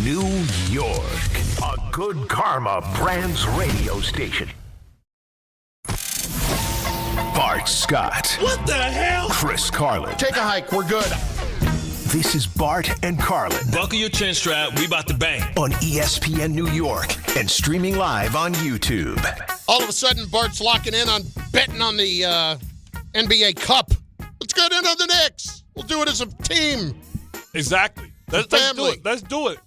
New York, a Good Karma Brands radio station. Bart Scott. What the hell? Chris Carlin. Take a hike. We're good. This is Bart and Carlin Buckle your chin strap. We about to bang. on ESPN New York and streaming live on YouTube. All of a sudden, Bart's locking in on betting on the NBA Cup. Let's get in on the Knicks. We'll do it as a team. Exactly. Let's do it. Let's do it.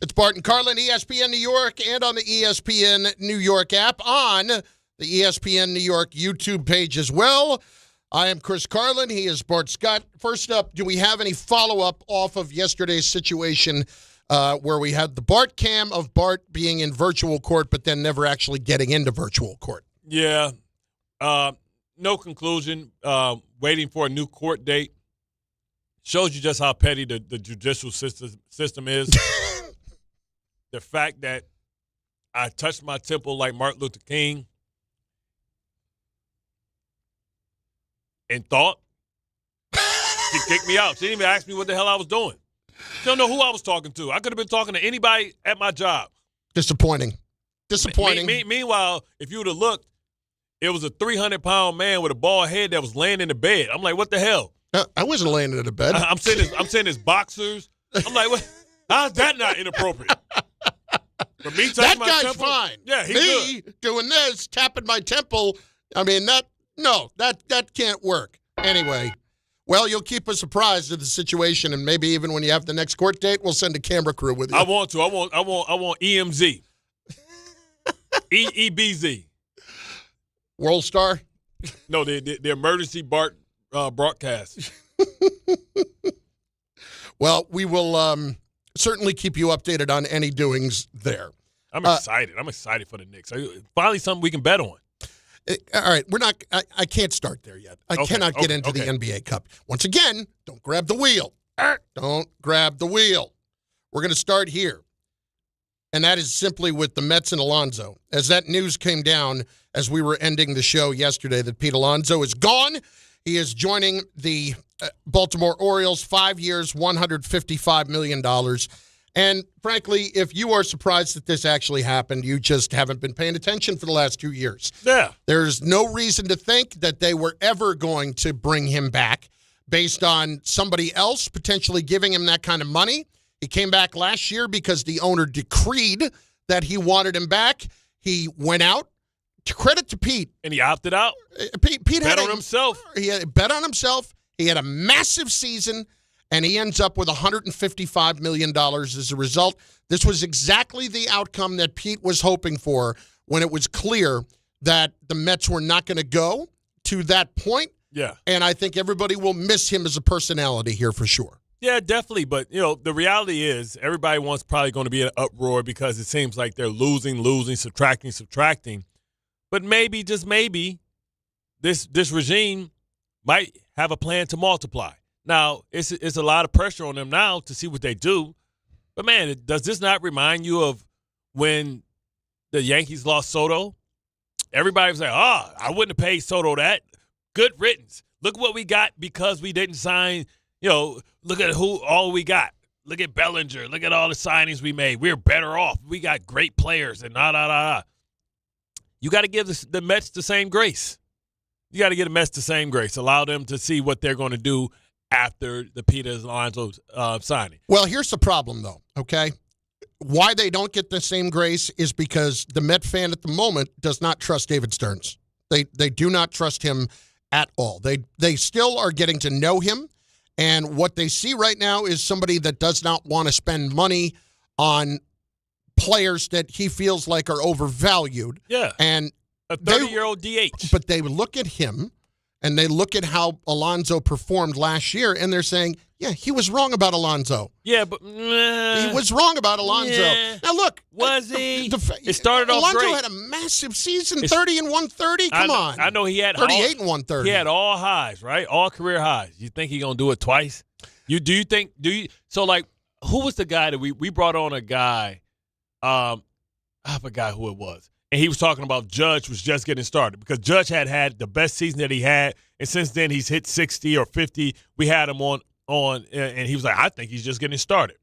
It's Bart and Carlin, ESPN New York, and on the ESPN New York app, on the ESPN New York YouTube page as well. I am Chris Carlin. He is Bart Scott. First up, do we have any follow-up off of yesterday's situation where we had the Bart cam of Bart being in virtual court but then never actually getting into virtual court? Yeah. No conclusion. Waiting for a new court date. Shows you just how petty the judicial system is. The fact that I touched my temple like Martin Luther King and thought she kicked me out. She didn't even ask me what the hell I was doing. She don't know who I was talking to. I could have been talking to anybody at my job. Disappointing. Meanwhile, if you would have looked, it was a 300-pound man with a bald head that was laying in the bed. I'm like, what the hell? I wasn't laying in the bed. I'm saying his boxers. I'm like, what? How's that not inappropriate? For me touching That my guy's temple? fine. Yeah, he's Me good. doing this, tapping my temple. I mean, that can't work. Anyway, well, you'll keep us apprised of the situation, and maybe even when you have the next court date, we'll send a camera crew with you. I want to. I want EMZ. EBZ. World Star. No, the emergency Bart broadcast. Well, we will certainly keep you updated on any doings there. I'm excited. I'm excited for the Knicks. Finally, something we can bet on. All right, we're not. I can't start there yet. I cannot get into the NBA Cup. Once again, don't grab the wheel. Don't grab the wheel. We're going to start here, and that is simply with the Mets and Alonso. As that news came down as we were ending the show yesterday, that Pete Alonso is gone. He is joining the Baltimore Orioles, 5 years, $155 million. And frankly, if you are surprised that this actually happened, you just haven't been paying attention for the last 2 years. Yeah. There's no reason to think that they were ever going to bring him back based on somebody else potentially giving him that kind of money. He came back last year because the owner decreed that he wanted him back. He went out. Credit to Pete. And he opted out. Pete Bet on himself. He had a bet on himself. He had a massive season, and he ends up with $155 million as a result. This was exactly the outcome that Pete was hoping for when it was clear that the Mets were not going to go to that point. Yeah. And I think everybody will miss him as a personality here for sure. Yeah, definitely. But, the reality is everybody wants probably going to be an uproar because it seems like they're losing, subtracting. But maybe, just maybe, this regime might have a plan to multiply. Now, it's a lot of pressure on them now to see what they do. But, man, does this not remind you of when the Yankees lost Soto? Everybody was like, I wouldn't have paid Soto that. Good riddance. Look what we got because we didn't sign, look at all we got. Look at Bellinger. Look at all the signings we made. We're better off. We got great players and You got to give the Mets the same grace. You got to give the Mets the same grace. Allow them to see what they're going to do after the Pete Alonso signing. Well, here's the problem, though, okay? Why they don't get the same grace is because the Met fan at the moment does not trust David Stearns. They do not trust him at all. They still are getting to know him, and what they see right now is somebody that does not want to spend money on players that he feels like are overvalued. Yeah. And a 30-year-old DH. But they look at him and they look at how Alonso performed last year and they're saying, yeah, he was wrong about Alonso. Yeah, but he was wrong about Alonso. Yeah. Now look, was he? It started off Alonso great. had a massive season, 30 and 130. Come on. I know he had 38 and 130. He had all highs, right? All career highs. You think he's gonna do it twice? So like who was the guy that we brought on a guy? I forgot who it was. And he was talking about Judge was just getting started because Judge had the best season that he had, and since then he's hit 60 or 50. We had him on, and he was like, I think he's just getting started.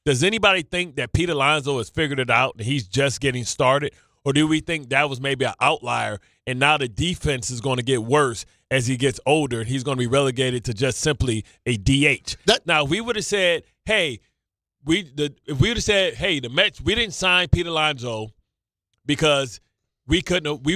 Does anybody think that Pete Alonso has figured it out and he's just getting started? Or do we think that was maybe an outlier and now the defense is going to get worse as he gets older and he's going to be relegated to just simply a DH? Now, if we would have said, hey, the Mets, we didn't sign Pete Alonso because we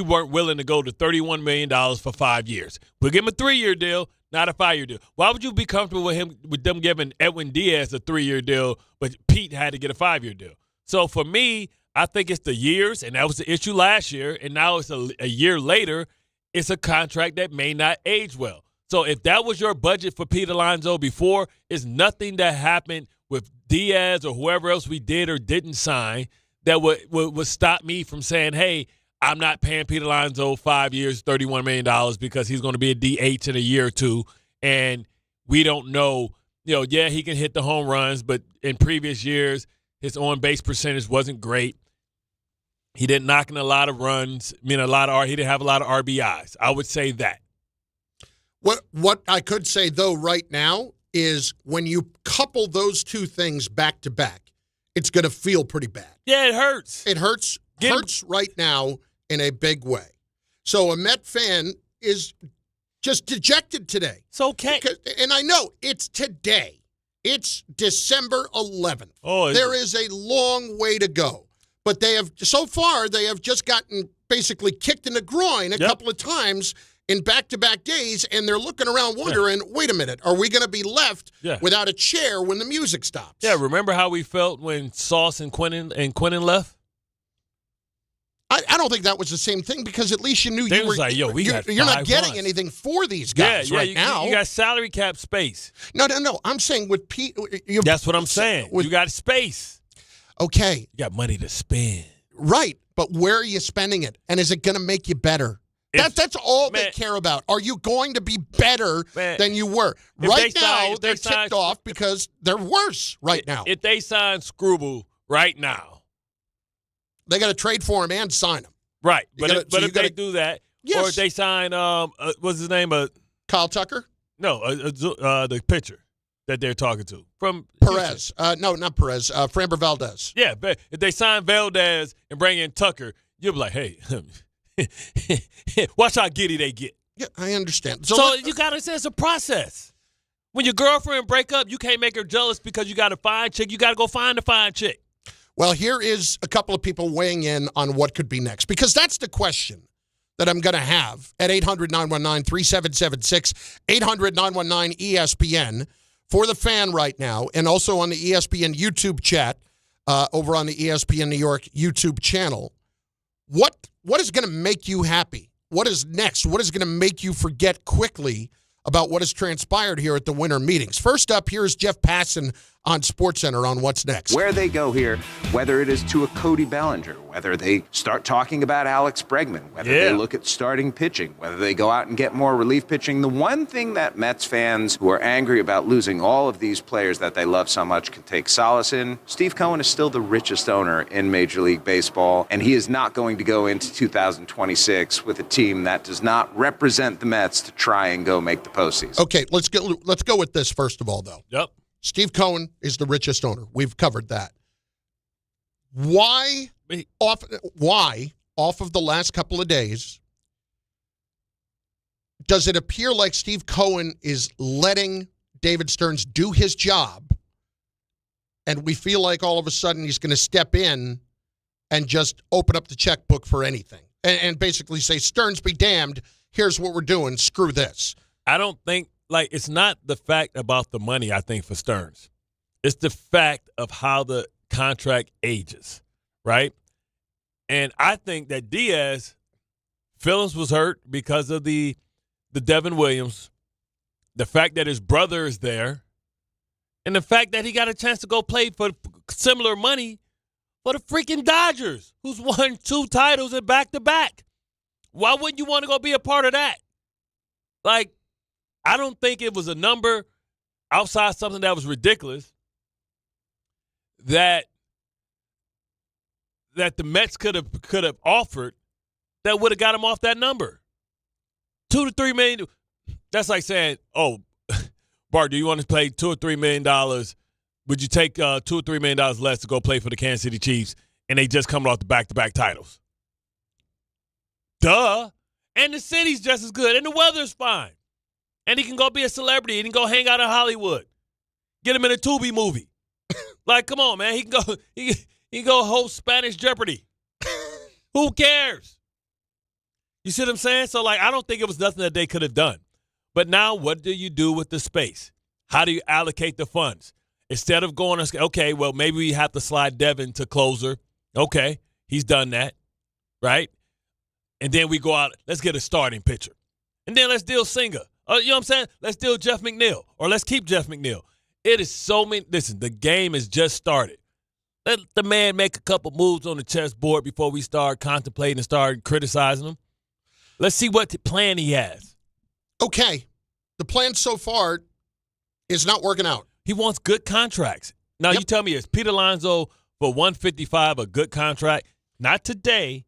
weren't willing to go to $31 million for 5 years. We'll give him a 3-year deal, not a 5-year deal. Why would you be comfortable with them giving Edwin Diaz a 3-year deal, but Pete had to get a 5-year deal? So for me, I think it's the years, and that was the issue last year, and now it's a year later, it's a contract that may not age well. So if that was your budget for Pete Alonso before, it's nothing that happened with Diaz or whoever else we did or didn't sign that would stop me from saying, hey, I'm not paying Pete Alonso 5 years, $31 million because he's going to be a DH in a year or two, and we don't know, yeah, he can hit the home runs, but in previous years, his on-base percentage wasn't great. He didn't knock in a lot of runs. He didn't have a lot of RBIs. I would say that. What I could say, though, right now is when you couple those two things back to back, it's going to feel pretty bad. Yeah, it hurts. It hurts right now in a big way. So a Met fan is just dejected today. It's okay. And I know it's today. It's December 11th. There is a long way to go. But so far they have just gotten basically kicked in the groin a couple of times in back-to-back days, and they're looking around wondering, wait a minute, are we going to be left without a chair when the music stops? Yeah, remember how we felt when Sauce and Quentin left? I don't think that was the same thing because at least you knew you're not getting anything for these guys now. You got salary cap space. No. I'm saying with Pete. That's what I'm saying. You got space. Okay. You got money to spend. Right, but where are you spending it? And is it going to make you better? That's all they care about. Are you going to be better than you were? Right now, they're ticked off because they're worse right now. If they sign Skubal right now, they got to trade for him and sign him. Right, but if they do that, or if they sign, what's his name? Kyle Tucker? No, the pitcher that they're talking to from Perez. No, not Perez. Framber Valdez. Yeah, but if they sign Valdez and bring in Tucker, you'll be like, hey, watch how giddy they get. Yeah, I understand. So you got to say it's a process. When your girlfriend break up, you can't make her jealous because you got a fine chick. You got to go find a fine chick. Well, here is a couple of people weighing in on what could be next, because that's the question that I'm going to have at 800-919-3776, 800-919-ESPN for the fan right now, and also on the ESPN YouTube chat over on the ESPN New York YouTube channel. What is going to make you happy? What is next? What is going to make you forget quickly about what has transpired here at the winter meetings? First up, here's Jeff Passan on SportsCenter on what's next. Where they go here, whether it is to a Cody Bellinger, whether they start talking about Alex Bregman, whether they look at starting pitching, whether they go out and get more relief pitching. The one thing that Mets fans who are angry about losing all of these players that they love so much can take solace in, Steve Cohen is still the richest owner in Major League Baseball, and he is not going to go into 2026 with a team that does not represent the Mets to try and go make the postseason. Okay, let's go with this first of all, though. Yep. Steve Cohen is the richest owner. We've covered that. Why off of the last couple of days does it appear like Steve Cohen is letting David Stearns do his job, and we feel like all of a sudden he's going to step in and just open up the checkbook for anything and basically say, Stearns be damned, here's what we're doing, screw this? I don't think, it's not the fact about the money, I think, for Stearns. It's the fact of how the contract ages, right? And I think that Diaz, feelings was hurt because of the Devin Williams, the fact that his brother is there, and the fact that he got a chance to go play for similar money for the freaking Dodgers, who's won 2 titles in back-to-back. Why wouldn't you want to go be a part of that? I don't think it was a number outside something that was ridiculous that the Mets could have offered that would have got him off that number. $2 to $3 million. That's like saying, oh, Bart, do you want to pay $2 or $3 million? would you take $2 or $3 million less to go play for the Kansas City Chiefs, and they just coming off the back-to-back titles? Duh. And the city's just as good, and the weather's fine. And he can go be a celebrity, and he can go hang out in Hollywood. Get him in a Tubi movie. Like, come on, man. He can go host Spanish Jeopardy. Who cares? You see what I'm saying? So, like, I don't think it was nothing that they could have done. But now what do you do with the space? How do you allocate the funds? Instead of going, okay, well, maybe we have to slide Devin to closer. Okay, he's done that, right? And then we go out, let's get a starting pitcher. And then let's deal Singer. You know what I'm saying? Let's deal Jeff McNeil, or let's keep Jeff McNeil. It is so many. Listen, the game has just started. Let the man make a couple moves on the chessboard before we start contemplating and start criticizing him. Let's see what plan he has. Okay. The plan so far is not working out. He wants good contracts. Now, You tell me, is Pete Alonso for $155 a good contract? Not today.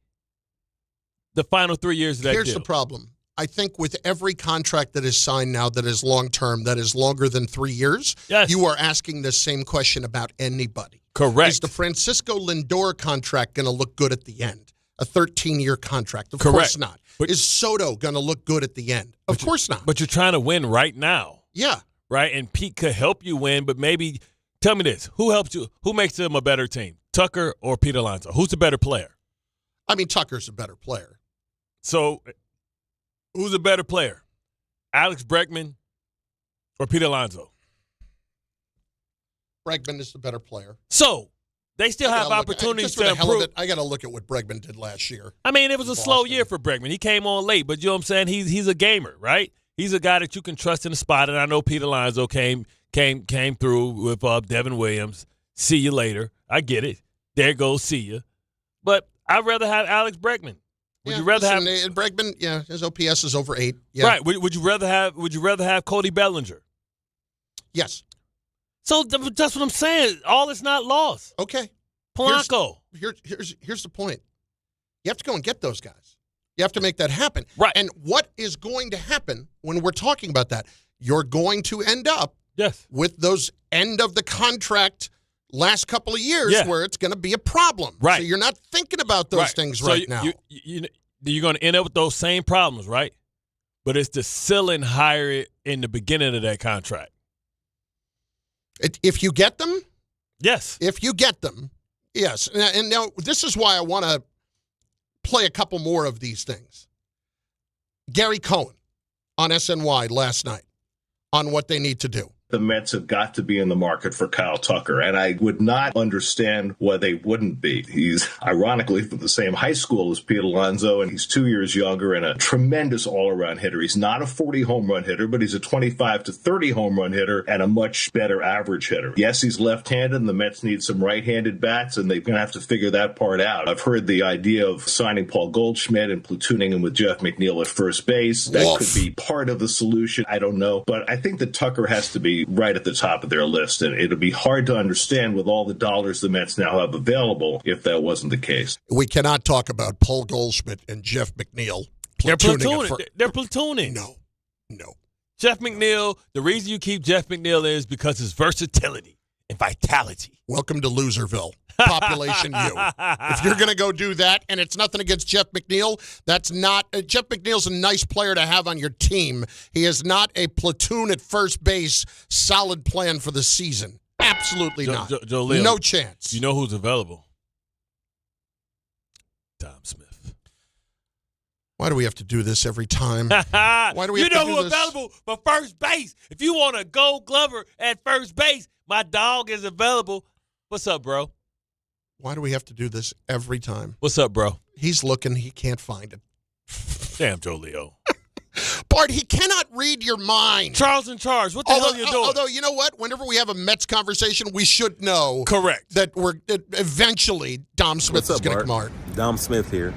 The final 3 years of that Here's deal. the problem. I think with every contract that is signed now that is long-term, that is longer than 3 years, yes, you are asking the same question about anybody. Correct. Is the Francisco Lindor contract going to look good at the end? A 13-year contract? Of Correct. course not. But is Soto going to look good at the end? Of course not. But you're trying to win right now. Yeah. Right? And Pete could help you win, but maybe tell me this. Who helps you? Who makes them a better team? Tucker or Pete Alonso? Who's the better player? I mean, Tucker's a better player. So who's a better player? Alex Bregman or Pete Alonso? Bregman is the better player. So they still have opportunities to improve. I got to look at what Bregman did last year. I mean, it was a slow year for Bregman. He came on late, but you know what I'm saying? He's a gamer, right? He's a guy that you can trust in the spot, and I know Pete Alonso came through with Devin Williams. See you later. I get it. There goes see you. But I'd rather have Alex Bregman. Would you rather have Bregman? Yeah, his OPS is over 8. Yeah. Right. Would you rather have Cody Bellinger? Yes. So that's what I'm saying. All is not lost. Okay. Polanco. Here's the point. You have to go and get those guys. You have to make that happen. Right. And what is going to happen when we're talking about that? You're going to end up with those end of the contract last couple of years where it's going to be a problem. Right. So you're not thinking about those things now. You're going to end up with those same problems, right? But it's the ceiling higher in the beginning of that contract. If you get them? Yes. If you get them, yes. And now this is why I want to play a couple more of these things. Gary Cohen on SNY last night on what they need to do. The Mets have got to be in the market for Kyle Tucker, and I would not understand why they wouldn't be. He's ironically from the same high school as Pete Alonso, and he's 2 years younger and a tremendous all-around hitter. He's not a 40 home run hitter, but he's a 25 to 30 home run hitter and a much better average hitter. Yes, he's left-handed, and the Mets need some right-handed bats, and they're going to have to figure that part out. I've heard the idea of signing Paul Goldschmidt and platooning him with Jeff McNeil at first base. That could be part of the solution. I don't know, but I think that Tucker has to be right at the top of their list, and it'll be hard to understand with all the dollars the Mets now have available if that wasn't the case. We cannot talk about Paul Goldschmidt and Jeff McNeil platooning. They're platooning. No. Jeff McNeil, the reason you keep Jeff McNeil is because his versatility and vitality. Welcome to Loserville. Population U. If you're going to go do that, and it's nothing against Jeff McNeil, that's not Jeff McNeil's a nice player to have on your team. He is not a platoon at first base solid plan for the season. Absolutely not. Joe Leo, no chance. You know who's available? Tom Smith. Why do we have to do this every time? Why do we have to do this? You know who's available for first base? If you want a Gold Glover at first base, my dog is available. What's up, bro? Why do we have to do this every time? What's up, bro? He's looking. He can't find it. Damn, Joe Leo. Bart, he cannot read your mind. Charles in charge. What the hell are you doing? Although, you know what? Whenever we have a Mets conversation, we should know. Correct. That eventually Dom Smith is going to come out. Dom Smith here.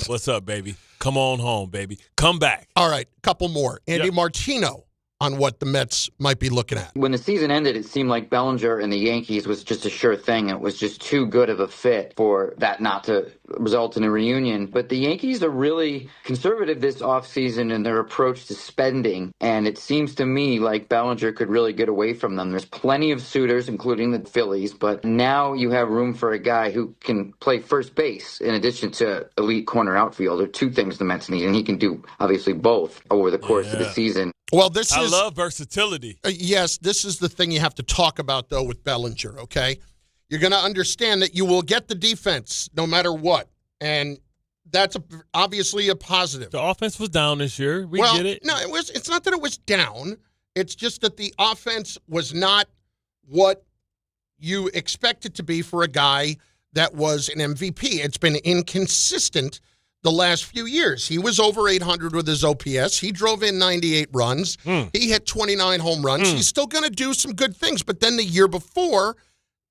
What's up, baby? Come on home, baby. Come back. All right, couple more. Andy Martino on what the Mets might be looking at. When the season ended, it seemed like Bellinger and the Yankees was just a sure thing. It was just too good of a fit for that not to result in a reunion. But the Yankees are really conservative this offseason in their approach to spending. And it seems to me like Bellinger could really get away from them. There's plenty of suitors, including the Phillies. But now you have room for a guy who can play first base in addition to elite corner outfielder. Two things the Mets need. And he can do, obviously, both over the course of the season. Well, I love versatility. Yes, this is the thing you have to talk about, though, with Bellinger, okay? You're going to understand that you will get the defense no matter what, and that's obviously a positive. The offense was down this year. We get it. No, it's not that it was down. It's just that the offense was not what you expect it to be for a guy that was an MVP. It's been inconsistent the last few years. He was over 800 with his OPS. He drove in 98 runs. He hit 29 home runs. He's still going to do some good things. But then the year before,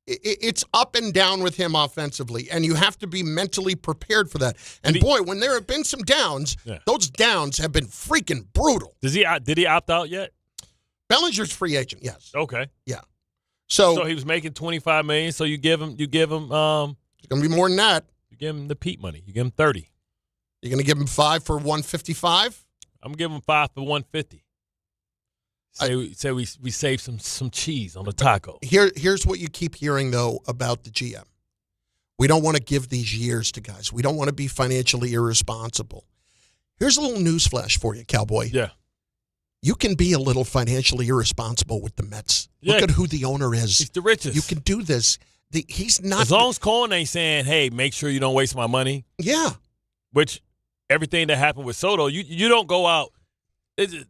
it's up and down with him offensively, and you have to be mentally prepared for that. And, boy, when there have been some downs, those downs have been freaking brutal. Did he opt out yet? Bellinger's free agent, yes. Okay. Yeah. So he was making $25 million, so you give him it's going to be more than that. you give him the Pete money. You give him 30. You're going to give him 5 for 155? I'm giving him 5 for 150. Say we save some cheese on the taco. Here's what you keep hearing, though, about the GM. We don't want to give these years to guys. We don't want to be financially irresponsible. Here's a little news flash for you, Cowboy. Yeah. You can be a little financially irresponsible with the Mets. Yeah. Look at who the owner is. He's the richest. You can do this. He's not. As long as Cohen ain't saying, hey, make sure you don't waste my money. Yeah. Which everything that happened with Soto, you don't go out. You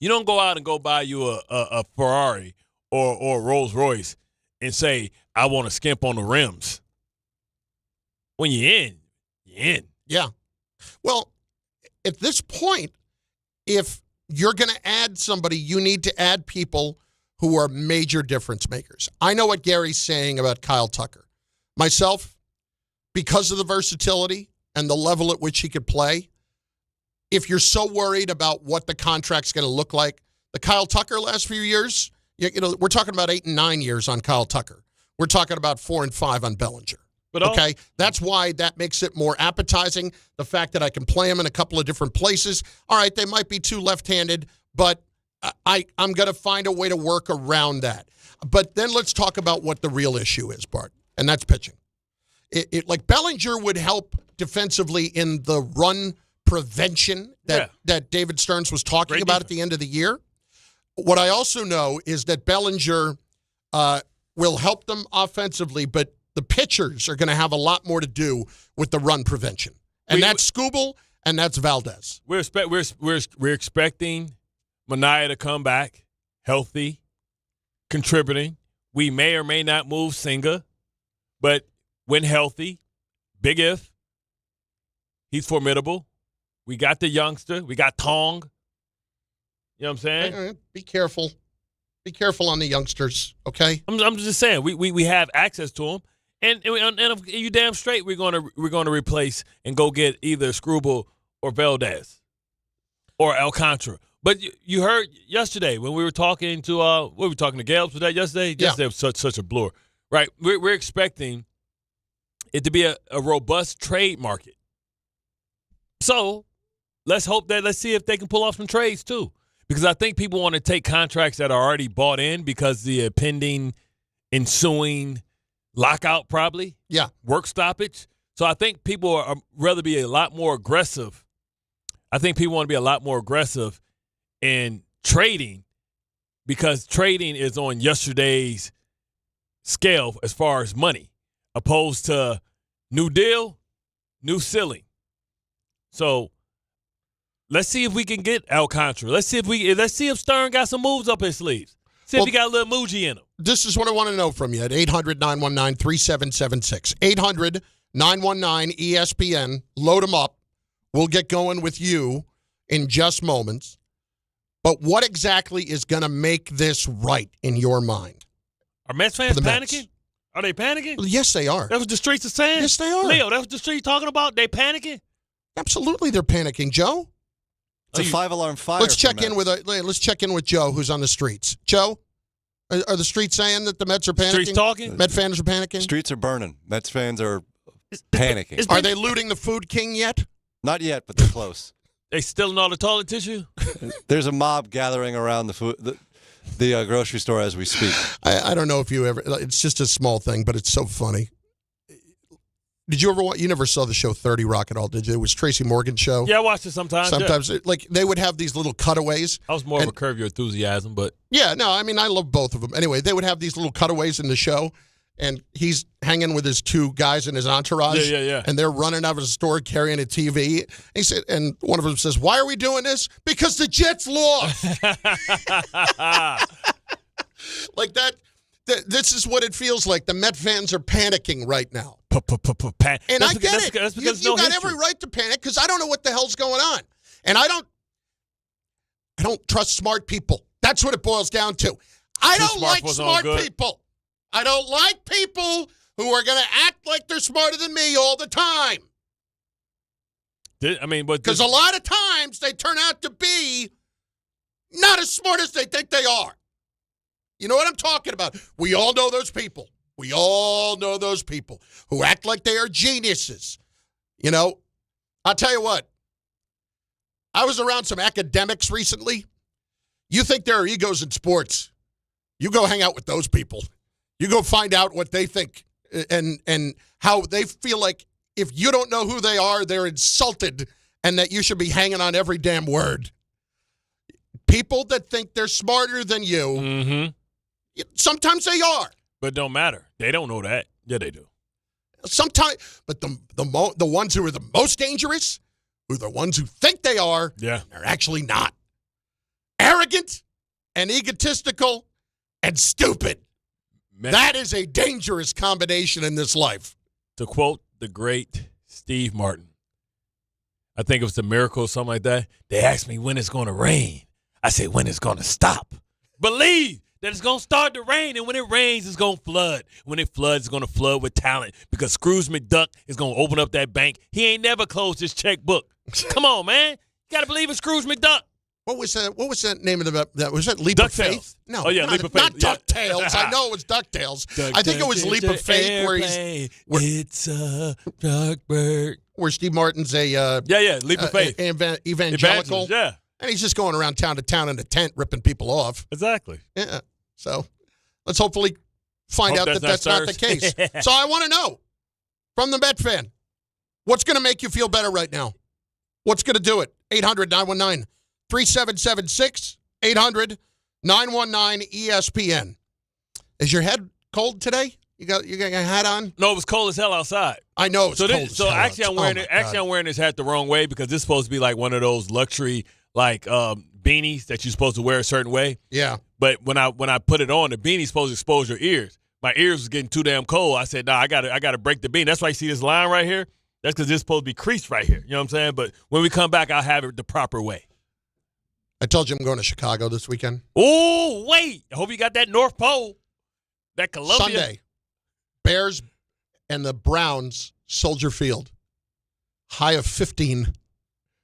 don't go out and go buy you a Ferrari or a Rolls Royce and say, I want to skimp on the rims. When you're in, you're in. Yeah. Well, at this point, if you're going to add somebody, you need to add people who are major difference makers. I know what Gary's saying about Kyle Tucker. Myself, because of the versatility and the level at which he could play, if you're so worried about what the contract's going to look like, the Kyle Tucker last few years, we're talking about 8 and 9 years on Kyle Tucker. We're talking about 4 and 5 on Bellinger. Okay? That's why that makes it more appetizing, the fact that I can play him in a couple of different places. All right, they might be too left-handed, but I'm going to find a way to work around that. But then let's talk about what the real issue is, Bart, and that's pitching. Like Bellinger would help defensively in the run prevention that David Stearns was talking about at the end of the year. What I also know is that Bellinger will help them offensively, but the pitchers are going to have a lot more to do with the run prevention. And that's Skubal and that's Valdez. We're expecting Manaea to come back healthy, contributing. We may or may not move Senga, but when healthy, big if, he's formidable. We got the youngster. We got Tong. You know what I'm saying? Be careful. Be careful on the youngsters, okay? I'm just saying we have access to them, and you damn straight we're going to replace and go get either Skubal or Valdez or Alcantara. But you heard yesterday when we were talking to what were we talking to Gales? Was that yesterday? Yeah. Yesterday was such a blur, right? We're expecting it to be a robust trade market. So let's see if they can pull off some trades too. Because I think people want to take contracts that are already bought in because the impending, ensuing lockout probably. Yeah. Work stoppage. So I think people are rather be a lot more aggressive. I think people want to be a lot more aggressive in trading because trading is on yesterday's scale as far as money, opposed to new deal, new ceiling. So let's see if we can get Alcantara. Let's see if Stern got some moves up his sleeves. See if he got a little Muji in him. This is what I want to know from you at 800-919-3776. 800-919-ESPN. Load them up. We'll get going with you in just moments. But what exactly is going to make this right in your mind? Are Mets fans panicking? Are they panicking? Yes, they are. That's what the streets are saying? Yes, they are. Leo, that's what the streets talking about? They panicking? Absolutely, they're panicking, Joe. It's a 5-alarm fire. Let's check in with Joe, who's on the streets. Joe, are the streets saying that the Mets are panicking? Streets talking? Met fans are panicking? Streets are burning. Mets fans are panicking. Are they looting the Food King yet? Not yet, but they're close. They stealing all the toilet tissue? There's a mob gathering around the grocery store as we speak. I don't know if you ever. It's just a small thing, but it's so funny. Did you ever watch? You never saw the show 30 Rock at all, did you? It was Tracy Morgan's show. Yeah, I watched it sometimes. Sometimes, like, they would have these little cutaways. I was more of a Curb Your Enthusiasm, but. Yeah, no, I mean, I love both of them. Anyway, they would have these little cutaways in the show, and he's hanging with his two guys in his entourage. Yeah. And they're running out of the store carrying a TV. He said, and one of them says, "Why are we doing this? Because the Jets lost." Like that. This is what it feels like. The Met fans are panicking right now. And I get it. That's because you got every right to panic because I don't know what the hell's going on. And I don't trust smart people. That's what it boils down to. I don't like smart people. I don't like people who are going to act like they're smarter than me all the time. Because a lot of times they turn out to be not as smart as they think they are. You know what I'm talking about? We all know those people. We all know those people who act like they are geniuses. You know, I'll tell you what. I was around some academics recently. You think there are egos in sports. You go hang out with those people. You go find out what they think and how they feel like if you don't know who they are, they're insulted and that you should be hanging on every damn word. People that think they're smarter than you, sometimes they are. But it don't matter. They don't know that. Yeah, they do. Sometimes, but the ones who are the most dangerous are the ones who think they are, yeah, they're actually not. Arrogant and egotistical and stupid. Man. That is a dangerous combination in this life. To quote the great Steve Martin, I think it was The Miracle or something like that. They asked me when it's going to rain. I say when it's going to stop. Believe that it's going to start to rain, and when it rains, it's going to flood. When it floods, it's going to flood with talent because Scrooge McDuck is going to open up that bank. He ain't never closed his checkbook. Come on, man. You got to believe in Scrooge McDuck. What was that name of that? Was that Leap of Faith? No. Oh, yeah, Leap of Faith. Not DuckTales. I know it was DuckTales. I think it was Leap of Faith where it's a Duckburg. Where Steve Martin's a Leap of Faith. Evangelical. Yeah. And he's just going around town to town in a tent ripping people off. Exactly. Yeah. So let's hopefully find out that that's not the case. So I want to know from the Met fan, what's going to make you feel better right now? What's going to do it? 800-919-3776, 800-919-ESPN. Is your head cold today? You got your hat on? No, it was cold as hell outside. I know it's cold as hell. So actually, I'm wearing this hat the wrong way because this is supposed to be like one of those luxury beanies that you're supposed to wear a certain way. Yeah. But when I put it on, the beanie's supposed to expose your ears. My ears was getting too damn cold. I said, I gotta break the beanie. That's why you see this line right here. That's because it's supposed to be creased right here. You know what I'm saying? But when we come back, I'll have it the proper way. I told you I'm going to Chicago this weekend. Oh, wait. I hope you got that North Pole. That Columbia. Sunday. Bears and the Browns, Soldier Field. High of 15.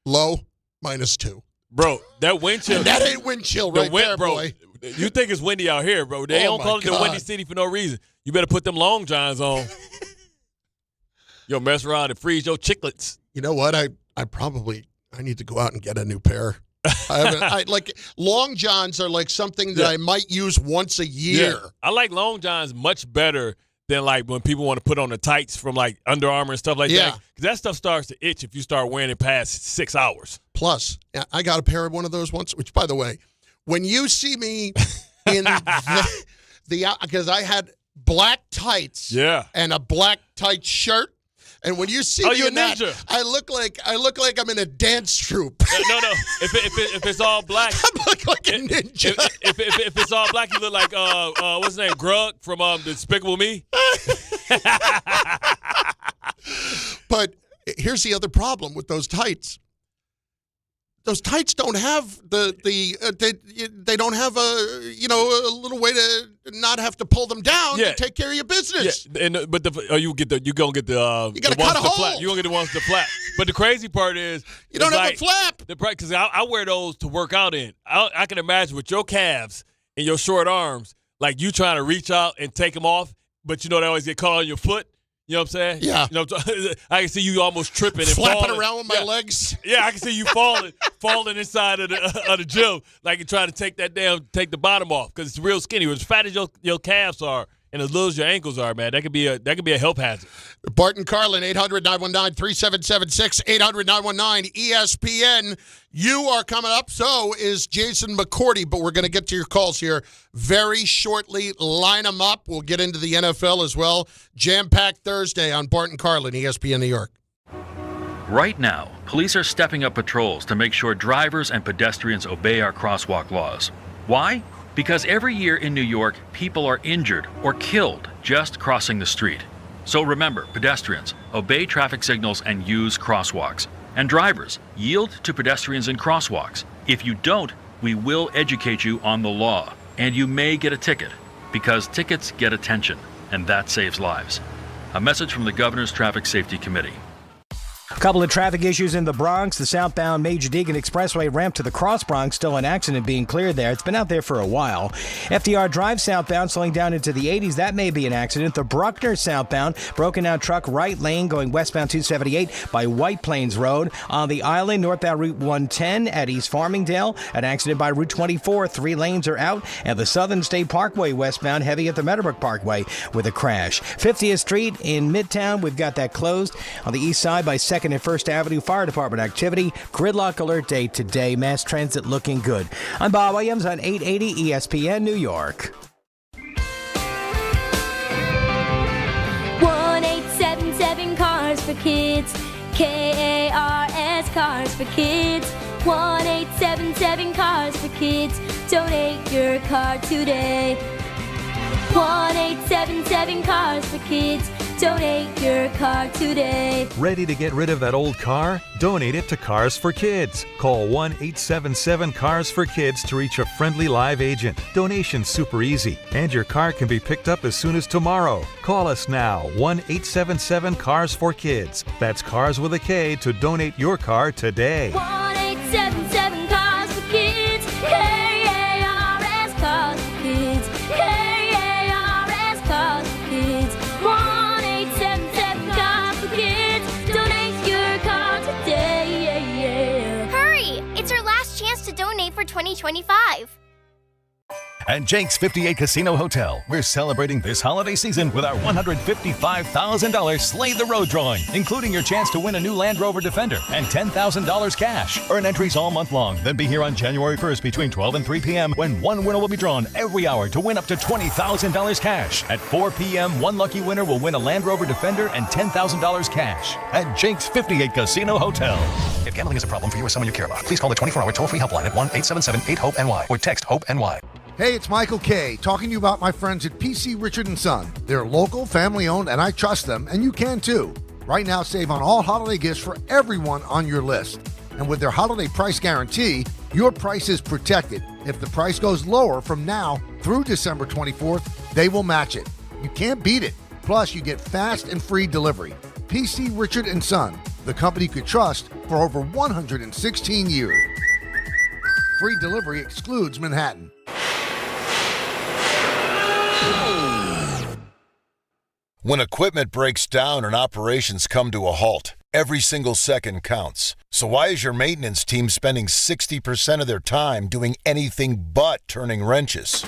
Low, -2. Bro, that wind chill. And that ain't wind chill right there, bro. boy. You think it's windy out here, bro. They don't call it the Windy City for no reason. You better put them long johns on. Yo, mess around and freeze your chiclets. You know what? I need to go out and get a new pair. Long johns are like something that I might use once a year. Yeah. I like long johns much better than like when people want to put on the tights from like Under Armour and stuff like that. Because that stuff starts to itch if you start wearing it past 6 hours. Plus, I got a pair of one of those once, which, by the way, when you see me in because I had black tights and a black tight shirt. And when you see me in that, I look like I'm in a dance troupe. No. If it's all black, I look like a ninja. If it's all black, you look like what's his name, Grug from Despicable Me. But here's the other problem with those tights. those tights don't have they don't have a little way to not have to pull them down to take care of your business. Yeah, but you gonna get the you gotta cut a hole. You gonna get the ones to flap. But the crazy part is you don't have a flap. Because I wear those to work out in. I can imagine with your calves and your short arms, like you trying to reach out and take them off, but they always get caught on your foot. You know what I'm saying? Yeah. I can see you almost tripping and flapping falling around with my legs. Yeah, I can see you falling inside of the gym, like you're trying to take the bottom off because it's real skinny. As fat as your calves are and as little as your ankles are, man, that could be a health hazard. Bart and Carlin, 800-919-3776, 800-919 ESPN. You are coming up. So is Jason McCourty, but we're going to get to your calls here very shortly. Line them up. We'll get into the NFL as well. Jam-packed Thursday on Bart and Carlin, ESPN New York. Right now, police are stepping up patrols to make sure drivers and pedestrians obey our crosswalk laws. Why? Because every year in New York, people are injured or killed just crossing the street. So remember, pedestrians, obey traffic signals and use crosswalks. And drivers, yield to pedestrians in crosswalks. If you don't, we will educate you on the law. And you may get a ticket, because tickets get attention, and that saves lives. A message from the Governor's Traffic Safety Committee. A couple of traffic issues in the Bronx. The southbound Major Deegan Expressway ramp to the Cross Bronx, still an accident being cleared there. It's been out there for a while. FDR Drive southbound slowing down into the 80s. That may be an accident. The Bruckner southbound broken down truck right lane going westbound 278 by White Plains Road. On the island, northbound Route 110 at East Farmingdale. An accident by Route 24. 3 lanes are out. And the Southern State Parkway westbound heavy at the Meadowbrook Parkway with a crash. 50th Street in Midtown, we've got that closed. On the east side by 2nd and 1st Avenue, fire department activity. Gridlock alert day today. Mass transit looking good. I'm Bob Williams on 880 ESPN New York. 1877 Cars for Kids. KARS Cars for Kids. 1877 Cars for Kids. Donate your car today. 1877 Cars for Kids. Donate your car today. Ready to get rid of that old car? Donate it to Cars for Kids. Call 1-877-CARS-FOR-KIDS to reach a friendly live agent. Donation's super easy, and your car can be picked up as soon as tomorrow. Call us now, 1-877-CARS-FOR-KIDS. That's Cars with a K to donate your car today. 1877 Cars for Kids. KARS Cars for Kids. KARS Cars for Kids. 1877 Cars for Kids. Donate your car today. Hurry! It's our last chance to donate for 2025. At Jake's 58 Casino Hotel, we're celebrating this holiday season with our $155,000 Slay the Road drawing, including your chance to win a new Land Rover Defender and $10,000 cash. Earn entries all month long, then be here on January 1st between 12 and 3 p.m. when one winner will be drawn every hour to win up to $20,000 cash. At 4 p.m., one lucky winner will win a Land Rover Defender and $10,000 cash. At Jake's 58 Casino Hotel. If gambling is a problem for you or someone you care about, please call the 24-hour toll-free helpline at 1-877-8-HOPE-NY or text HOPE-NY. Hey, it's Michael K. talking to you about my friends at PC Richard & Son. They're local, family-owned, and I trust them, and you can too. Right now, save on all holiday gifts for everyone on your list. And with their holiday price guarantee, your price is protected. If the price goes lower from now through December 24th, they will match it. You can't beat it. Plus, you get fast and free delivery. PC Richard & Son, the company you could trust for over 116 years. Free delivery excludes Manhattan. When equipment breaks down and operations come to a halt, every single second counts. So why is your maintenance team spending 60% of their time doing anything but turning wrenches?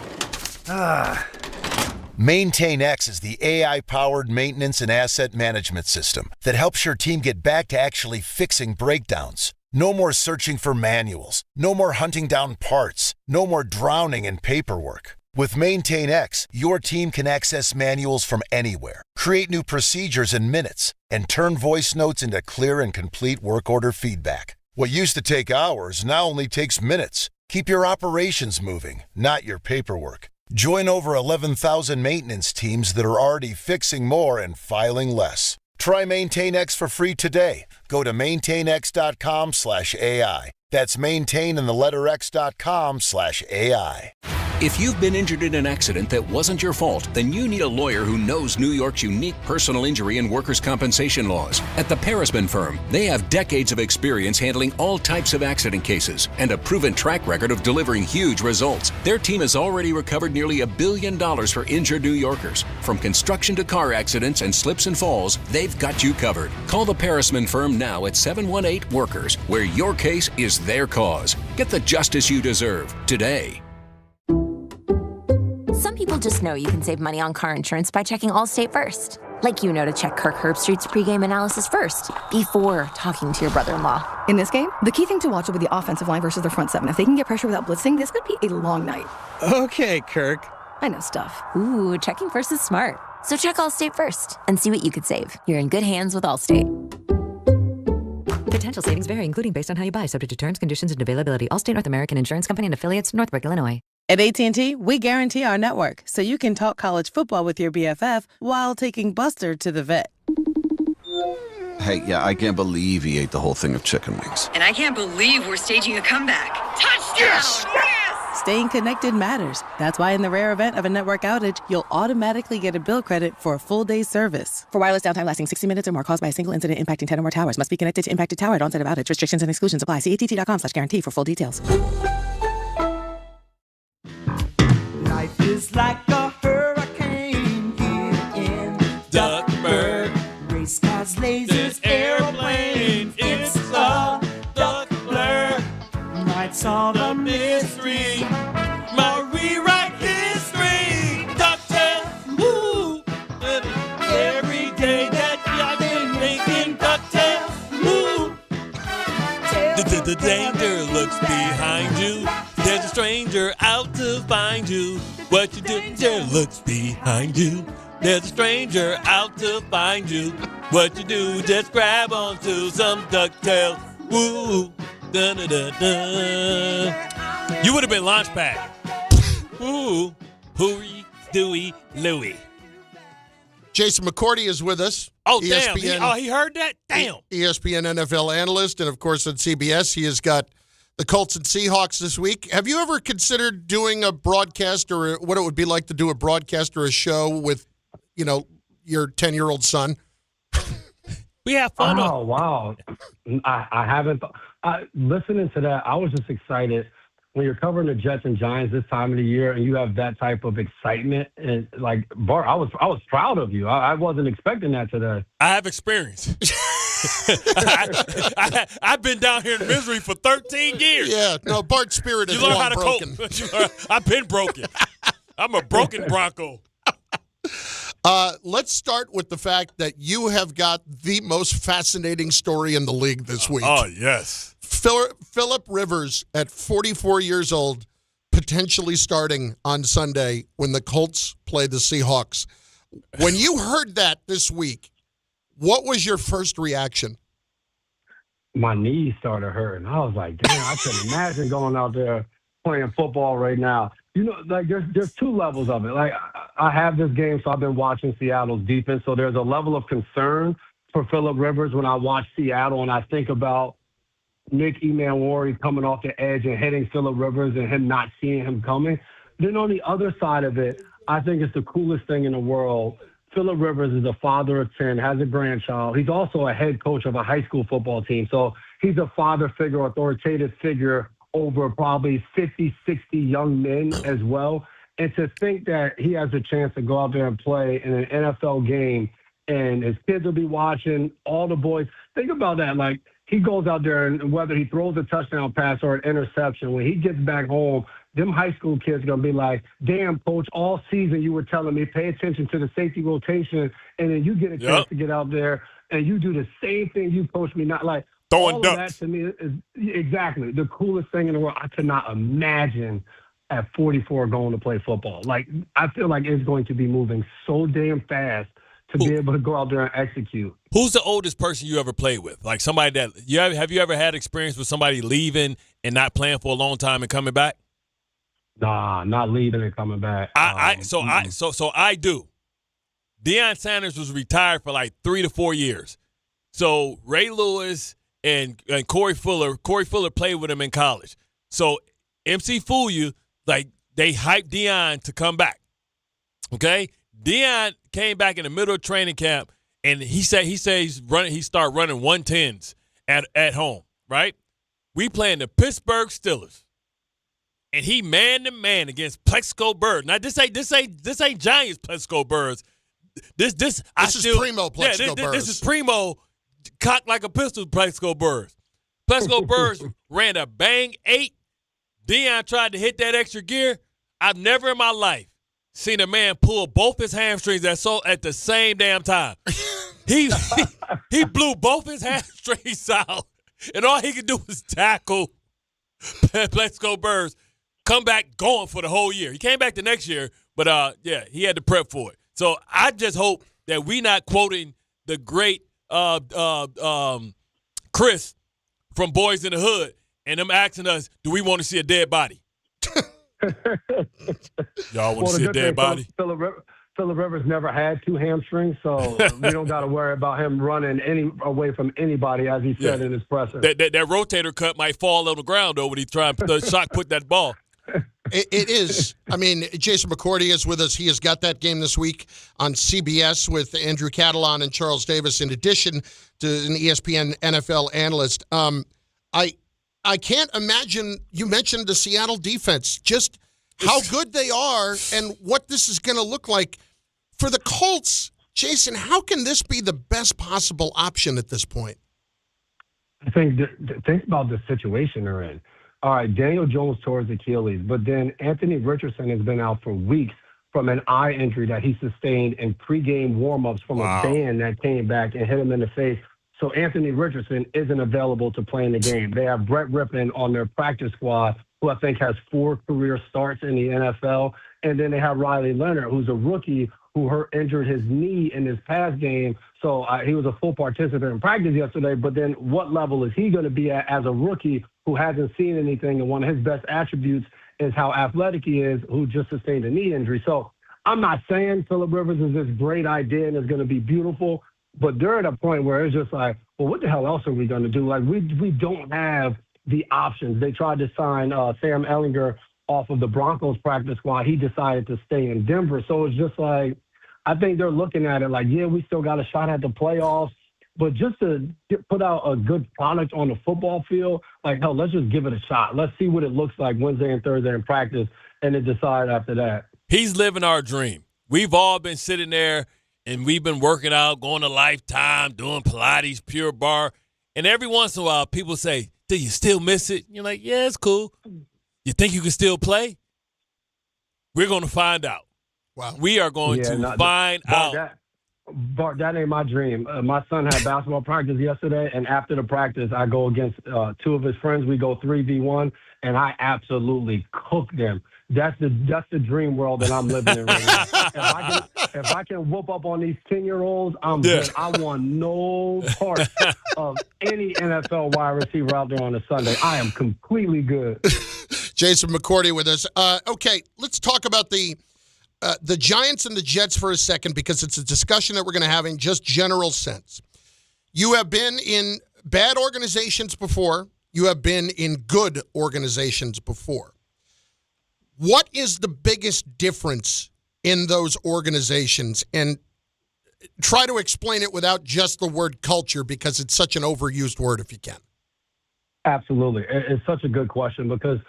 MaintainX is the AI-powered maintenance and asset management system that helps your team get back to actually fixing breakdowns. No more searching for manuals. No more hunting down parts. No more drowning in paperwork. With MaintainX, your team can access manuals from anywhere, create new procedures in minutes, and turn voice notes into clear and complete work order feedback. What used to take hours now only takes minutes. Keep your operations moving, not your paperwork. Join over 11,000 maintenance teams that are already fixing more and filing less. Try MaintainX for free today. Go to maintainx.com/AI. That's maintain and the letter X.com/AI. If you've been injured in an accident that wasn't your fault, then you need a lawyer who knows New York's unique personal injury and workers' compensation laws. At the Parisman Firm, they have decades of experience handling all types of accident cases and a proven track record of delivering huge results. Their team has already recovered nearly $1 billion for injured New Yorkers. From construction to car accidents and slips and falls, they've got you covered. Call the Parisman Firm now at 718-WORKERS, where your case is their cause. Get the justice you deserve today. Some people just know you can save money on car insurance by checking Allstate first. Like you know to check Kirk Herbstreit's pregame analysis first, before talking to your brother-in-law. In this game, the key thing to watch will be the offensive line versus their front seven. If they can get pressure without blitzing, this could be a long night. Okay, Kirk. I know stuff. Ooh, checking first is smart. So check Allstate first and see what you could save. You're in good hands with Allstate. Potential savings vary, including based on how you buy, subject to terms, conditions, and availability. Allstate North American Insurance Company and affiliates, Northbrook, Illinois. At AT&T, we guarantee our network so you can talk college football with your BFF while taking Buster to the vet. Hey, yeah, I can't believe he ate the whole thing of chicken wings. And I can't believe we're staging a comeback. Touchdown! Yes! Staying connected matters. That's why in the rare event of a network outage, you'll automatically get a bill credit for a full day's service. For wireless downtime lasting 60 minutes or more caused by a single incident impacting 10 or more towers, must be connected to impacted tower at onset of outage. Restrictions and exclusions apply. See att.com/guarantee for full details. Life is like a hurricane here in Duckburg. Race cars, lasers, airplanes. It's a duck blur. Nights on a mystery. My rewrite history. DuckTales, woo. Every day that I've been making DuckTales, woo. The danger looks behind you. There's a stranger out to find you. What you do? Danger looks behind you. There's a stranger out to find you. What you do? Just grab onto some DuckTales. Woo. Dun, dun, dun, dun. You would have been Launchpad. Woo. Hooey, Dewey, Louie. Jason McCourty is with us. Oh, ESPN, damn. He heard that? Damn. ESPN NFL analyst. And, of course, on CBS, he has got the Colts and Seahawks this week. Have you ever considered doing a broadcast or what it would be like to do a broadcast or a show with, you know, your 10-year-old son? We have fun. Oh, wow. I haven't. Listening to that, I was just excited. When you're covering the Jets and Giants this time of the year and you have that type of excitement, and like Bart, I was proud of you. I wasn't expecting that today. I have experience. I've been down here in misery for 13 years. Yeah, no, Bart's spirit is you learn how to broken. cope. I've been broken. I'm a broken Bronco. Let's start with the fact that you have got the most fascinating story in the league this week. Oh, yes. Phillip Rivers, at 44 years old, potentially starting on Sunday when the Colts play the Seahawks. When you heard that this week, what was your first reaction? My knees started hurting. I was like, damn, I couldn't imagine going out there playing football right now. You know, like there's two levels of it. Like I have this game, so I've been watching Seattle's defense. So there's a level of concern for Phillip Rivers when I watch Seattle and I think about Nick Emmanwori coming off the edge and hitting Phillip Rivers and him not seeing him coming. Then on the other side of it, I think it's the coolest thing in the world. Phillip Rivers is a father of 10, has a grandchild. He's also a head coach of a high school football team. So he's a father figure, authoritative figure over probably 50, 60 young men as well. And to think that he has a chance to go out there and play in an NFL game and his kids will be watching, all the boys. Think about that. Like, he goes out there and whether he throws a touchdown pass or an interception, when he gets back home, them high school kids are going to be like, damn, coach, all season you were telling me pay attention to the safety rotation, and then you get a chance to get out there and you do the same thing you coached me. Not like throwing all ducks. Of that to me is exactly the coolest thing in the world. I could not imagine at 44 going to play football. Like, I feel like it's going to be moving so damn fast to be able to go out there and execute. Who's the oldest person you ever played with? Like somebody that have you ever had experience with somebody leaving and not playing for a long time and coming back? Nah, not leaving and coming back. I do. Deion Sanders was retired for like 3 to 4 years. So Ray Lewis and Corey Fuller played with him in college. So MC fool you, like they hyped Deion to come back. Okay? Deion came back in the middle of training camp, and he started running 110s at home, right? We playing the Pittsburgh Steelers. And he man-to-man against Plexico Birds. Now this ain't Giants Plexico Birds. This is Primo Plexico Birds. This is Primo cocked like a pistol Plexico Birds. Plexico Birds ran a bang 8. Deion tried to hit that extra gear. I've never in my life seen a man pull both his hamstrings at the same damn time. He blew both his hamstrings out, and all he could do was tackle Plexico Birds. Come back going for the whole year. He came back the next year, but he had to prep for it. So I just hope that we not quoting the great Chris from Boys in the Hood and them asking us, do we want to see a dead body? Y'all want to see a dead body? Phillip Rivers never had 2 hamstrings, so we don't got to worry about him running away from anybody, as he said in his presser. That rotator cuff might fall on the ground, though, when he try to shot put that ball. It is. I mean, Jason McCourty is with us. He has got that game this week on CBS with Andrew Catalon and Charles Davis, in addition to an ESPN NFL analyst. I can't imagine, you mentioned the Seattle defense, just how good they are and what this is going to look like. For the Colts, Jason, how can this be the best possible option at this point? I think about the situation they're in. All right, Daniel Jones tore his Achilles, but then Anthony Richardson has been out for weeks from an eye injury that he sustained in pregame warmups from a band that came back and hit him in the face. So Anthony Richardson isn't available to play in the game. They have Brett Rippon on their practice squad, who I think has 4 career starts in the NFL. And then they have Riley Leonard, who's a rookie who injured his knee in his pass game. So he was a full participant in practice yesterday. But then what level is he going to be at as a rookie who hasn't seen anything? And one of his best attributes is how athletic he is, who just sustained a knee injury. So I'm not saying Phillip Rivers is this great idea and is going to be beautiful, but they're at a point where it's just like, well, what the hell else are we going to do? Like, we don't have the options. They tried to sign Sam Ehlinger off of the Broncos practice squad. He decided to stay in Denver. So it's just like, I think they're looking at it like, yeah, we still got a shot at the playoffs, but just to put out a good product on the football field, like, hell, let's just give it a shot. Let's see what it looks like Wednesday and Thursday in practice, and then decide after that. He's living our dream. We've all been sitting there, and we've been working out, going to Lifetime, doing Pilates, Pure Barre, and every once in a while people say, do you still miss it? You're like, yeah, it's cool. You think you can still play? We're going to find out. Wow. We are going to find out. Bart, that ain't my dream. My son had basketball practice yesterday, and after the practice, I go against 2 of his friends. We go 3v1, and I absolutely cook them. That's the dream world that I'm living in right now. If I can whoop up on these 10-year-olds, I'm good. I want no part of any NFL wide receiver out there on a Sunday. I am completely good. Jason McCourty with us. Okay, let's talk about the Giants and the Jets for a second, because it's a discussion that we're going to have in just general sense. You have been in bad organizations before. You have been in good organizations before. What is the biggest difference in those organizations? And try to explain it without just the word culture, because it's such an overused word, if you can. Absolutely. It's such a good question, because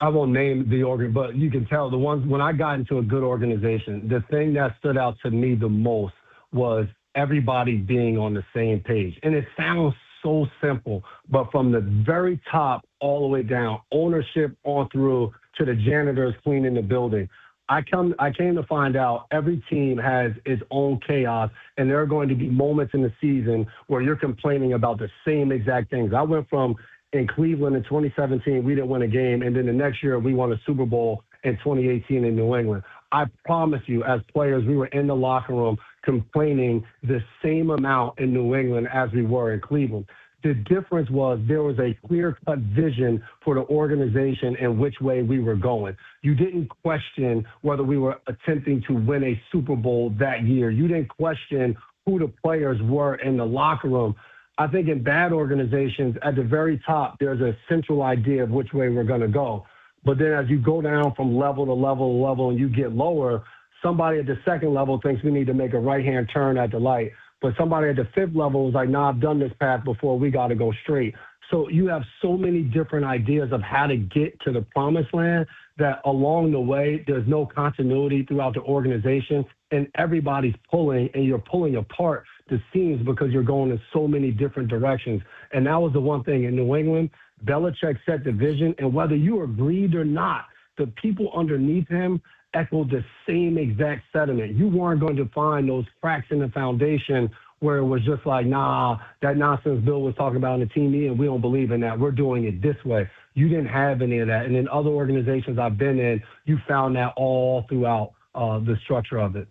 I won't name the organ, but you can tell the ones when I got into a good organization, the thing that stood out to me the most was everybody being on the same page. And it sounds so simple, but from the very top all the way down, ownership on through to the janitors cleaning the building. I came to find out every team has its own chaos, and there are going to be moments in the season where you're complaining about the same exact things. I went from in Cleveland in 2017, we didn't win a game, and then the next year we won a Super Bowl in 2018 in New England. I promise you, as players, we were in the locker room complaining the same amount in New England as we were in Cleveland. The difference was there was a clear-cut vision for the organization and which way we were going. You didn't question whether we were attempting to win a Super Bowl that year. You didn't question who the players were in the locker room. I think in bad organizations, at the very top, there's a central idea of which way we're going to go. But then as you go down from level to level to level and you get lower, somebody at the second level thinks we need to make a right-hand turn at the light. But somebody at the fifth level is like, nah, I've done this path before. We got to go straight. So you have so many different ideas of how to get to the promised land that along the way, there's no continuity throughout the organization, and everybody's pulling, and you're pulling apart the seams because you're going in so many different directions. And that was the one thing in New England. Belichick set the vision, and whether you agreed or not, the people underneath him echoed the same exact sentiment. You weren't going to find those cracks in the foundation where it was just like, nah, that nonsense Bill was talking about in the team meeting, we don't believe in that. We're doing it this way. You didn't have any of that. And in other organizations I've been in, you found that all throughout the structure of it.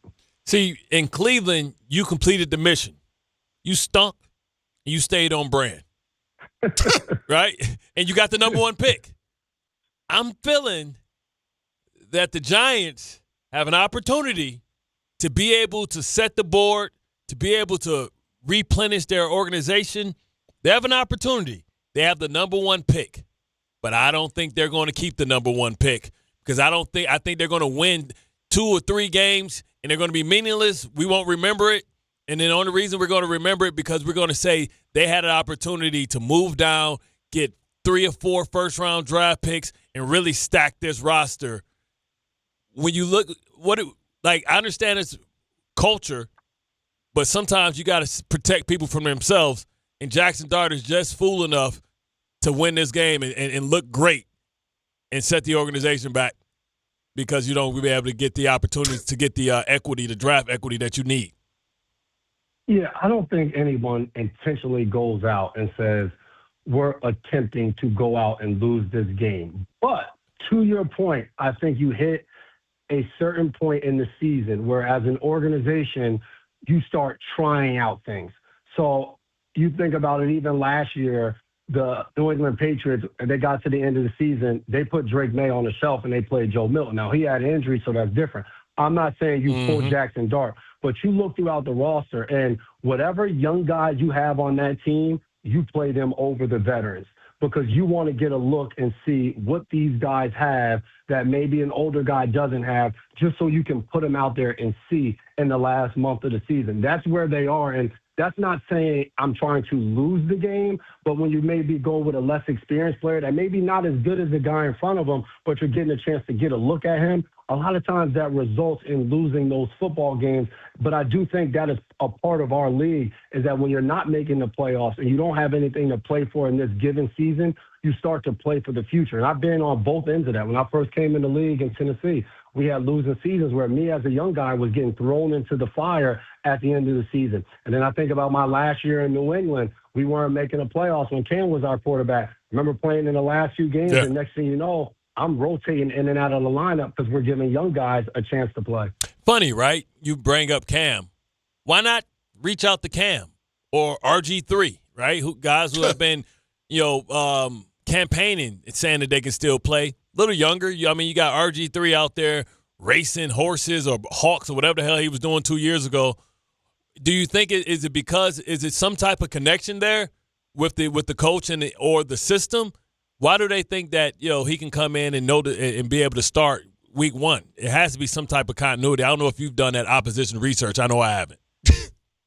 See, in Cleveland, you completed the mission. You stunk. You stayed on brand. Right? And you got the number one pick. I'm feeling that the Giants have an opportunity to be able to set the board, to be able to replenish their organization. They have an opportunity. They have the number one pick. But I don't think they're going to keep the number one pick because I think they're going to win 2 or 3 games and they're going to be meaningless. We won't remember it. And then the only reason we're going to remember it because we're going to say they had an opportunity to move down, get 3 or 4 first-round draft picks, and really stack this roster. When you look, I understand it's culture, but sometimes you got to protect people from themselves. And Jackson Dart is just fool enough to win this game and look great and set the organization back because you don't be able to get the opportunities to get the equity, the draft equity that you need. Yeah, I don't think anyone intentionally goes out and says, we're attempting to go out and lose this game. But to your point, I think you hit a certain point in the season where as an organization, you start trying out things. So you think about it, even last year, the New England Patriots, they got to the end of the season, they put Drake May on the shelf and they played Joe Milton. Now, he had injury, so that's different. I'm not saying you pull Jackson Dart, but you look throughout the roster and whatever young guys you have on that team, you play them over the veterans because you want to get a look and see what these guys have that maybe an older guy doesn't have, just so you can put them out there and see in the last month of the season. That's where they are, and that's not saying I'm trying to lose the game, but when you maybe go with a less experienced player that maybe not as good as the guy in front of him, but you're getting a chance to get a look at him, a lot of times that results in losing those football games. But I do think that is a part of our league is that when you're not making the playoffs and you don't have anything to play for in this given season, you start to play for the future. And I've been on both ends of that. When I first came in the league in Tennessee, we had losing seasons where me as a young guy was getting thrown into the fire at the end of the season. And then I think about my last year in New England, we weren't making the playoffs when Cam was our quarterback. I remember playing in the last few games, and next thing you know, I'm rotating in and out of the lineup because we're giving young guys a chance to play. Funny, right? You bring up Cam. Why not reach out to Cam or RG3, right? Guys who have been, campaigning and saying that they can still play. A little younger. You got RG3 out there racing horses or hawks or whatever the hell he was doing 2 years ago. Do you think is it some type of connection there with the coach or the system? Why do they think that he can come in and and be able to start week 1? It has to be some type of continuity. I don't know if you've done that opposition research. I know I haven't.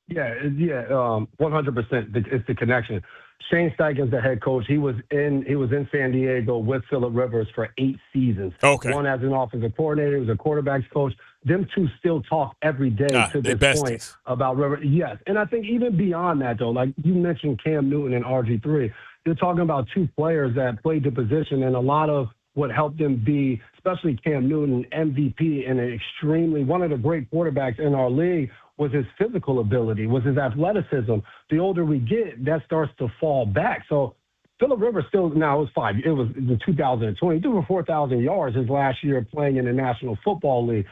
Yeah, 100%. It's the connection. Shane Steichen's the head coach. He was in San Diego with Phillip Rivers for 8 seasons. Okay. One as an offensive coordinator, he was a quarterbacks coach. Them two still talk every day to this point about Rivers. Yes, and I think even beyond that, though, like you mentioned Cam Newton and RG3, you're talking about 2 players that played the position, and a lot of what helped them be, especially Cam Newton, MVP and one of the great quarterbacks in our league, was his physical ability, was his athleticism. The older we get, that starts to fall back. So Phillip Rivers it was in 2020. He threw for 4,000 yards his last year playing in the National Football League.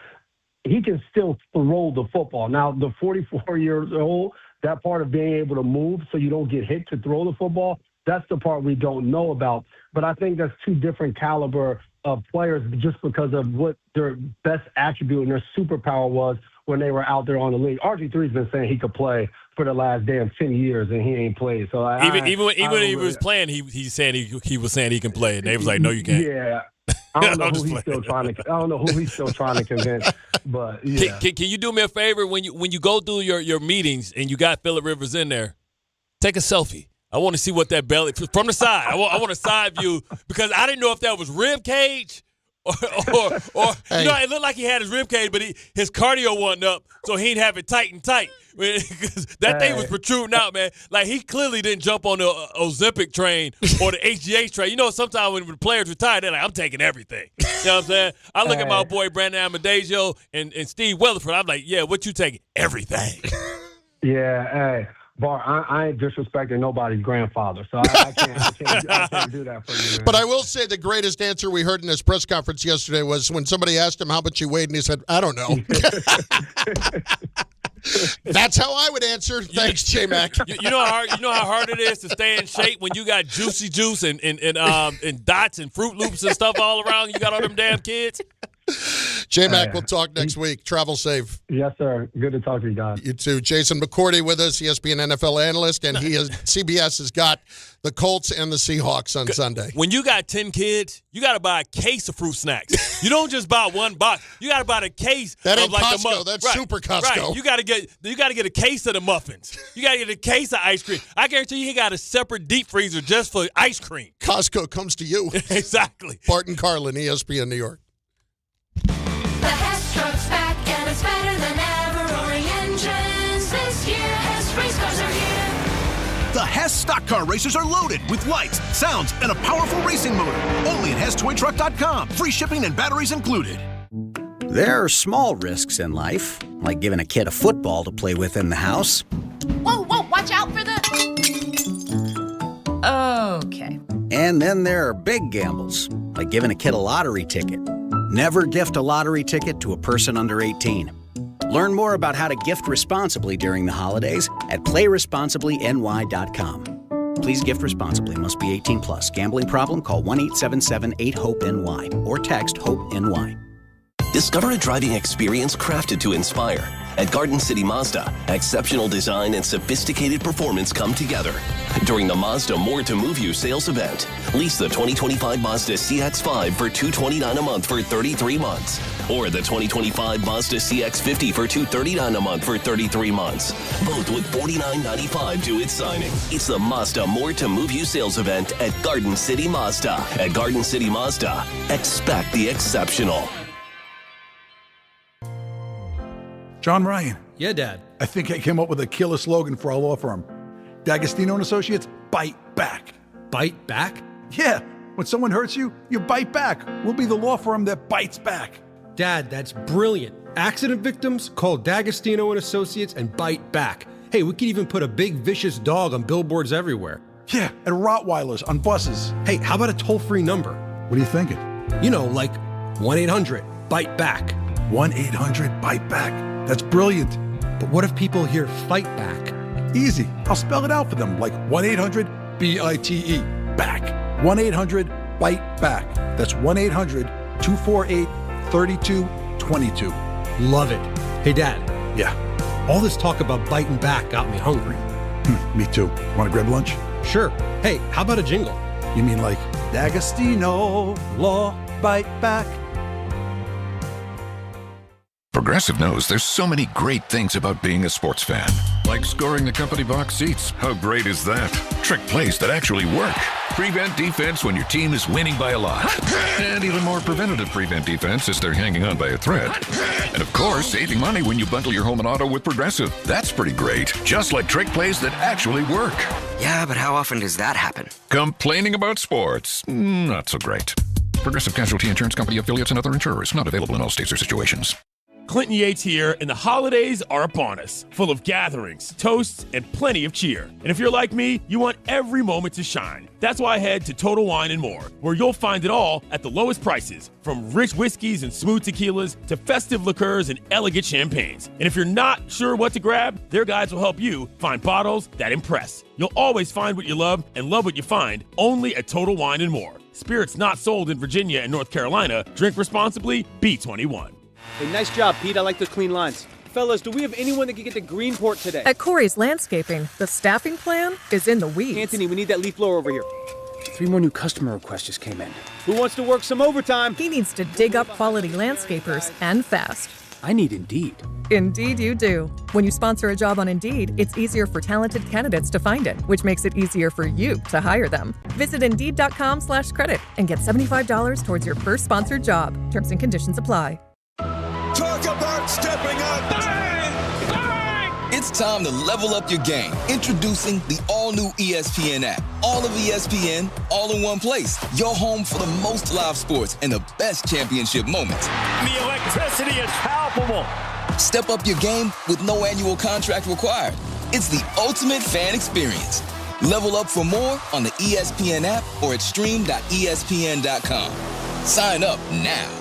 He can still throw the football. Now, the 44 years old, that part of being able to move so you don't get hit to throw the football, that's the part we don't know about. But I think that's 2 different caliber of players just because of what their best attribute and their superpower was when they were out there on the league. RG3's been saying he could play for the last damn 10 years, and he ain't played. So even when he was playing, he said he was saying he can play, and they was like, no, you can't. Yeah. I don't know who he's still trying to convince, but yeah. Can you do me a favor when you go through your meetings and you got Phillip Rivers in there? Take a selfie. I want to see what that belly from the side. I want a side view because I didn't know if that was rib cage or hey. It looked like he had his rib cage, but his cardio wasn't up, so he didn't have it tight. Because that thing was protruding out, man. Like, he clearly didn't jump on the Ozempic train or the HGH train. You know, sometimes when the players retire, they're like, I'm taking everything. You know what I'm saying? I look at my boy Brandon Amadeo and Steve Weatherford. I'm like, yeah, what you taking? Everything. Yeah, hey. Bart, I ain't disrespecting nobody's grandfather, so I can't do that for you, man. But I will say the greatest answer we heard in his press conference yesterday was when somebody asked him how much he weighed, and he said, I don't know. That's how I would answer. Thanks, J-Mac. You know how hard it is to stay in shape when you got Juicy Juice and Dots and Fruit Loops and stuff all around. You got all them damn kids. J-Mac, we'll talk next week. Travel safe. Yes, sir. Good to talk to you guys. You too. Jason McCourty with us, ESPN NFL analyst, and CBS has got the Colts and the Seahawks on Sunday. When you got 10 kids, you got to buy a case of fruit snacks. You don't just buy one box. You got to buy the case. That ain't like Costco. That's Super Costco. Right. You got to get a case of the muffins. You got to get a case of ice cream. I guarantee you, he got a separate deep freezer just for ice cream. Costco comes to you. Exactly. Bart and Carlin, ESPN New York. The Hess truck's back and it's better than ever. Roaring engines this year. Hess race cars are here. The Hess stock car races are loaded with lights, sounds, and a powerful racing motor. Only at HessToyTruck.com. Free shipping and batteries included. There are small risks in life, like giving a kid a football to play with in the house. Whoa, watch out for the... Okay. And then there are big gambles, like giving a kid a lottery ticket. Never gift a lottery ticket to a person under 18. Learn more about how to gift responsibly during the holidays at playresponsiblyny.com. Please gift responsibly. Must be 18 plus. Gambling problem? Call 1-877-8-HOPE-NY or text HOPE-NY. Discover a driving experience crafted to inspire. At Garden City Mazda, exceptional design and sophisticated performance come together. During the Mazda More to Move You sales event, lease the 2025 Mazda CX-5 for $229 a month for 33 months. Or the 2025 Mazda CX-50 for $239 a month for 33 months. Both with $49.95 to its signing. It's the Mazda More to Move You sales event at Garden City Mazda. At Garden City Mazda, expect the exceptional. John Ryan. Yeah, Dad. I think I came up with a killer slogan for our law firm. D'Agostino and Associates, bite back. Bite back? Yeah. When someone hurts you, you bite back. We'll be the law firm that bites back. Dad, that's brilliant. Accident victims, call D'Agostino and Associates and bite back. Hey, we could even put a big vicious dog on billboards everywhere. Yeah, and Rottweilers on buses. Hey, how about a toll-free number? What are you thinking? You know, like 1-800-BITE-BACK. 1-800-BITE-BACK. That's brilliant. But what if people hear fight back? Easy. I'll spell it out for them, like 1-800-BITE, back. 1-800-BITE-BACK. That's 1-800-248-3222. Love it. Hey, Dad. Yeah? All this talk about biting back got me hungry. Me too. Want to grab lunch? Sure. Hey, how about a jingle? You mean like, D'Agostino, law, bite back. Progressive knows there's so many great things about being a sports fan. Like scoring the company box seats. How great is that? Trick plays that actually work. Prevent defense when your team is winning by a lot. And even more preventative prevent defense as they're hanging on by a thread. And of course, saving money when you bundle your home and auto with Progressive. That's pretty great. Just like trick plays that actually work. Yeah, but how often does that happen? Complaining about sports? Not so great. Progressive Casualty Insurance Company affiliates and other insurers. Not available in all states or situations. Clinton Yates here, and the holidays are upon us, full of gatherings, toasts, and plenty of cheer. And if you're like me, you want every moment to shine. That's why I head to Total Wine & More, where you'll find it all at the lowest prices, from rich whiskeys and smooth tequilas to festive liqueurs and elegant champagnes. And if you're not sure what to grab, their guides will help you find bottles that impress. You'll always find what you love and love what you find, only at Total Wine & More. Spirits not sold in Virginia and North Carolina. Drink responsibly. Be 21. Hey, nice job, Pete. I like those clean lines. Fellas, do we have anyone that can get to Greenport today? At Corey's Landscaping, the staffing plan is in the weeds. Anthony, we need that leaf blower over here. 3 more new customer requests just came in. Who wants to work some overtime? He needs to dig up quality landscapers and fast. I need Indeed. Indeed you do. When you sponsor a job on Indeed, it's easier for talented candidates to find it, which makes it easier for you to hire them. Visit Indeed.com/credit and get $75 towards your first sponsored job. Terms and conditions apply. Talk about stepping up. Bang! Bang! It's time to level up your game. Introducing the all-new ESPN app. All of ESPN, all in one place. Your home for the most live sports and the best championship moments. The electricity is palpable. Step up your game with no annual contract required. It's the ultimate fan experience. Level up for more on the ESPN app or at stream.espn.com. Sign up now.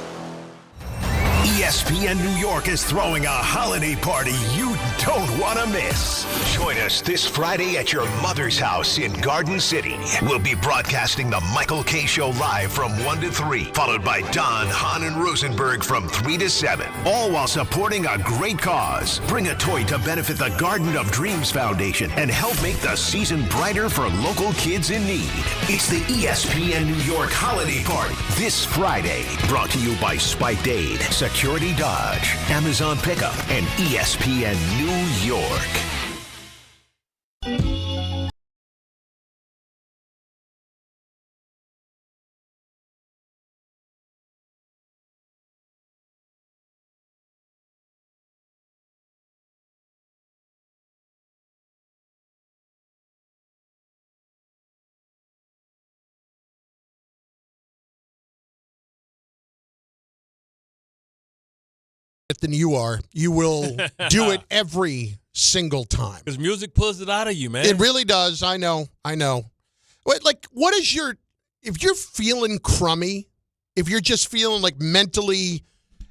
ESPN New York is throwing a holiday party you don't want to miss. Join us this Friday at your mother's house in Garden City. We'll be broadcasting the Michael K. Show live from 1 to 3, followed by Don, Hahn, and Rosenberg from 3 to 7, all while supporting a great cause. Bring a toy to benefit the Garden of Dreams Foundation and help make the season brighter for local kids in need. It's the ESPN New York Holiday Party this Friday, brought to you by Spiked Aid, Security Dodge, Amazon Pickup, and ESPN New York. Than you are, you will do it every single time. Because music pulls it out of you, man. It really does. I know. Wait, like, what is if you're feeling crummy, if you're just feeling like mentally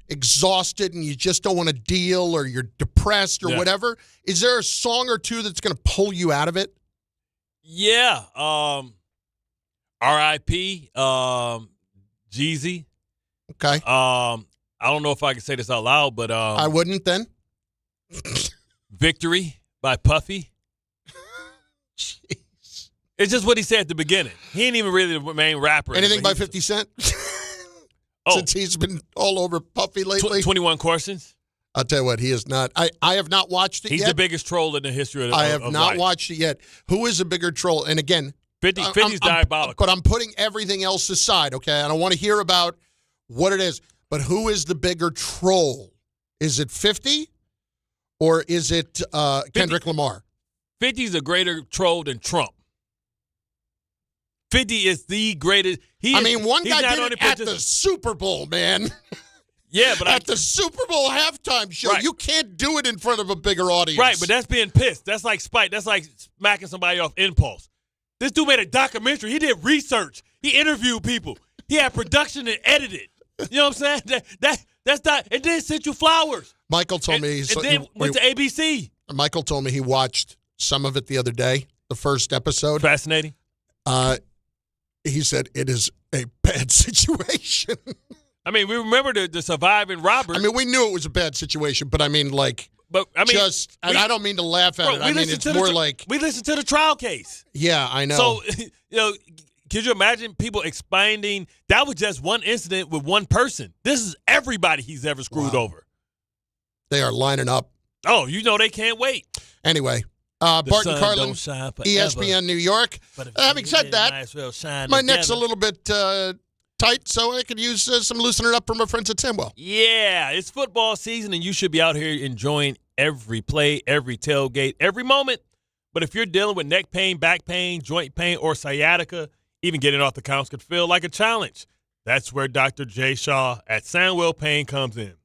exhausted and you just don't want to deal, or you're depressed or whatever, is there a song or two that's going to pull you out of it? Yeah. R.I.P. Jeezy. Okay. I don't know if I can say this out loud, but I wouldn't then. Victory by Puffy. Jeez. It's just what he said at the beginning. He ain't even really the main rapper. Anything by 50 Cent? Since he's been all over Puffy lately. 21 Questions. I'll tell you what, he is not. I have not watched it yet. He's the biggest troll in the history of I have not life. watched it yet. Who is a bigger troll? And again, 50's diabolical. But I'm putting everything else aside, okay? I don't want to hear about what it is. But who is the bigger troll? Is it 50 or is it Kendrick Lamar? 50's a greater troll than Trump. 50 is the greatest. One guy did it at the Super Bowl, man. Yeah, but at the Super Bowl halftime show, you can't do it in front of a bigger audience. Right, but that's being pissed. That's like spite. That's like smacking somebody off impulse. This dude made a documentary. He did research. He interviewed people. He had production and edited. You know what I'm saying? That's not. It didn't send you flowers. Michael told me. And then went to ABC. Michael told me he watched some of it the other day, the first episode. Fascinating. He said it is a bad situation. I mean, we remember the surviving Robert. I mean, we knew it was a bad situation, but I mean, and I don't mean to laugh at it. I mean, it's more like we listened to the trial case. Yeah, I know. So, could you imagine people explaining that was just one incident with one person? This is everybody he's ever screwed over. They are lining up. Oh, they can't wait. Anyway, Bart and Carlin, ESPN New York. Having said that, my neck's a little bit tight, so I could use some loosening up from my friends at Thamel. Yeah, it's football season, and you should be out here enjoying every play, every tailgate, every moment. But if you're dealing with neck pain, back pain, joint pain, or sciatica, even getting off the couch could feel like a challenge. That's where Dr. Jay Shaw at Sandwell Pain comes in.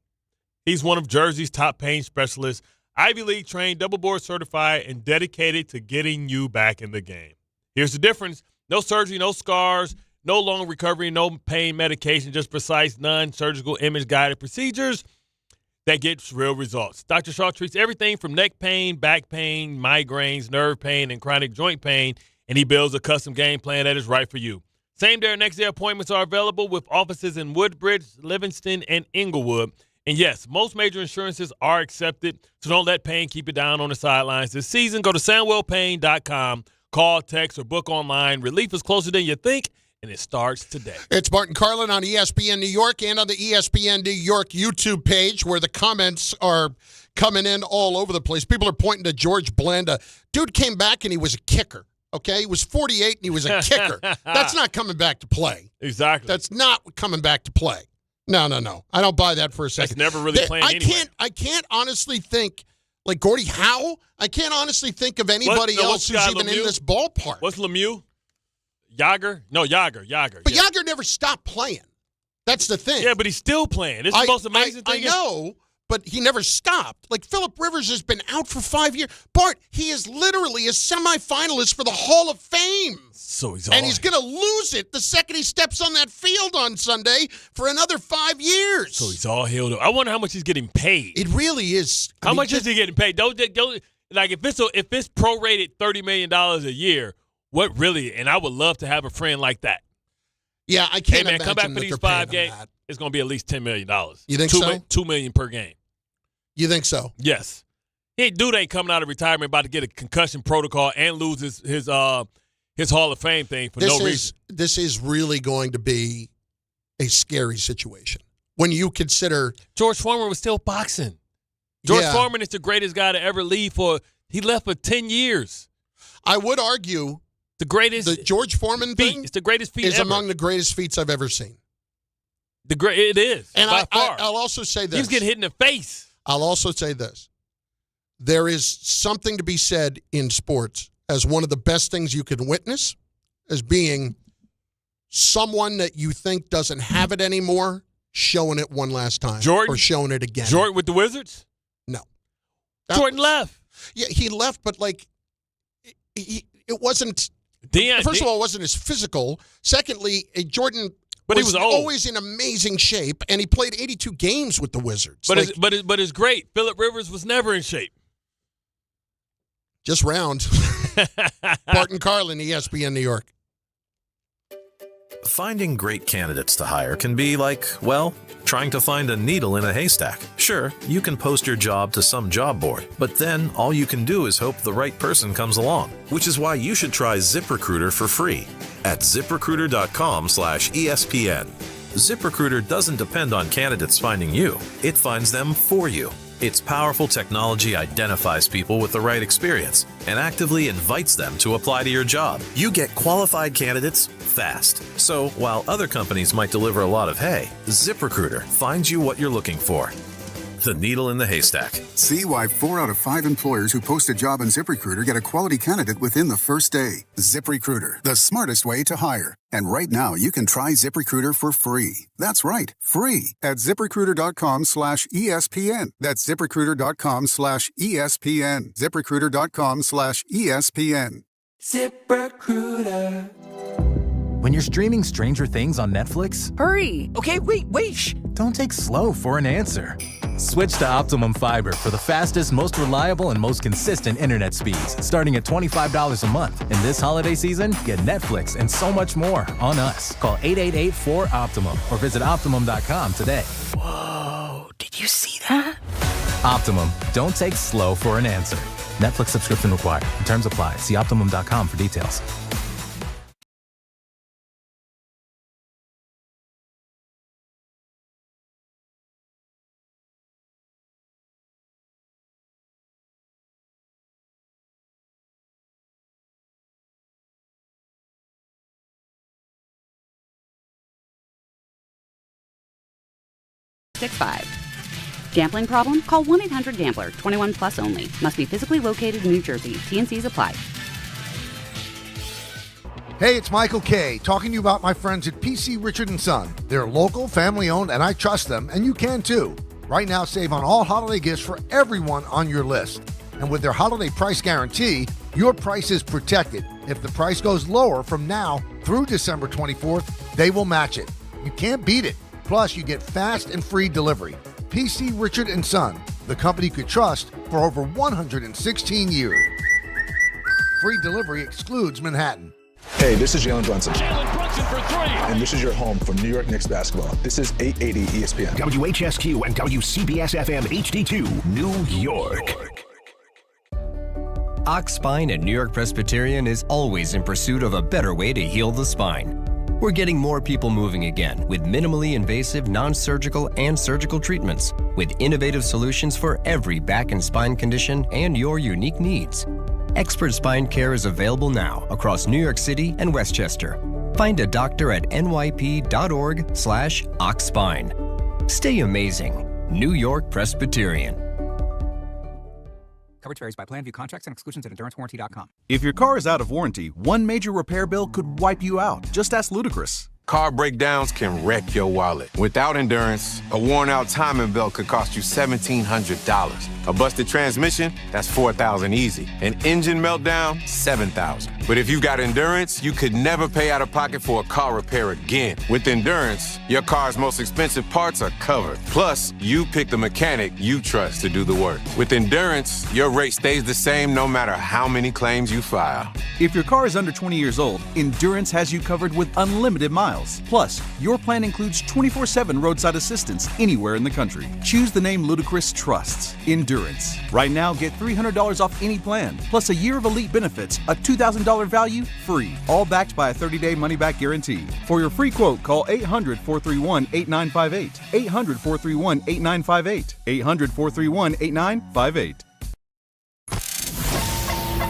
He's one of Jersey's top pain specialists, Ivy League trained, double board certified, and dedicated to getting you back in the game. Here's the difference. No surgery, no scars, no long recovery, no pain medication, just precise, non-surgical, image-guided procedures that gets real results. Dr. Shaw treats everything from neck pain, back pain, migraines, nerve pain, and chronic joint pain, and he builds a custom game plan that is right for you. Same-day or next-day appointments are available with offices in Woodbridge, Livingston, and Inglewood. And yes, most major insurances are accepted, so don't let pain keep you down on the sidelines this season. Go to SamwellPain.com, call, text, or book online. Relief is closer than you think, and it starts today. It's Bart and Carlin on ESPN New York and on the ESPN New York YouTube page where the comments are coming in all over the place. People are pointing to George Blanda. Dude came back and he was a kicker, okay? He was 48 and he was a kicker. That's not coming back to play. Exactly. That's not coming back to play. No. I don't buy that for a second. That's never really playing anyway. I can't honestly think, like Gordie Howe, I can't honestly think of anybody else who's even in this ballpark. What's Lemieux? Yager? No, Yager. But Yager never stopped playing. That's the thing. Yeah, but he's still playing. This is the most amazing thing. I know, but he never stopped. Like, Phillip Rivers has been out for 5 years. Bart, he is literally a semifinalist for the Hall of Fame. So he's And he's going to lose it the second he steps on that field on Sunday for another 5 years. So he's all healed up. I wonder how much he's getting paid. It really is. How much is he getting paid? Don't like if it's prorated $30 million a year, what really? And I would love to have a friend like that. Yeah, I can't imagine. Hey, man, come back for these 5 games. It's going to be at least $10 million. You think so? $2 million per game. You think so? Yes. Dude ain't coming out of retirement about to get a concussion protocol and lose his Hall of Fame thing for no reason. This is really going to be a scary situation. When you consider George Foreman was still boxing. George Foreman is the greatest guy to ever leave he left for 10 years. I would argue the George Foreman thing it's the greatest feat is ever. among the greatest feats I've ever seen. It is. And by far. I'll also say this. He was getting hit in the face. I'll also say this. There is something to be said in sports as one of the best things you can witness as being someone that you think doesn't have it anymore, showing it one last time. Jordan? Or showing it again. Jordan with the Wizards? No. Jordan left. Yeah, he left, but it wasn't. First of all, it wasn't as physical. Secondly, Jordan he was old. Always in amazing shape, and he played 82 games with the Wizards. But it's great. Phillip Rivers was never in shape. Just round. Bart and Carlin, ESPN New York. Finding great candidates to hire can be like, well, trying to find a needle in a haystack. Sure, you can post your job to some job board, but then all you can do is hope the right person comes along, which is why you should try ZipRecruiter for free at ZipRecruiter.com/ESPN. ZipRecruiter doesn't depend on candidates finding you. It finds them for you. Its powerful technology identifies people with the right experience and actively invites them to apply to your job. You get qualified candidates fast. So while other companies might deliver a lot of hay, ZipRecruiter finds you what you're looking for. The needle in the haystack. See why 4 out of 5 employers who post a job on ZipRecruiter get a quality candidate within the first day. ZipRecruiter, the smartest way to hire. And right now, you can try ZipRecruiter for free. That's right, free at ZipRecruiter.com/ESPN. That's ZipRecruiter.com/ESPN. ZipRecruiter.com/ESPN. ZipRecruiter. When you're streaming Stranger Things on Netflix, hurry! Okay, wait! Don't take slow for an answer. Switch to Optimum Fiber for the fastest, most reliable, and most consistent internet speeds, starting at $25 a month. And this holiday season, get Netflix and so much more on us. Call 888-4OPTIMUM or visit Optimum.com today. Whoa, did you see that? Optimum, don't take slow for an answer. Netflix subscription required. Terms apply. See Optimum.com for details. Gambling problem? Call 1-800-GAMBLER. 21 plus only. Must be physically located in New Jersey. T&Cs apply. Hey, it's Michael K. talking to you about my friends at PC Richard & Son. They're local, family-owned, and I trust them, and you can too. Right now, save on all holiday gifts for everyone on your list. And with their holiday price guarantee, your price is protected. If the price goes lower from now through December 24th, they will match it. You can't beat it. Plus, you get fast and free delivery. PC Richard & Son, the company you could trust for over 116 years. Free delivery excludes Manhattan. Hey, this is Jalen Brunson. Jalen Brunson for three. And this is your home for New York Knicks basketball. This is 880 ESPN. WHSQ and WCBS-FM HD2, New York. Ox Spine at New York Presbyterian is always in pursuit of a better way to heal the spine. We're getting more people moving again with minimally invasive, non-surgical, and surgical treatments with innovative solutions for every back and spine condition and your unique needs. Expert spine care is available now across New York City and Westchester. Find a doctor at nyp.org/oxspine. Stay amazing. New York Presbyterian. Coverage varies by plan. View contracts and exclusions at endurancewarranty.com. If your car is out of warranty, one major repair bill could wipe you out. Just ask Ludacris. Car breakdowns can wreck your wallet. Without Endurance, a worn-out timing belt could cost you $1,700. A busted transmission, that's $4,000 easy. An engine meltdown, $7,000. But if you've got Endurance, you could never pay out of pocket for a car repair again. With Endurance, your car's most expensive parts are covered. Plus, you pick the mechanic you trust to do the work. With Endurance, your rate stays the same no matter how many claims you file. If your car is under 20 years old, Endurance has you covered with unlimited miles. Plus, your plan includes 24/7 roadside assistance anywhere in the country. Choose the name Ludacris trusts, Endurance. Right now, get $300 off any plan, plus a year of elite benefits, a $2,000 value, free. All backed by a 30-day money-back guarantee. For your free quote, call 800-431-8958. 800-431-8958. 800-431-8958.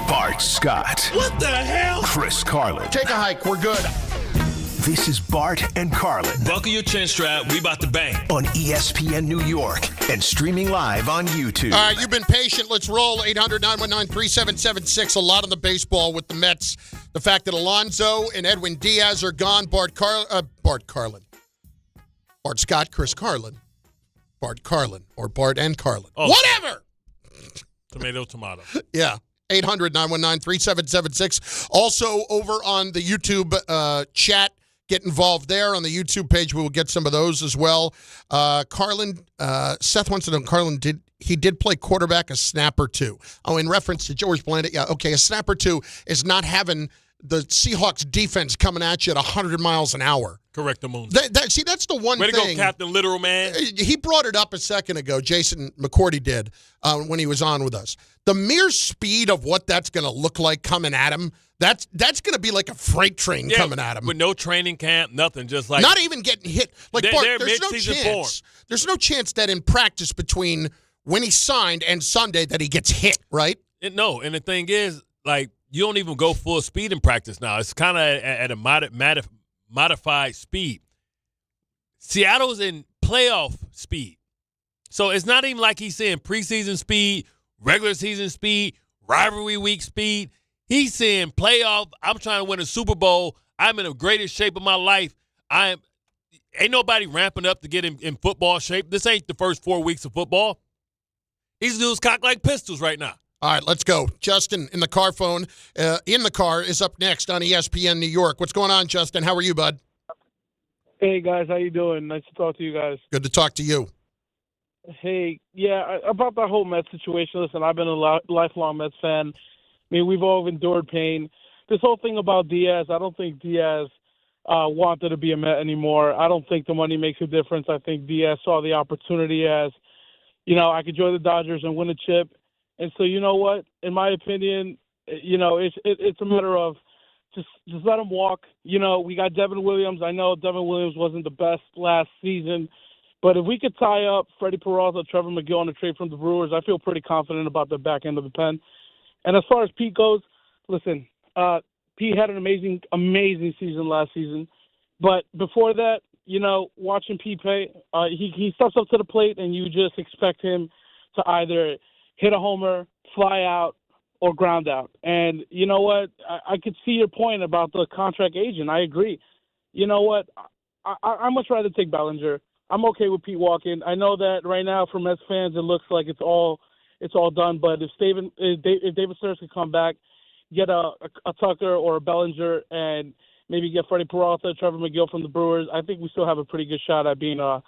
Bart Scott. What the hell? Chris Carlin. Take a hike. We're good. This is Bart and Carlin. Buckle your chin strap. We about to bang. On ESPN New York and streaming live on YouTube. All right, you've been patient. Let's roll. 800-919-3776. A lot on the baseball with the Mets. The fact that Alonso and Edwin Diaz are gone. Bart Carlin. Bart Scott, Chris Carlin. Bart Carlin. Or Bart and Carlin. Oh. Whatever. Tomato. Yeah. 800-919-3776. Also, over on the YouTube chat, get involved there on the YouTube page. We will get some of those as well. Carlin, Seth wants to know, Carlin, did play quarterback a snap or two? Oh, in reference to George Blanda, yeah, okay, a snap or two is not having the Seahawks defense coming at you at 100 miles an hour. Correct the moon. See, that's the one Way thing. Way to go, Captain Literal Man. He brought it up a second ago, Jason McCourty did, when he was on with us. The mere speed of what that's going to look like coming at him, that's going to be like a freight train coming at him. With no training camp, nothing, just like. Not even getting hit. Like, Bart, they're there's no chance. There's no chance that in practice between when he signed and Sunday that he gets hit, right? No, and the thing is, like, you don't even go full speed in practice now. It's kind of at a modified speed. Seattle's in playoff speed. So it's not even like he's saying preseason speed, regular season speed, rivalry week speed. He's saying playoff, I'm trying to win a Super Bowl. I'm in the greatest shape of my life. Ain't nobody ramping up to get in football shape. This ain't the first 4 weeks of football. These dudes cock like pistols right now. All right, let's go. Justin in the car phone, in the car, is up next on ESPN New York. What's going on, Justin? How are you, bud? Hey, guys. How you doing? Nice to talk to you guys. Good to talk to you. Hey, yeah, about that whole Mets situation, listen, I've been a lifelong Mets fan. I mean, we've all endured pain. This whole thing about Diaz, I don't think Diaz wanted to be a Met anymore. I don't think the money makes a difference. I think Diaz saw the opportunity as, I could join the Dodgers and win a chip. And so, you know what? In my opinion, it's a matter of just let him walk. We got Devin Williams. I know Devin Williams wasn't the best last season, but if we could tie up Freddie Peralta, Trevor McGill on a trade from the Brewers, I feel pretty confident about the back end of the pen. And as far as Pete goes, listen, Pete had an amazing season last season. But before that, watching Pete play, he steps up to the plate and you just expect him to either hit a homer, fly out, or ground out. And you know what? I could see your point about the contract agent. I agree. You know what? I much rather take Bellinger. I'm okay with Pete walking. I know that right now for Mets fans it looks like it's all done. But if David Stearns could come back, get a Tucker or a Bellinger, and maybe get Freddie Peralta, Trevor McGill from the Brewers, I think we still have a pretty good shot at being a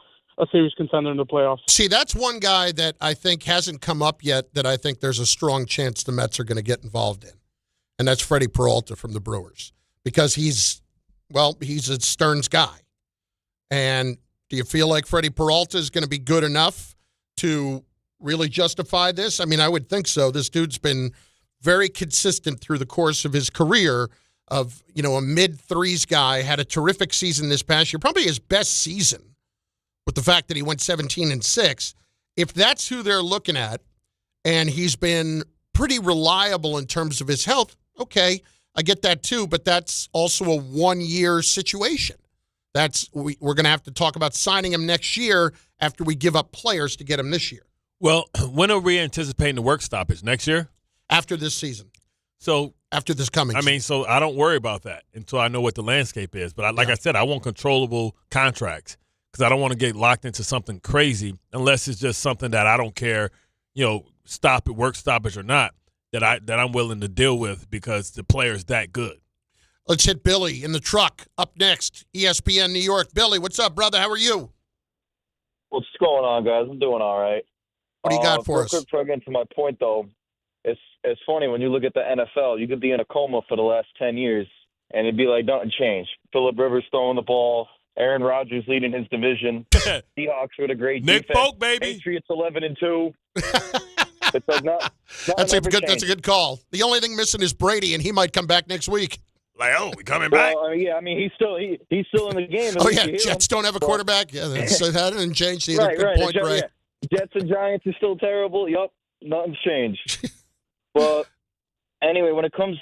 serious contender in the playoffs. See, that's one guy that I think hasn't come up yet that I think there's a strong chance the Mets are going to get involved in, and that's Freddie Peralta from the Brewers. because he's a Stearns guy. And do you feel like Freddie Peralta is going to be good enough to really justify this? I mean, I would think so. This dude's been very consistent through the course of his career of, a mid-threes guy, had a terrific season this past year, probably his best season with the fact that he went 17-6. If that's who they're looking at, and he's been pretty reliable in terms of his health, okay, I get that too, but that's also a one-year situation. We're going to have to talk about signing him next year after we give up players to get him this year. Well, when are we anticipating the work stoppage? Next year? After this season. So after this coming season. So I don't worry about that until I know what the landscape is. But I said, I want controllable contracts because I don't want to get locked into something crazy unless it's just something that I don't care, work stoppage or not, that I'm willing to deal with because the player's that good. Let's hit Billy in the truck. Up next, ESPN New York. Billy, what's up, brother? How are you? What's going on, guys? I'm doing all right. What do you got for us? Quick, again, to my point, though, it's funny when you look at the NFL. You could be in a coma for the last 10 years, and it'd be like nothing changed. Phillip Rivers throwing the ball, Aaron Rodgers leading his division, Seahawks with a great Nick defense, Folk, baby. Patriots 11-2. It's like That's a good call. The only thing missing is Brady, and he might come back next week. Like, we coming back? He's still in the game. Oh, yeah, Jets don't have a quarterback? Yeah, that hasn't changed either. Right, good point, Ray. Yeah. Jets and Giants are still terrible. Yup, nothing's changed. But anyway, when it comes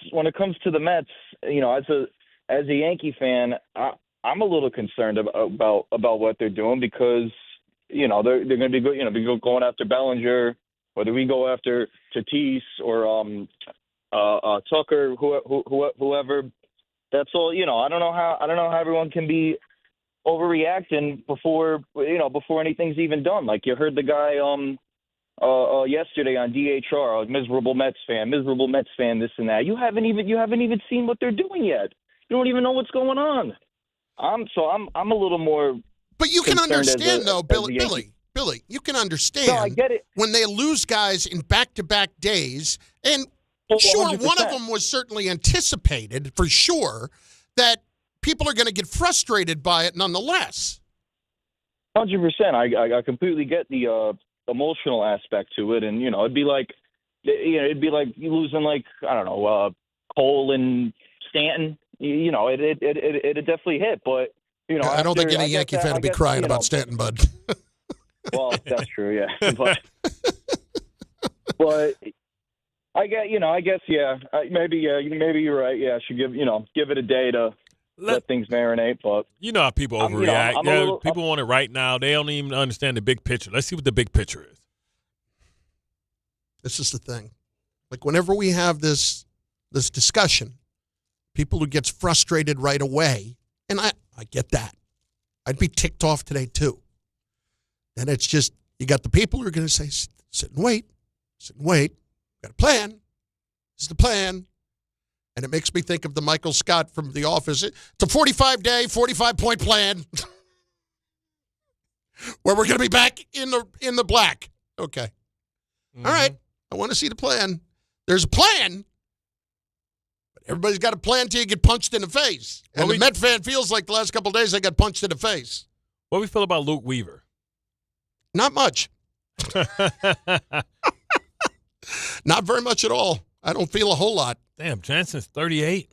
to the Mets, as a Yankee fan, I'm a little concerned about what they're doing because, they're going to be good, be going after Bellinger, whether we go after Tatis or Tucker, whoever. That's all. I don't know how everyone can be overreacting before anything's even done. Like you heard the guy yesterday on DHR, miserable Mets fan, this and that. You haven't even seen what they're doing yet. You don't even know what's going on. I'm a little more. But you can understand though, Billy, you can understand. No, I get it. When they lose guys in back-to-back days, and sure, 100%. One of them was certainly anticipated for sure, that people are going to get frustrated by it nonetheless. 100%. I completely get the emotional aspect to it, and it'd be like you losing Cole and Stanton. It definitely hit, but I don't think any Yankee fan would be crying about Stanton, bud. Well, that's true, yeah. But I guess, yeah. Maybe you're right. Yeah, I should give it a day to let things marinate. But you know how people overreact. People want it right now. They don't even understand the big picture. Let's see what the big picture is. This is the thing. Like whenever we have this discussion, people who gets frustrated right away, and I get that. I'd be ticked off today too. And it's just you got the people who are going to say, sit and wait. Got a plan. This is the plan. And it makes me think of the Michael Scott from The Office. It's a 45-day, 45-point plan where we're going to be back in the black. Okay. Mm-hmm. All right. I want to see the plan. There's a plan, but everybody's got a plan till you get punched in the face. And the Met fan feels like the last couple of days they got punched in the face. What do we feel about Luke Weaver? Not much. Not very much at all. I don't feel a whole lot. Damn, Jansen's 38.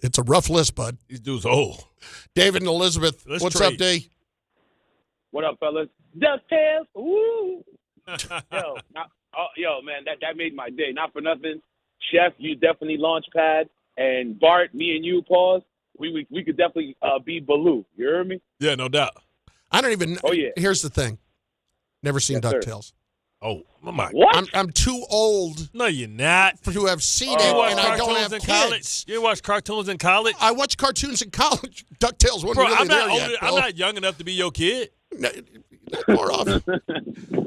It's a rough list, bud. These dudes old. David and Elizabeth, what's up, D? What up, fellas? DuckTales. Woo! Yo, man, that made my day. Not for nothing. Chef, you definitely launch pad. And Bart, me and you, pause. We could definitely be Baloo. You heard me? Yeah, no doubt. I don't even. Oh yeah. Here's the thing. Never seen DuckTales. Oh my! What? I'm too old. No, you're not. To have seen it, and I don't have kids. College. You watch cartoons in college? I watched cartoons in college. DuckTales wasn't really there yet. I'm not young enough to be your kid. Not far off.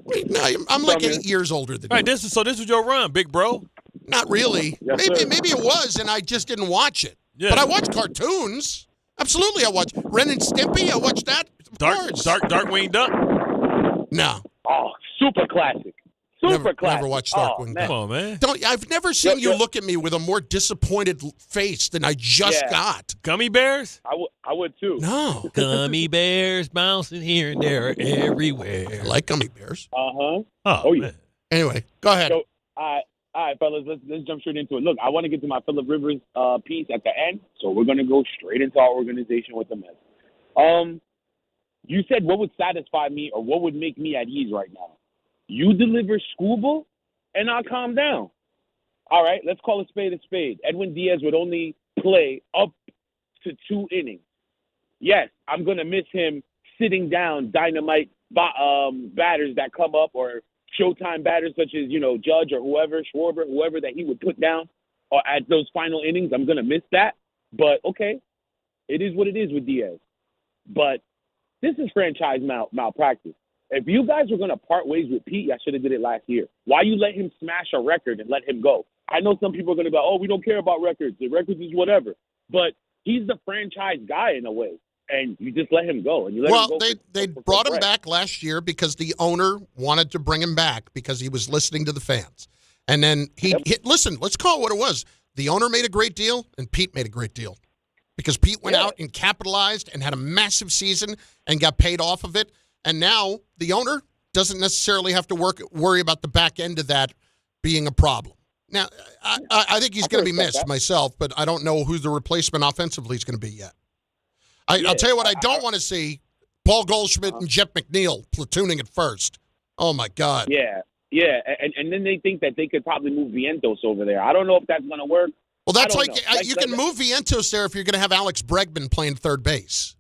Wait, no, I'm like 8 years older than you. Right, this was your run, big bro. Not really. Yes, maybe it was, and I just didn't watch it. Yeah. But I watched cartoons. Absolutely, I watched Ren and Stimpy. I watched that. Darkwing Duck. No. Oh, super classic. Super classic. Never watched Darkwing Duck. Come on, man. I've never seen you look at me with a more disappointed face than I just got. Gummy bears? I would too. No. Gummy bears bouncing here and there everywhere. I like gummy bears. Uh-huh. Oh, yeah. man. Anyway, go ahead. So, all right, fellas, let's jump straight into it. Look, I want to get to my Phillip Rivers piece at the end, so we're going to go straight into our organization with the Mets. You said what would satisfy me or what would make me at ease right now. You deliver Skubal, and I'll calm down. All right, let's call a spade a spade. Edwin Diaz would only play up to 2 innings. Yes, I'm going to miss him sitting down dynamite batters that come up, or Showtime batters such as, Judge or whoever, Schwarber, whoever that he would put down or at those final innings. I'm going to miss that. But, okay, it is what it is with Diaz. But this is franchise malpractice. If you guys were going to part ways with Pete, I should have did it last year. Why you let him smash a record and let him go? I know some people are going to be like, oh, we don't care about records. The records is whatever. But he's the franchise guy in a way. And you just let him go. And you let him go they brought him back last year because the owner wanted to bring him back because he was listening to the fans. And then listen, let's call it what it was. The owner made a great deal, and Pete made a great deal. Because Pete went out and capitalized and had a massive season and got paid off of it. And now the owner doesn't necessarily have to worry about the back end of that being a problem. Now, I think he's going to be missed myself, but I don't know who the replacement offensively is going to be yet. I'll tell you what I don't want to see, Paul Goldschmidt and Jeff McNeil platooning at first. Oh, my God. Yeah. And then they think that they could probably move Vientos over there. I don't know if that's going to work. Well, that's you can move Vientos there if you're going to have Alex Bregman playing third base.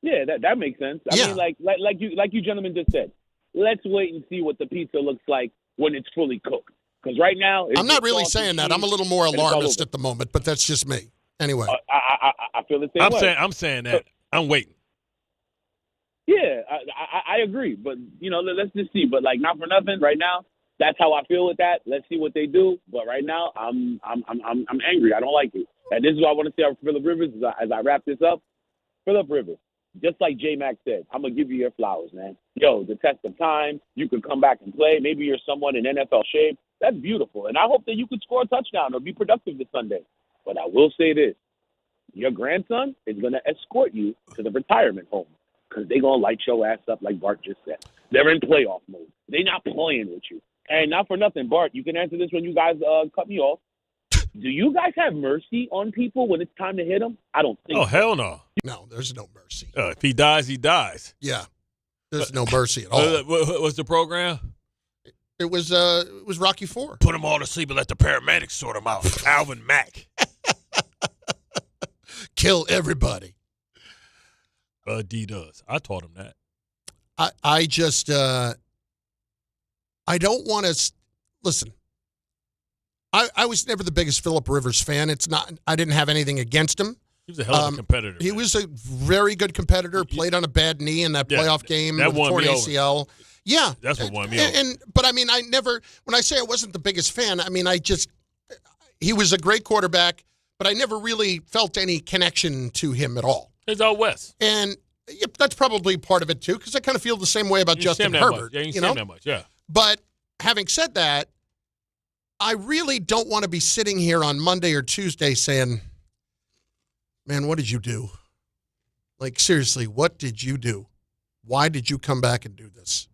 Yeah, that makes sense. I mean, like you gentlemen just said, let's wait and see what the pizza looks like when it's fully cooked. Because right now, I'm not really saying that. I'm a little more alarmist at the moment, but that's just me. Anyway, I feel the same way. I'm saying that. I'm waiting. Yeah, I agree, but let's just see. But not for nothing, right now, that's how I feel with that. Let's see what they do. But right now, I'm angry. I don't like it, and this is what I want to say about Phillip Rivers as I wrap this up. Phillip Rivers, just like J-Mac said, I'm gonna give you your flowers, man. Yo, the test of time. You can come back and play. Maybe you're someone in NFL shape. That's beautiful, and I hope that you could score a touchdown or be productive this Sunday. But I will say this: your grandson is gonna escort you to the retirement home. Because they're going to light your ass up like Bart just said. They're in playoff mode. They're not playing with you. And not for nothing, Bart, you can answer this when you guys cut me off. Do you guys have mercy on people when it's time to hit them? I don't think so. Hell no. No, there's no mercy. If he dies, he dies. Yeah. There's no mercy at all. What's the program? It was Rocky IV. Put them all to sleep and let the paramedics sort them out. Alvin Mack. Kill everybody. D does. I taught him that. I just I don't want to listen. I was never the biggest Phillip Rivers fan. It's not. I didn't have anything against him. He was a hell of a competitor. He was a very good competitor. Played on a bad knee in that playoff game with torn ACL. Yeah, that's what won me over. But I mean, I never. When I say I wasn't the biggest fan, I mean he was a great quarterback, but I never really felt any connection to him at all. He's out west. And that's probably part of it, too, because I kind of feel the same way about Justin Herbert. Yeah, you know that much, yeah. But having said that, I really don't want to be sitting here on Monday or Tuesday saying, man, what did you do? Like, seriously, what did you do? Why did you come back and do this?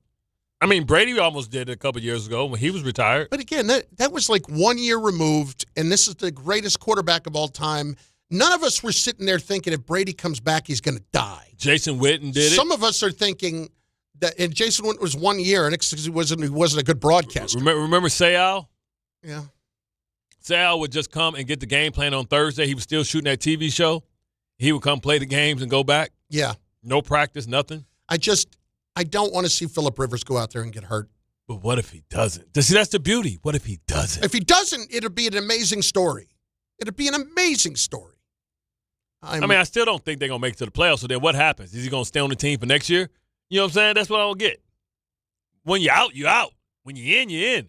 I mean, Brady almost did it a couple years ago when he was retired. But again, that was like 1 year removed, and this is the greatest quarterback of all time. None of us were sitting there thinking if Brady comes back, he's going to die. Jason Witten did it. Some of us are thinking that, and Jason Witten was 1 year, and he wasn't a good broadcaster. Remember Sayal? Yeah. Sayal would just come and get the game plan on Thursday. He was still shooting that TV show. He would come play the games and go back. Yeah. No practice, nothing. I don't want to see Phillip Rivers go out there and get hurt. But what if he doesn't? See, that's the beauty. What if he doesn't? If he doesn't, it'll be an amazing story. It'll be an amazing story. I still don't think they're going to make it to the playoffs. So then what happens? Is he going to stay on the team for next year? You know what I'm saying? That's what I don't get. When you're out, you're out. When you're in, you're in.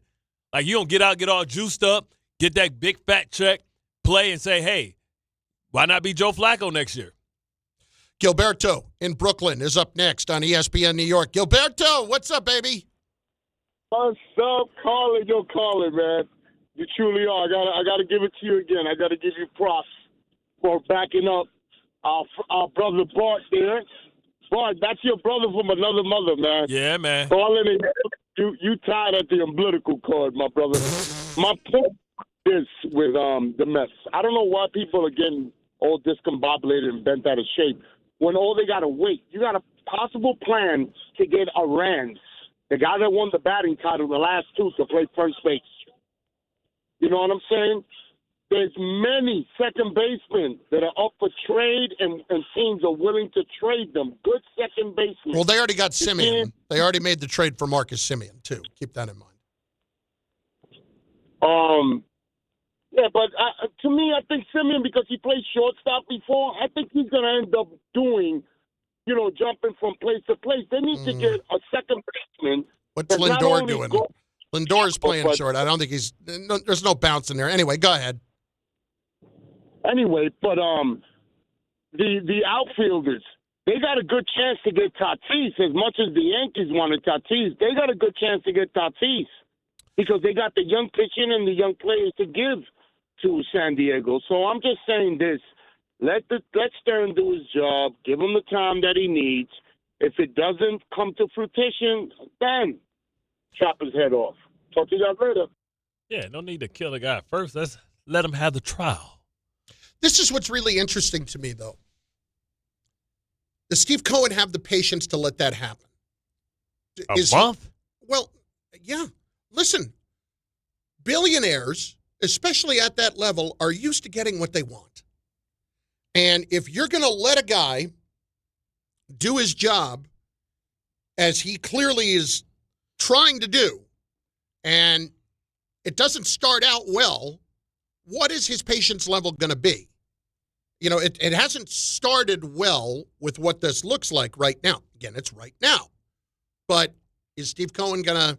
Like, you don't get out, get all juiced up, get that big fat check, play and say, hey, why not be Joe Flacco next year? Gilberto in Brooklyn is up next on ESPN New York. Gilberto, what's up, baby? What's up, Carlin? Yo, Carlin, man. You truly are. I gotta give it to you again. I gotta give you props for backing up our brother Bart there. Bart, that's your brother from another mother, man. Yeah, man. Carlin, you tied at the umbilical cord, my brother. My point is with the Mets. I don't know why people are getting all discombobulated and bent out of shape when all they got to wait. You got a possible plan to get Arans, the guy that won the batting title the last two, to play first base. You know what I'm saying? There's many second basemen that are up for trade, and teams are willing to trade them. Good second basemen. Well, they already got Simeon. They already made the trade for Marcus Simeon, too. Keep that in mind. Yeah, but to me, I think Simeon, because he played shortstop before, I think he's going to end up doing, jumping from place to place. They need to get a second baseman. What's Lindor doing? Lindor's playing short. I don't think there's no bounce in there. Anyway, go ahead. Anyway, but the outfielders, they got a good chance to get Tatis. As much as the Yankees wanted Tatis, they got a good chance to get Tatis because they got the young pitching and the young players to give to San Diego. So I'm just saying this. Let Stern do his job. Give him the time that he needs. If it doesn't come to fruition, then chop his head off. Talk to you guys later. Yeah, no need to kill the guy first. Let's let him have the trial. This is what's really interesting to me, though. Does Steve Cohen have the patience to let that happen? A month? Well, yeah. Listen, billionaires, especially at that level, are used to getting what they want. And if you're going to let a guy do his job as he clearly is trying to do, and it doesn't start out well, what is his patience level going to be? It hasn't started well with what this looks like right now. Again, it's right now. But is Steve Cohen going to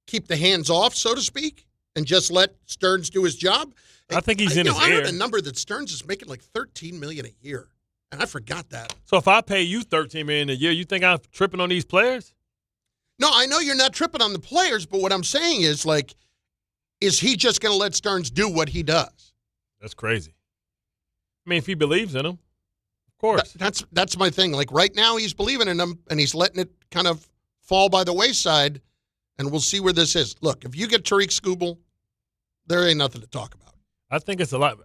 keep the hands off, so to speak, and just let Stearns do his job? I think he's in his I ear. heard a number that Stearns is making like $13 million a year, and I forgot that. So if I pay you $13 million a year, you think I'm tripping on these players? No, I know you're not tripping on the players, but what I'm saying is, is he just going to let Stearns do what he does? That's crazy. I mean, if he believes in him, of course. That's my thing. Right now, he's believing in him, and he's letting it kind of fall by the wayside, and we'll see where this is. Look, if you get Tariq Skubal, there ain't nothing to talk about. I think it's a lot.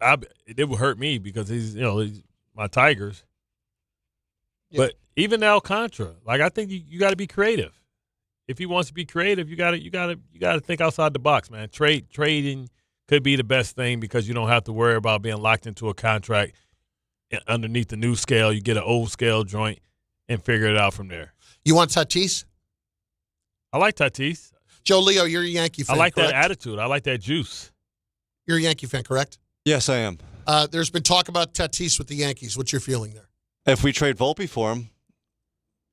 It would hurt me because he's my Tigers. Yeah. But even Alcantara, I think you got to be creative. If he wants to be creative, you got to think outside the box, man. Trading could be the best thing because you don't have to worry about being locked into a contract underneath the new scale. You get an old scale joint and figure it out from there. You want Tatis? I like Tatis. Joe Leo, you're a Yankee fan, I like correct? that attitude. I like that juice. You're a Yankee fan, correct? Yes, I am. There's been talk about Tatis with the Yankees. What's your feeling there? If we trade Volpe for him,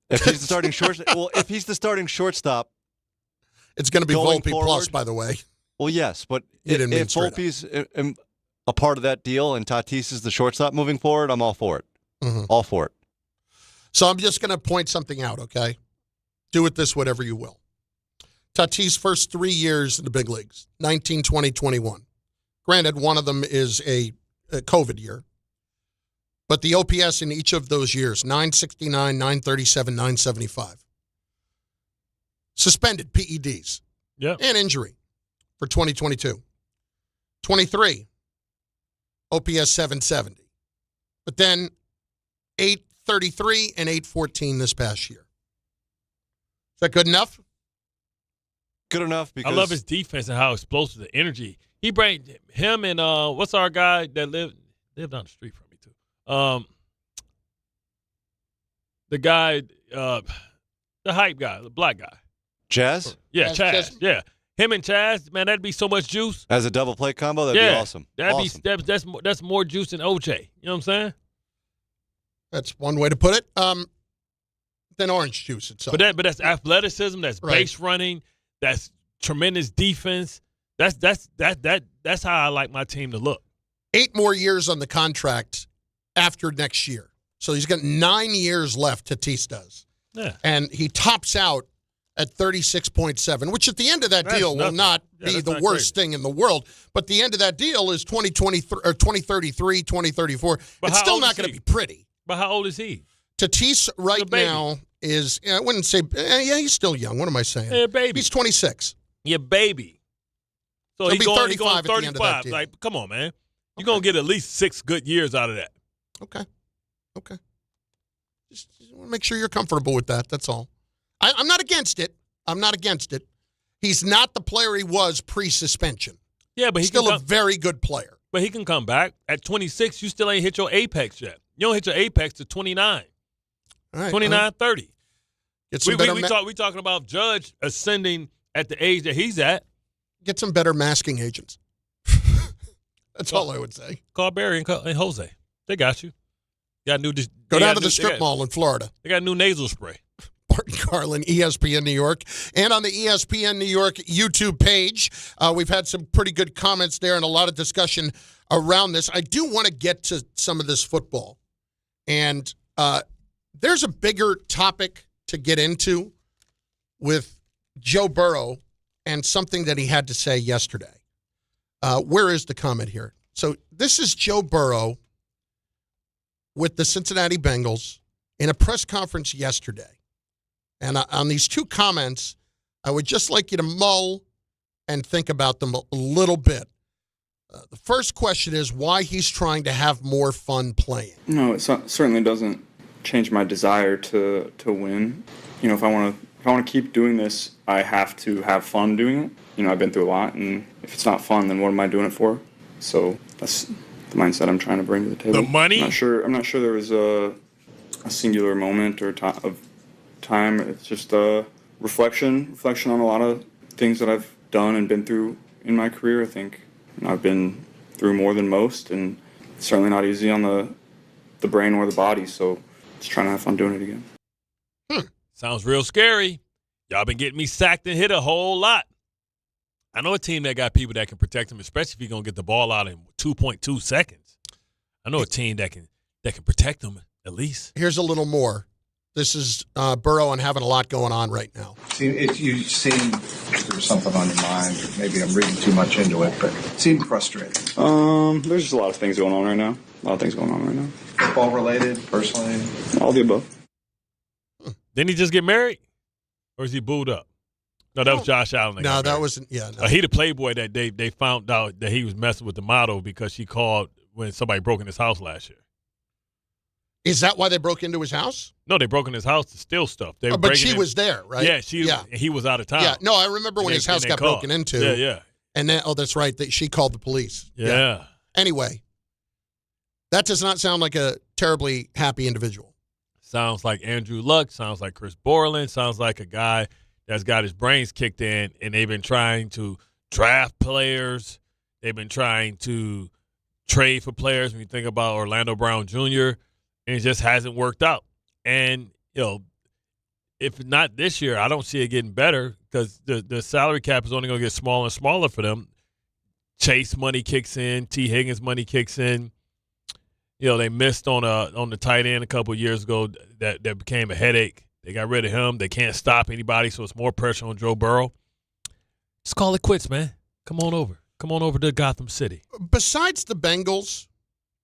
if he's the starting if he's the starting shortstop, it's going to be Volpe plus, by the way. Well, yes, but if Volpe's a part of that deal and Tatis is the shortstop moving forward, I'm all for it. Mm-hmm. All for it. So I'm just going to point something out, okay? Do with this whatever you will. Tatis' first 3 years in the big leagues, 19, 20, 21. Granted, one of them is a COVID year. But the OPS in each of those years, 969, 937, 975. Suspended PEDs. Yep. And injury for 2022. 23, OPS 770. But then 833 and 814 this past year. Is that good enough? Good enough because I love his defense and how explosive the energy. He bring him and what's our guy that lived down the street from me too. The guy, the hype guy, the black guy. Chaz? Yeah, Chaz. Yeah. Him and Chaz, man, that'd be so much juice. As a double play combo, that'd be awesome. That's more juice than OJ. You know what I'm saying? That's one way to put it. Than orange juice itself. But that's athleticism, that's base running, that's tremendous defense. That's how I like my team to look. 8 more years on the contract after next year. So he's got 9 years left, Tatis does. Yeah. And he tops out at 36.7, which at the end of that deal will not be the worst thing in the world. But the end of that deal is 2023 or 2033, 2034. It's still not going to be pretty. But how old is he? Tatis right now is, I wouldn't say, he's still young. What am I saying? Yeah, baby. He's 26. Yeah, baby. So he'll he's be going 35 at the end of that 35. deal. Like, come on, man. You're going to get at least 6 good years out of that. Okay. Just want to make sure you're comfortable with that. That's all. I'm not against it. He's not the player he was pre-suspension. Yeah, but he's still a very good player. But he can come back. At 26, you still ain't hit your apex yet. You don't hit your apex to 29. All right, 29, 30. We talking about Judge ascending at the age that he's at. Get some better masking agents. That's all I would say. Call Barry and Jose. They got you. Go down to the strip mall in Florida. They got new nasal spray. Bart Carlin, ESPN New York. And on the ESPN New York YouTube page, we've had some pretty good comments there and a lot of discussion around this. I do want to get to some of this football. And there's a bigger topic to get into with Joe Burrow and something that he had to say yesterday. Where is the comment here? So this is Joe Burrow with the Cincinnati Bengals in a press conference yesterday. And on these two comments, I would just like you to mull and think about them a little bit. The first question is why he's trying to have more fun playing. No, it certainly doesn't change my desire to win. You know, if I want to keep doing this, I have to have fun doing it. You know, I've been through a lot, and if it's not fun, then what am I doing it for? So that's the mindset I'm trying to bring to the table. The money? I'm not sure there was a singular moment or time. It's just a reflection on a lot of things that I've done and been through in my career. I think I've been through more than most, and it's certainly not easy on the brain or the body. So just trying to have fun doing it again. Sounds real scary. Y'all been getting me sacked and hit a whole lot. I know a team that got people that can protect him, especially if you're going to get the ball out in 2.2 seconds. I know a team that can protect him at least. Here's a little more. This is Burrow and having a lot going on right now. You seem there's something on your mind, or maybe I'm reading too much into it, but it seemed frustrated. There's just a lot of things going on right now. Football related, personally? All the above. Didn't he just get married? Or is he booed up? No, that was Josh Allen. No, that wasn't. Yeah, no. He the playboy that they found out that he was messing with the model because she called when somebody broke in his house last year. Is that why they broke into his house? No, they broke in his house to steal stuff. But she was there, right? Yeah, he was out of town. Yeah, no, I remember when his house got broken into. Yeah. And then, that's right, she called the police. Yeah. Anyway, that does not sound like a terribly happy individual. Sounds like Andrew Luck, sounds like Chris Borland, sounds like a guy that's got his brains kicked in, and they've been trying to draft players. They've been trying to trade for players. When you think about Orlando Brown Jr., and it just hasn't worked out. And, if not this year, I don't see it getting better because the salary cap is only going to get smaller and smaller for them. Chase money kicks in. T. Higgins money kicks in. They missed on the tight end a couple of years ago that became a headache. They got rid of him. They can't stop anybody, so it's more pressure on Joe Burrow. Just call it quits, man. Come on over. Come on over to Gotham City. Besides the Bengals,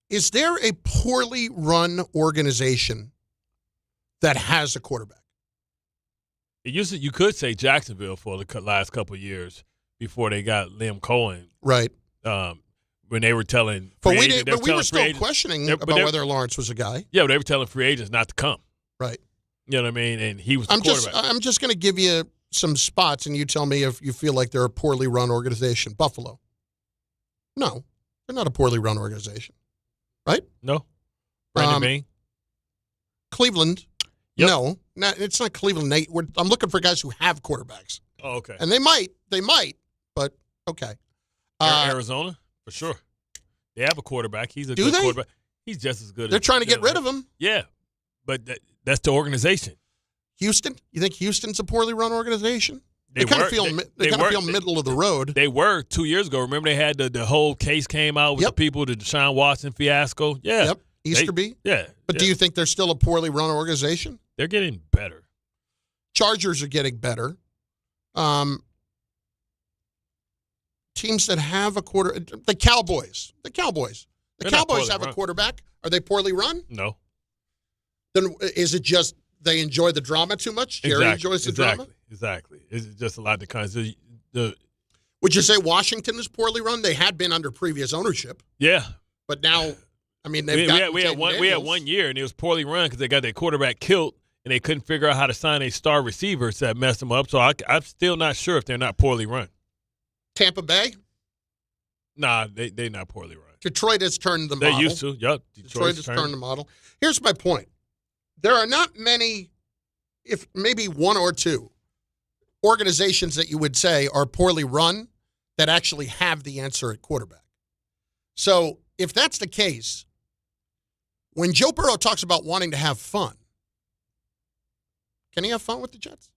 is there a poorly run organization that has a quarterback? You could say Jacksonville for the last couple of years before they got Liam Cohen. Right. When they were telling But we were still questioning about whether Lawrence was a guy. Yeah, but they were telling free agents not to come. Right. You know what I mean? And he was the quarterback. I'm just going to give you some spots, and you tell me if you feel like they're a poorly run organization. Buffalo. No, they're not a poorly run organization. Right? No. Brandon Beane? Cleveland. Yep. No, it's not Cleveland. I'm looking for guys who have quarterbacks. Oh, okay. And they might, but okay. Arizona, for sure. They have a quarterback. He's a good quarterback. He's just as good. They're trying to get rid of him. Yeah, but that's the organization. Houston? You think Houston's a poorly run organization? They kind of feel middle of the road. They were 2 years ago. Remember they had the whole case came out with the people, the Deshaun Watson fiasco? Yeah. Yep. Easterby? Yeah. But do you think they're still a poorly run organization? They're getting better. Chargers are getting better. Teams that have a quarter, the Cowboys. The Cowboys have a quarterback. Are they poorly run? No. Then is it just they enjoy the drama too much? Jerry enjoys the drama? Exactly. It's just a lot to kind of Would you say Washington is poorly run? They had been under previous ownership. Yeah. But now, I mean, we had 1 year, and it was poorly run because they got their quarterback killed, and they couldn't figure out how to sign a star receiver, so that messed them up. So I'm still not sure if they're not poorly run. Tampa Bay? Nah, they're not poorly run. Detroit has turned the model. They used to, yep. Detroit has turned the model. Here's my point. There are not many, if maybe one or two, organizations that you would say are poorly run that actually have the answer at quarterback. So if that's the case, when Joe Burrow talks about wanting to have fun, can he have fun with the Jets?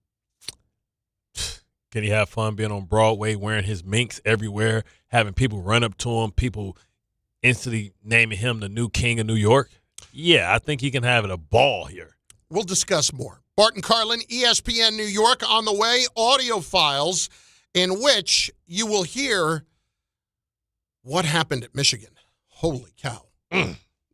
Can he have fun being on Broadway, wearing his minks everywhere, having people run up to him, people instantly naming him the new king of New York? Yeah, I think he can have a ball here. We'll discuss more. Bart and Carlin, ESPN New York, on the way. Audio files in which you will hear what happened at Michigan. Holy cow.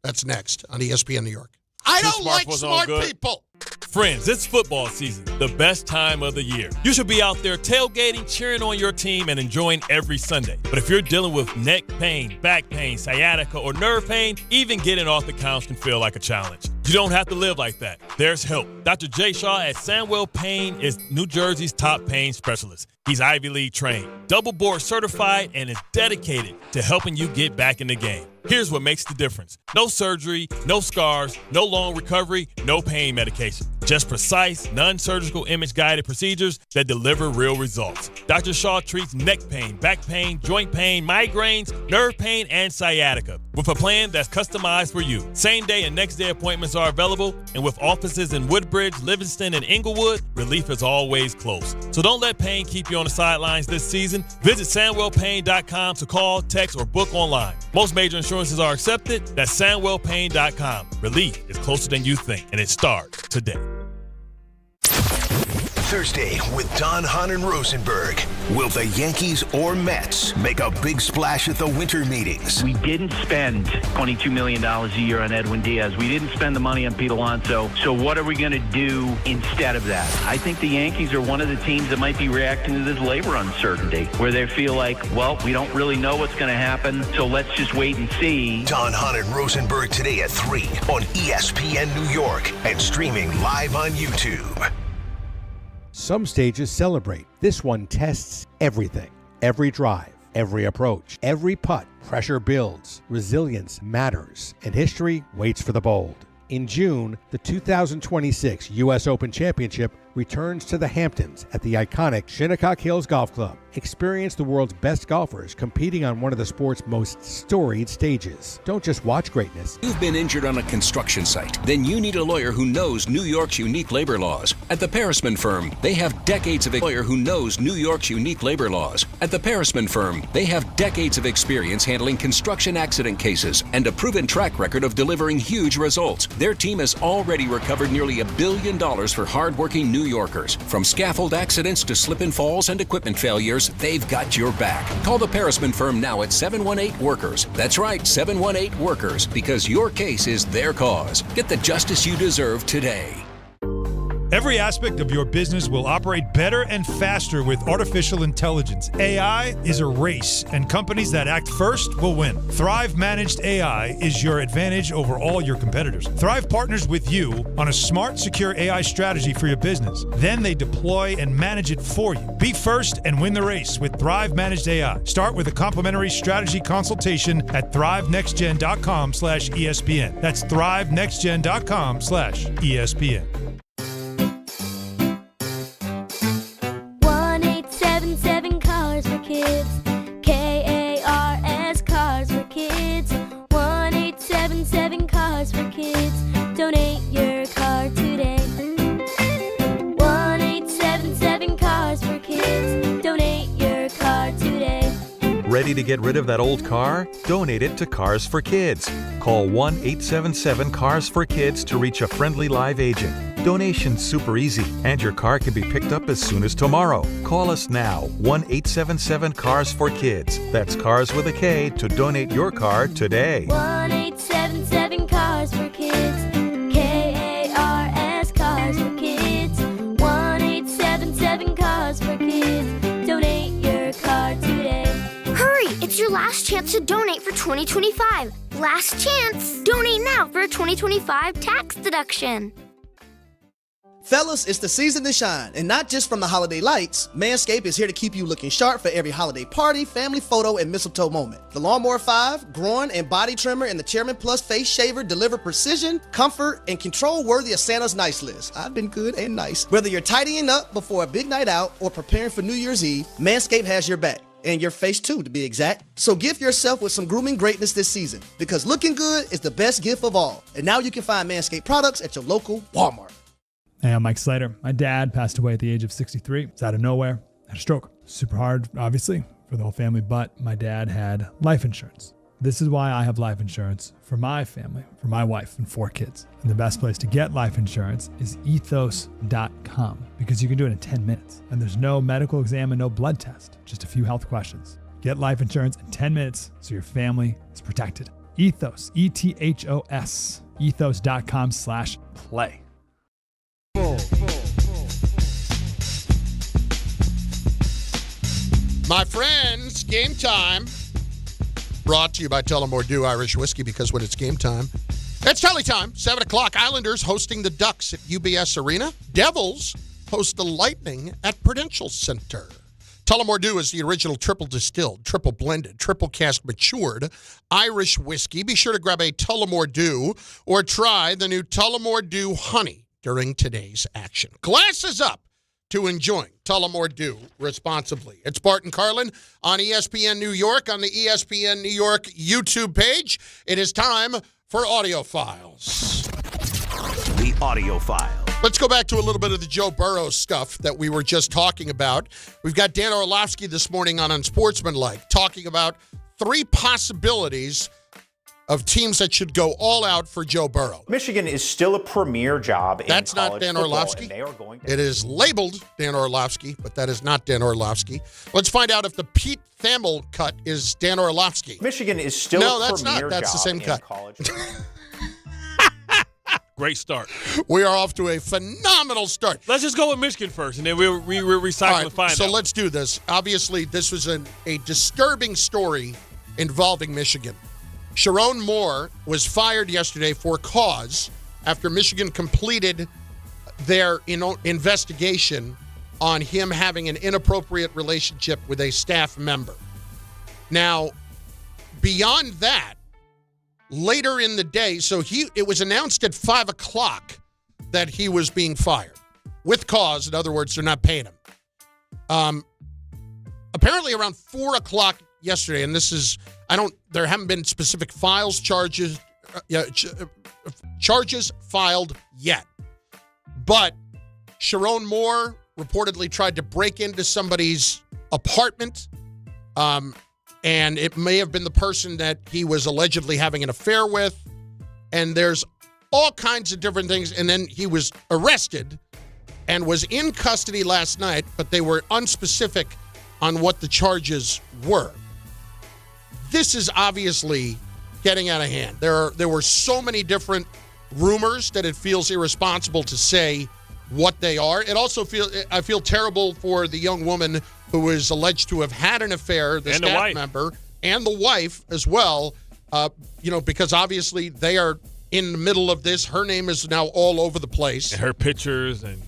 That's next on ESPN New York. I don't like smart people. Friends, it's football season, the best time of the year. You should be out there tailgating, cheering on your team, and enjoying every Sunday. But if you're dealing with neck pain, back pain, sciatica, or nerve pain, even getting off the couch can feel like a challenge. You don't have to live like that. There's help. Dr. Jay Shaw at Sandwell Pain is New Jersey's top pain specialist. He's Ivy League trained, double board certified, and is dedicated to helping you get back in the game. Here's what makes the difference. No surgery, no scars, no long recovery, no pain medication. Just precise, non-surgical image-guided procedures that deliver real results. Dr. Shaw treats neck pain, back pain, joint pain, migraines, nerve pain, and sciatica with a plan that's customized for you. Same-day and next-day appointments are available, and with offices in Woodbridge, Livingston, and Inglewood, relief is always close. So don't let pain keep you on the sidelines this season. Visit SandwellPain.com to call, text, or book online. Most major insurances are accepted. That's SandwellPain.com. Relief is closer than you think, and it starts today. Thursday with Don, Hahn, and Rosenberg. Will the Yankees or Mets make a big splash at the winter meetings? We didn't spend $22 million a year on Edwin Diaz. We didn't spend the money on Pete Alonso. So what are we going to do instead of that? I think the Yankees are one of the teams that might be reacting to this labor uncertainty, where they feel like, well, we don't really know what's going to happen, so let's just wait and see. Don, Hahn, and Rosenberg today at 3 on ESPN New York and streaming live on YouTube. Some stages celebrate. This one tests everything. Every drive, every approach, every putt. Pressure builds. Resilience matters. And history waits for the bold. In June, the 2026 U.S. Open Championship returns to the Hamptons at the iconic Shinnecock Hills Golf Club. Experience the world's best golfers competing on one of the sport's most storied stages. Don't just watch greatness. You've been injured on a construction site. Then you need a lawyer who knows New York's unique labor laws. At the Parisman Firm, they have decades of lawyer who knows New York's unique labor laws. At the Parisman Firm, they have decades of experience handling construction accident cases and a proven track record of delivering huge results. Their team has already recovered nearly $1 billion for hardworking New Yorkers. From scaffold accidents to slip and falls and equipment failures, they've got your back. Call the Parisman Firm now at 718-WORKERS. That's right, 718-WORKERS, because your case is their cause. Get the justice you deserve today. Every aspect of your business will operate better and faster with artificial intelligence. AI is a race, and companies that act first will win. Thrive Managed AI is your advantage over all your competitors. Thrive partners with you on a smart, secure AI strategy for your business. Then they deploy and manage it for you. Be first and win the race with Thrive Managed AI. Start with a complimentary strategy consultation at thrivenextgen.com/ESPN. That's thrivenextgen.com/ESPN. 1-877 Cars for Kids. KARS Cars for Kids. 1-877 Cars for Kids. Donate your car today. 1-877 Cars for Kids. Donate your car today. Ready to get rid of that old car? Donate it to Cars for Kids. Call 1-877-CARS-FOR-KIDS to reach a friendly live agent. Donation's super easy, and your car can be picked up as soon as tomorrow. Call us now, 1-877-CARS-FOR-KIDS. That's cars with a K to donate your car today. 1-877-CARS-FOR-KIDS. KARS, Cars for Kids. 1-877-CARS-FOR-KIDS. Donate your car today. Hurry! It's your last chance to donate for 2025. Last chance! Donate now for a 2025 tax deduction. Fellas, it's the season to shine, and not just from the holiday lights. Manscaped is here to keep you looking sharp for every holiday party, family photo, and mistletoe moment. The Lawnmower 5, groin and body trimmer, and the Chairman Plus face shaver deliver precision, comfort, and control worthy of Santa's nice list. I've been good and nice. Whether you're tidying up before a big night out or preparing for New Year's Eve, Manscaped has your back. And your face too, to be exact. So gift yourself with some grooming greatness this season, because looking good is the best gift of all. And now you can find Manscaped products at your local Walmart. Hey, I'm Mike Slater. My dad passed away at the age of 63. It's out of nowhere. Had a stroke. Super hard, obviously, for the whole family, but my dad had life insurance. This is why I have life insurance for my family, for my wife and 4 kids. And the best place to get life insurance is ethos.com, because you can do it in 10 minutes. And there's no medical exam and no blood test, just a few health questions. Get life insurance in 10 minutes so your family is protected. Ethos, ETHOS, ethos.com/play. My friends, game time. Brought to you by Tullamore Dew Irish Whiskey, because when it's game time, it's Tully time. 7 o'clock. Islanders hosting the Ducks at UBS Arena. Devils host the Lightning at Prudential Center. Tullamore Dew is the original triple distilled, triple blended, triple cask matured Irish whiskey. Be sure to grab a Tullamore Dew or try the new Tullamore Dew Honey during today's action. Glasses up to enjoying Tullamore Dew responsibly. It's Bart and Carlin on ESPN New York, on the ESPN New York YouTube page. It is time for Audio Files. The Audio File. Let's go back to a little bit of the Joe Burrow stuff that we were just talking about. We've got Dan Orlovsky this morning on Unsportsmanlike talking about 3 possibilities of teams that should go all out for Joe Burrow. Michigan is still a premier job in college football. That's not Dan Orlovsky. It is labeled Dan Orlovsky, but that is not Dan Orlovsky. Let's find out if the Pete Thamel cut is Dan Orlovsky. Michigan is still a premier job. No, that's not. That's the same cut. Great start. We are off to a phenomenal start. Let's just go with Michigan first, and then we'll recycle and find out. So let's do this. Obviously, this was a disturbing story involving Michigan. Sharon Moore was fired yesterday for cause after Michigan completed their investigation on him having an inappropriate relationship with a staff member. Now, beyond that, later in the day, it was announced at 5 o'clock that he was being fired with cause. In other words, they're not paying him. Apparently around 4 o'clock yesterday, and there haven't been specific charges filed yet. But Sharon Moore reportedly tried to break into somebody's apartment, and it may have been the person that he was allegedly having an affair with, and there's all kinds of different things, and then he was arrested and was in custody last night, but they were unspecific on what the charges were. This is obviously getting out of hand. There were so many different rumors that it feels irresponsible to say what they are. I feel terrible for the young woman who is alleged to have had an affair, the staff member, and the wife as well, because obviously they are in the middle of this. Her name is now all over the place. And her pictures and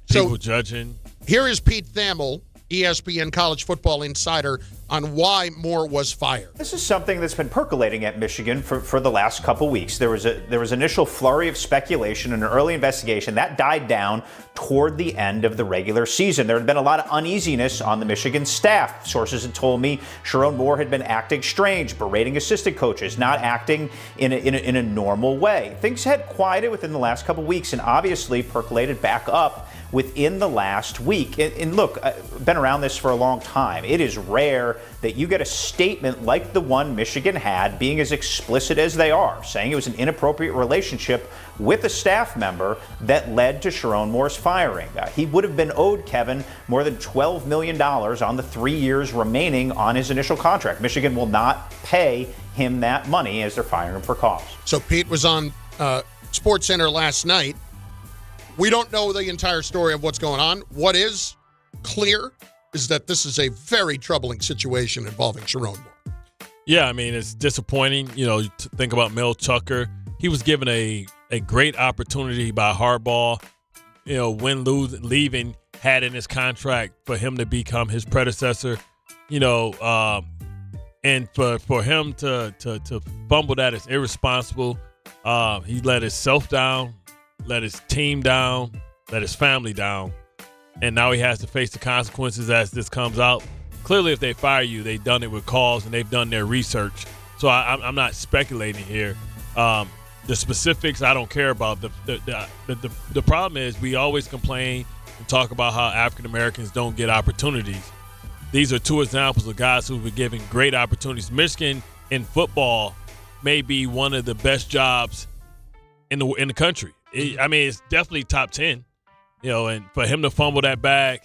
people judging. Here is Pete Thamel, ESPN college football insider, on why Moore was fired. This is something that's been percolating at Michigan for the last couple weeks. There was initial flurry of speculation and an early investigation that died down toward the end of the regular season. There had been a lot of uneasiness on the Michigan staff. Sources had told me Sharon Moore had been acting strange, berating assistant coaches, not acting in a normal way. Things had quieted within the last couple weeks and obviously percolated back up within the last week. And look, I've been around this for a long time. It is rare rare that you get a statement like the one Michigan had, being as explicit as they are, saying it was an inappropriate relationship with a staff member that led to Sharon Moore's firing. He would have been owed, Kevin, more than $12 million on the 3 years remaining on his initial contract. Michigan will not pay him that money as they're firing him for cause. So Pete was on SportsCenter last night. We don't know the entire story of what's going on. What is clear is that this is a very troubling situation involving Sharon Moore. Yeah, I mean, it's disappointing. You know, to think about Mel Tucker. He was given a great opportunity by Harbaugh. You know, leaving, had in his contract for him to become his predecessor. You know, and for him to fumble that is irresponsible. He let himself down, let his team down, let his family down, and now he has to face the consequences as this comes out. Clearly, if they fire you, they've done it with cause and they've done their research. So I'm not speculating here. The specifics I don't care about. The problem is we always complain and talk about how African Americans don't get opportunities. These are two examples of guys who've been given great opportunities. Michigan in football may be one of the best jobs in the country. I mean, it's definitely top 10. You know, and for him to fumble that bag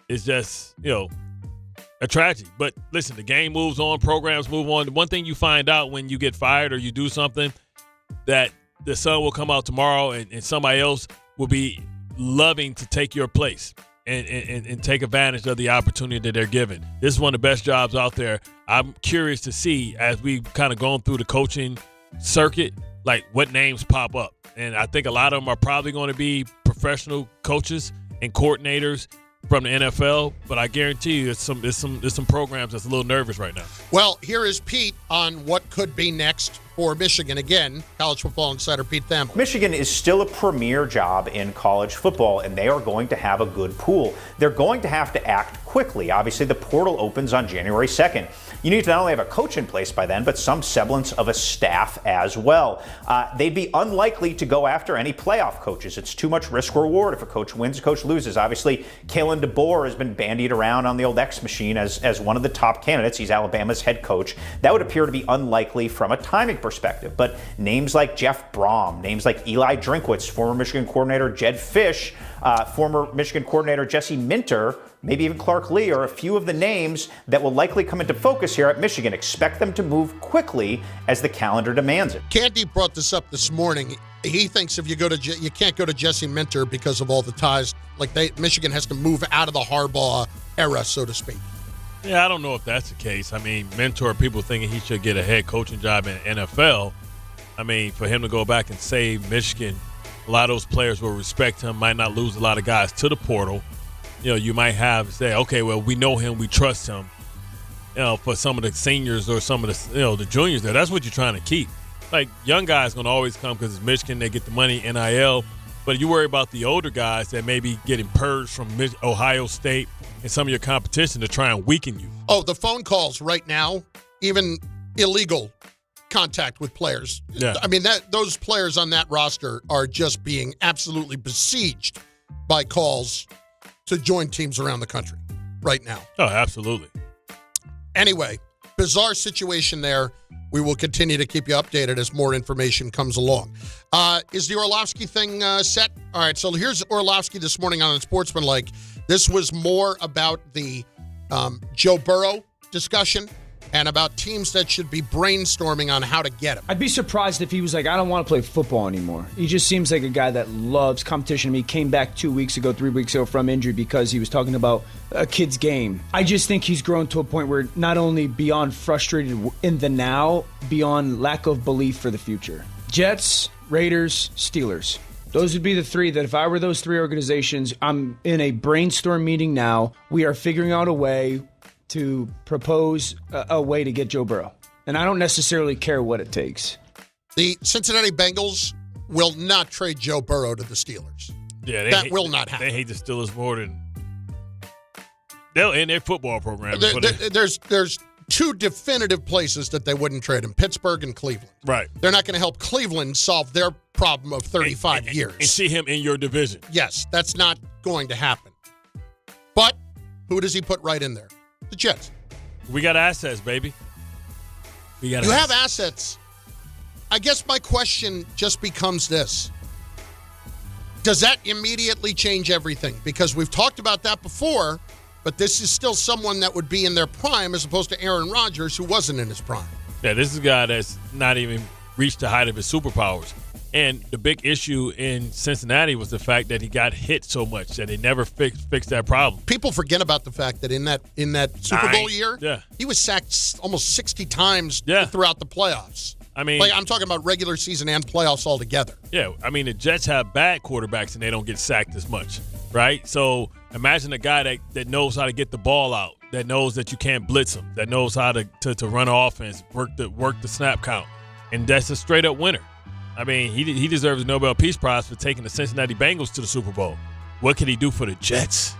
is just, you know, a tragedy. But listen, the game moves on, programs move on. The one thing you find out when you get fired or you do something, that the sun will come out tomorrow and somebody else will be loving to take your place and take advantage of the opportunity that they're given. This is one of the best jobs out there. I'm curious to see, as we've kind of gone through the coaching circuit, like what names pop up. And I think a lot of them are probably going to be professional coaches and coordinators from the NFL, but I guarantee you there's some programs that's a little nervous right now. Well, here is Pete on what could be next for Michigan. Again, college football insider Pete Thamel. Michigan is still a premier job in college football, and they are going to have a good pool. They're going to have to act quickly. Obviously, the portal opens on January 2nd. You need to not only have a coach in place by then, but some semblance of a staff as well. They'd be unlikely to go after any playoff coaches. It's too much risk reward if a coach wins, a coach loses. Obviously, Kalen DeBoer has been bandied around on the old X machine as one of the top candidates. He's Alabama's head coach. That would appear to be unlikely from a timing perspective. But names like Jeff Brom, names like Eli Drinkwitz, former Michigan coordinator Jed Fish, former Michigan coordinator Jesse Minter, maybe even Clark Lee are a few of the names that will likely come into focus here at Michigan. Expect them to move quickly as the calendar demands it. Candy brought this up this morning. He thinks if you can't go to Jesse Minter because of all the ties. Like Michigan has to move out of the Harbaugh era, so to speak. Yeah, I don't know if that's the case. I mean, Mentor, people thinking he should get a head coaching job in the NFL. I mean, for him to go back and save Michigan, a lot of those players will respect him, might not lose a lot of guys to the portal. You know, you might have say, okay, well, we know him, we trust him. You know, for some of the seniors or some of the, you know, the juniors there, that's what you're trying to keep. Like, young guys going to always come because it's Michigan, they get the money, NIL. But you worry about the older guys that may be getting purged from Ohio State and some of your competition to try and weaken you. Oh, the phone calls right now, even illegal contact with players. Yeah. I mean, those players on that roster are just being absolutely besieged by calls to join teams around the country right now. Oh, absolutely. Anyway, bizarre situation there. We will continue to keep you updated as more information comes along. Is the Orlovsky thing set? All right, so here's Orlovsky this morning on Sportsmanlike. This was more about the Joe Burrow discussion and about teams that should be brainstorming on how to get him. I'd be surprised if he was like, I don't want to play football anymore. He just seems like a guy that loves competition. He came back 3 weeks ago from injury because he was talking about a kid's game. I just think he's grown to a point where not only beyond frustrated in the now, beyond lack of belief for the future. Jets, Raiders, Steelers. Those would be the three that if I were those three organizations, I'm in a brainstorm meeting now. We are figuring out a way to propose a way to get Joe Burrow. And I don't necessarily care what it takes. The Cincinnati Bengals will not trade Joe Burrow to the Steelers. Yeah, that will not happen. They hate the Steelers more than they'll end their football program. There's two definitive places that they wouldn't trade him, Pittsburgh and Cleveland. Right. They're not going to help Cleveland solve their problem of 35 years. And see him in your division. Yes, that's not going to happen. But who does he put right in there? The Jets. We got assets, baby. You have assets. I guess my question just becomes this. Does that immediately change everything? Because we've talked about that before, but this is still someone that would be in their prime as opposed to Aaron Rodgers, who wasn't in his prime. Yeah, this is a guy that's not even reached the height of his superpowers. And the big issue in Cincinnati was the fact that he got hit so much that they never fixed that problem. People forget about the fact that in that Super Bowl year, he was sacked almost 60 times throughout the playoffs. I mean, I'm talking about regular season and playoffs altogether. Yeah, I mean, the Jets have bad quarterbacks and they don't get sacked as much, right? So imagine a guy that knows how to get the ball out, that knows that you can't blitz him, that knows how to run an offense, work the snap count, and that's a straight up winner. I mean, he deserves a Nobel Peace Prize for taking the Cincinnati Bengals to the Super Bowl. What can he do for the Jets?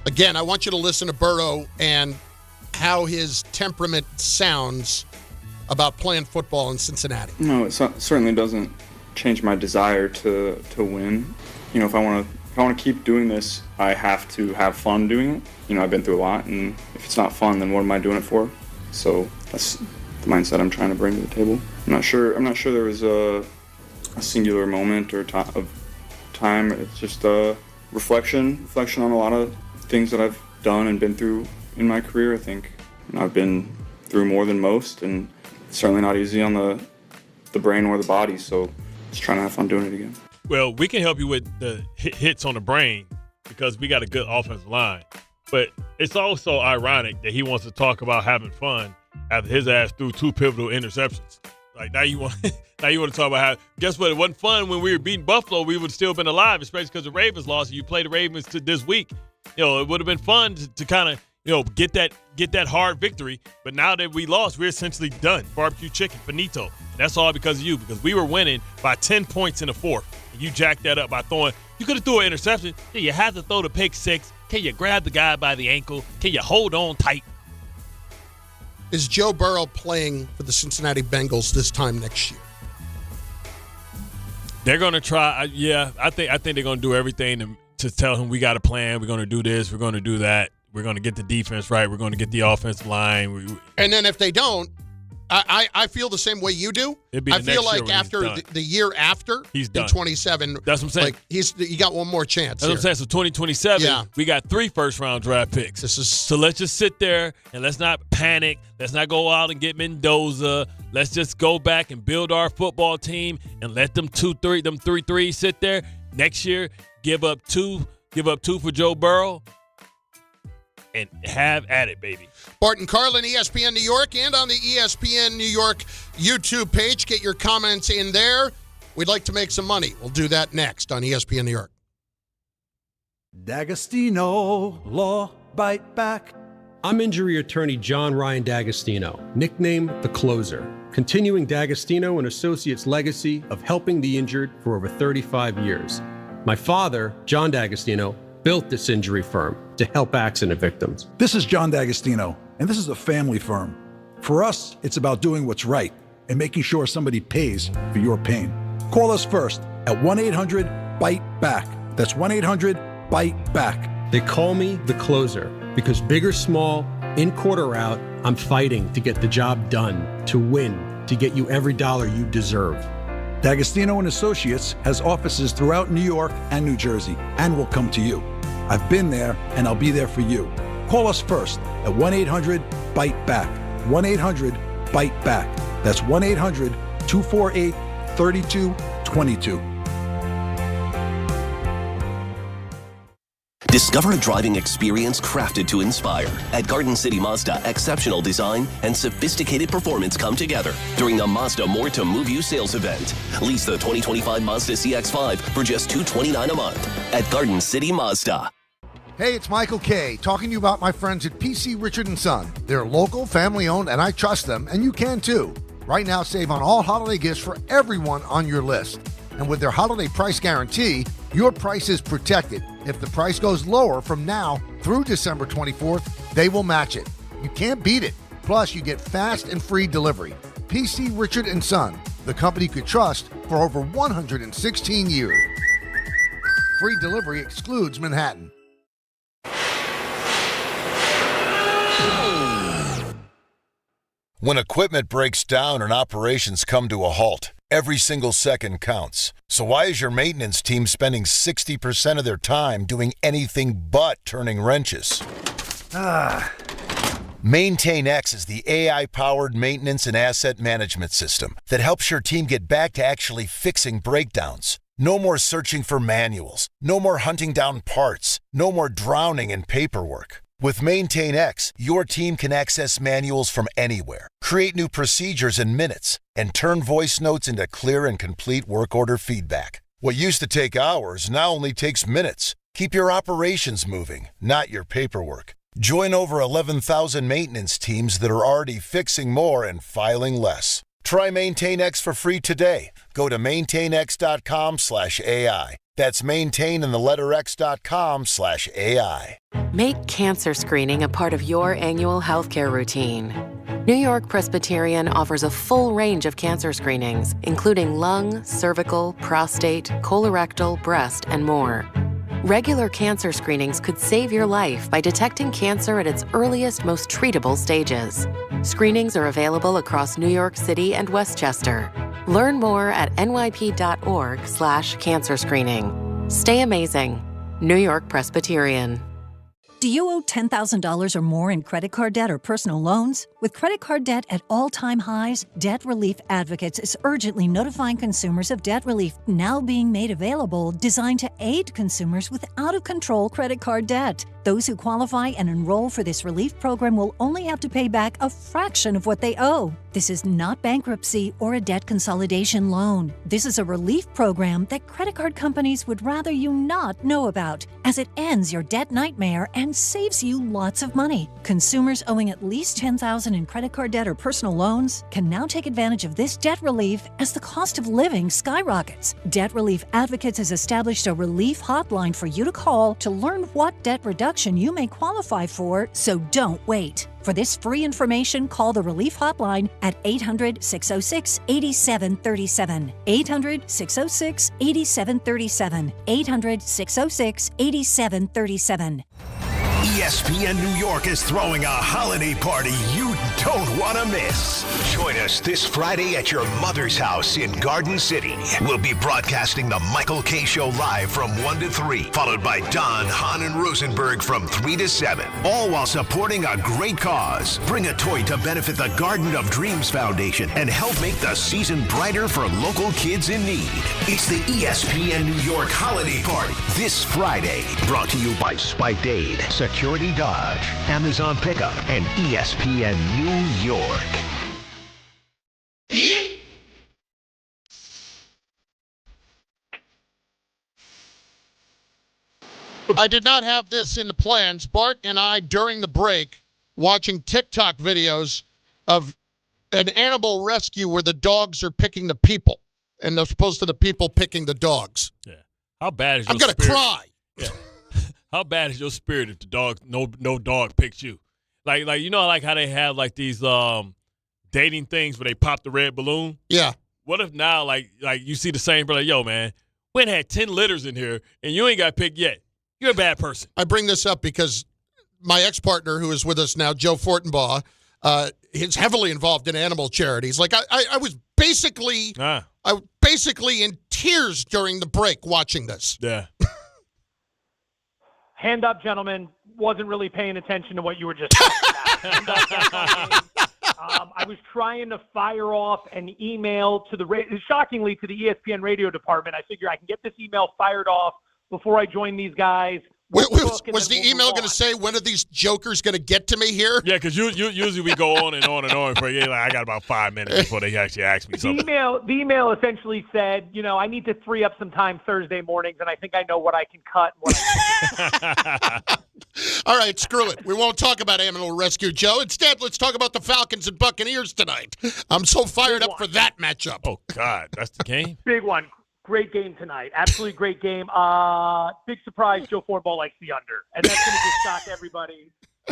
Again, I want you to listen to Burrow and how his temperament sounds about playing football in Cincinnati. No, it certainly doesn't change my desire to win. You know, if I want to keep doing this, I have to have fun doing it. You know, I've been through a lot, and if it's not fun, then what am I doing it for? So that's the mindset I'm trying to bring to the table. I'm not sure there was a singular moment or of time. It's just a reflection on a lot of things that I've done and been through in my career. I think I've been through more than most, and it's certainly not easy on the brain or the body. So just trying to have fun doing it again. Well, we can help you with the hits on the brain because we got a good offensive line. But it's also ironic that he wants to talk about having fun after his ass threw 2 pivotal interceptions. Like now you want to talk about how, guess what? It wasn't fun when we were beating Buffalo. We would have still been alive, especially because the Ravens lost. And you play the Ravens this week. You know, it would have been fun to kind of, you know, get that hard victory. But now that we lost, we're essentially done. Barbecue chicken, finito. And that's all because of you, because we were winning by 10 points in the fourth. And you jacked that up by throwing. You could have threw an interception. Yeah, you had to throw the pick six. Can you grab the guy by the ankle? Can you hold on tight? Is Joe Burrow playing for the Cincinnati Bengals this time next year? They're going to try. I think they're going to do everything to tell him we got a plan. We're going to do this. We're going to do that. We're going to get the defense right. We're going to get the offensive line. And then if they don't, I feel the same way you do. I feel like after the year after, he's done. In 27, that's what I'm saying. Like he got one more chance. That's what I'm saying. So 2027, we got 3 first-round draft picks. So let's just sit there and let's not panic. Let's not go out and get Mendoza. Let's just go back and build our football team and let them 3-3 sit there. Next year, give up two for Joe Burrow. And have at it, baby. Bart and Carlin, ESPN New York, and on the ESPN New York YouTube page. Get your comments in there. We'd like to make some money. We'll do that next on ESPN New York. D'Agostino, Law, Bite Back. I'm injury attorney John Ryan D'Agostino, nicknamed The Closer, continuing D'Agostino and Associates' legacy of helping the injured for over 35 years. My father, John D'Agostino, built this injury firm to help accident victims. This is John D'Agostino, and this is a family firm. For us, it's about doing what's right and making sure somebody pays for your pain. Call us first at 1-800-BITE-BACK. That's 1-800-BITE-BACK. They call me The Closer because big or small, in court or out, I'm fighting to get the job done, to win, to get you every dollar you deserve. D'Agostino and Associates has offices throughout New York and New Jersey and will come to you. I've been there and I'll be there for you. Call us first at 1-800-BITE-BACK. 1-800-BITE-BACK. That's 1-800-248-3222. Discover a driving experience crafted to inspire. At Garden City Mazda, exceptional design and sophisticated performance come together during the Mazda More to Move You sales event. Lease the 2025 Mazda CX-5 for just $229 a month at Garden City Mazda. Hey, it's Michael Kay, talking to you about my friends at PC Richard & Son. They're local, family-owned, and I trust them, and you can too. Right now, save on all holiday gifts for everyone on your list. And with their holiday price guarantee, your price is protected. If the price goes lower from now through December 24th, they will match it. You can't beat it. Plus, you get fast and free delivery. PC Richard & Son, the company you could trust for over 116 years. Free delivery excludes Manhattan. When equipment breaks down and operations come to a halt, every single second counts. So why is your maintenance team spending 60% of their time doing anything but turning wrenches? MaintainX is the AI-powered maintenance and asset management system that helps your team get back to actually fixing breakdowns. No more searching for manuals. No more hunting down parts. No more drowning in paperwork. With MaintainX, your team can access manuals from anywhere, create new procedures in minutes, and turn voice notes into clear and complete work order feedback. What used to take hours now only takes minutes. Keep your operations moving, not your paperwork. Join over 11,000 maintenance teams that are already fixing more and filing less. Try MaintainX for free today. Go to maintainx.com/AI. That's maintain and the letter x.com/AI. Make cancer screening a part of your annual healthcare routine. New York Presbyterian offers a full range of cancer screenings, including lung, cervical, prostate, colorectal, breast, and more. Regular cancer screenings could save your life by detecting cancer at its earliest, most treatable stages. Screenings are available across New York City and Westchester. Learn more at nyp.org/cancer screening. Stay amazing. New York Presbyterian. Do you owe $10,000 or more in credit card debt or personal loans? With credit card debt at all-time highs, Debt Relief Advocates is urgently notifying consumers of debt relief now being made available, designed to aid consumers with out-of-control credit card debt. Those who qualify and enroll for this relief program will only have to pay back a fraction of what they owe. This is not bankruptcy or a debt consolidation loan. This is a relief program that credit card companies would rather you not know about, as it ends your debt nightmare and saves you lots of money. Consumers owing at least $10,000 in credit card debt or personal loans can now take advantage of this debt relief as the cost of living skyrockets. Debt Relief Advocates has established a relief hotline for you to call to learn what debt reduction you may qualify for, so don't wait. For this free information, call the Relief Hotline at 800-606-8737. 800-606-8737. 800-606-8737. ESPN New York is throwing a holiday party you don't want to miss. Join us this Friday at your mother's house in Garden City. We'll be broadcasting the Michael K. Show live from 1 to 3, followed by Don, Hahn, and Rosenberg from 3 to 7, all while supporting a great cause. Bring a toy to benefit the Garden of Dreams Foundation and help make the season brighter for local kids in need. It's the ESPN New York Holiday Party this Friday. Brought to you by Spiked Aid, Security Dodge, Amazon Pickup, and ESPN New York. I did not have this in the plans. Bart and I, during the break, watching TikTok videos of an animal rescue where the dogs are picking the people, and they're supposed to the people picking the dogs. Yeah. How bad is your I'm going to cry. Yeah. How bad is your spirit if the dog no dog picks you? Like you know, like how they have like these dating things where they pop the red balloon? Yeah. What if now like you see the same brother, yo man, we had 10 litters in here and you ain't got picked yet. You're a bad person. I bring this up because my ex-partner who is with us now, Joe Fortenbaugh, is heavily involved in animal charities. Like I was basically in tears during the break watching this. Yeah. Hand up, gentlemen. Wasn't really paying attention to what you were just talking about. I was trying to fire off an email to shockingly to the ESPN radio department. I figure I can get this email fired off before I join these guys. Was the email going to say, when are these jokers going to get to me here? Yeah, because usually we go on and on and on for like, I got about 5 minutes before they actually ask me something. The email essentially said, I need to free up some time Thursday mornings, and I think I know what I can cut. All right, screw it. We won't talk about animal rescue, Joe. Instead, let's talk about the Falcons and Buccaneers tonight. I'm so fired up for that matchup. Oh, God, that's the game? Big one. Great game tonight. Absolutely great game. Big surprise, Joe Fortenbaugh likes the under. And that's going to just shock everybody,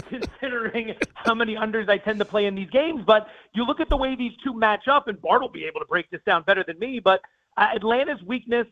considering how many unders I tend to play in these games. But you look at the way these two match up, and Bart will be able to break this down better than me, but Atlanta's weakness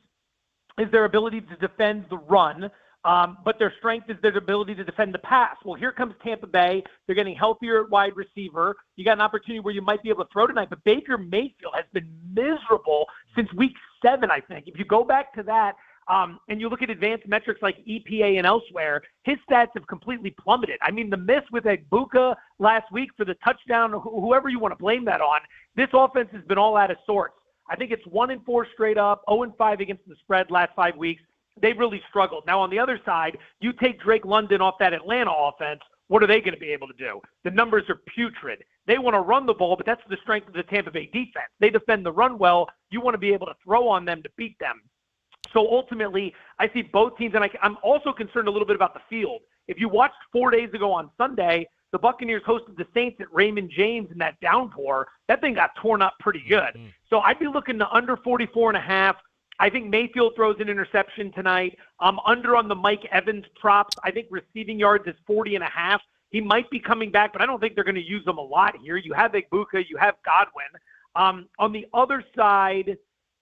is their ability to defend the run. But their strength is their ability to defend the pass. Well, here comes Tampa Bay. They're getting healthier at wide receiver. You got an opportunity where you might be able to throw tonight, but Baker Mayfield has been miserable since week 7, I think. If you go back to that, and you look at advanced metrics like EPA and elsewhere, his stats have completely plummeted. I mean, the miss with Egbuka last week for the touchdown, whoever you want to blame that on, this offense has been all out of sorts. I think it's 1-4 straight up, 0-5 against the spread last 5 weeks. They've really struggled. Now, on the other side, you take Drake London off that Atlanta offense, what are they going to be able to do? The numbers are putrid. They want to run the ball, but that's the strength of the Tampa Bay defense. They defend the run well. You want to be able to throw on them to beat them. So ultimately, I see both teams, and I'm also concerned a little bit about the field. If you watched 4 days ago on Sunday, the Buccaneers hosted the Saints at Raymond James in that downpour. That thing got torn up pretty good. Mm-hmm. So I'd be looking to under 44.5. I think Mayfield throws an interception tonight. I'm under on the Mike Evans props. I think receiving yards is 40.5. He might be coming back, but I don't think they're going to use him a lot here. You have Egbuka, you have Godwin. On the other side,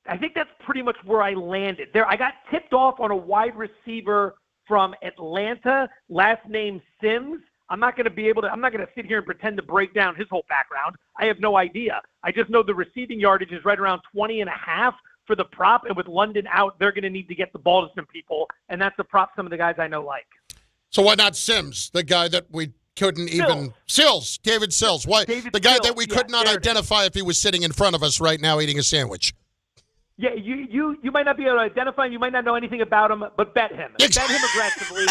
I think that's pretty much where I landed. There, I got tipped off on a wide receiver from Atlanta, last name Sims. I'm not going to sit here and pretend to break down his whole background. I have no idea. I just know the receiving yardage is right around 20.5 for the prop, and with London out, they're going to need to get the ball to some people, and that's the prop some of the guys I know like. So why not Sims, the guy that we couldn't even – Sills, David Sills. Why the guy that we could not identify if he was sitting in front of us right now eating a sandwich? Yeah, you might not be able to identify him. You might not know anything about him, but bet him. Bet him aggressively.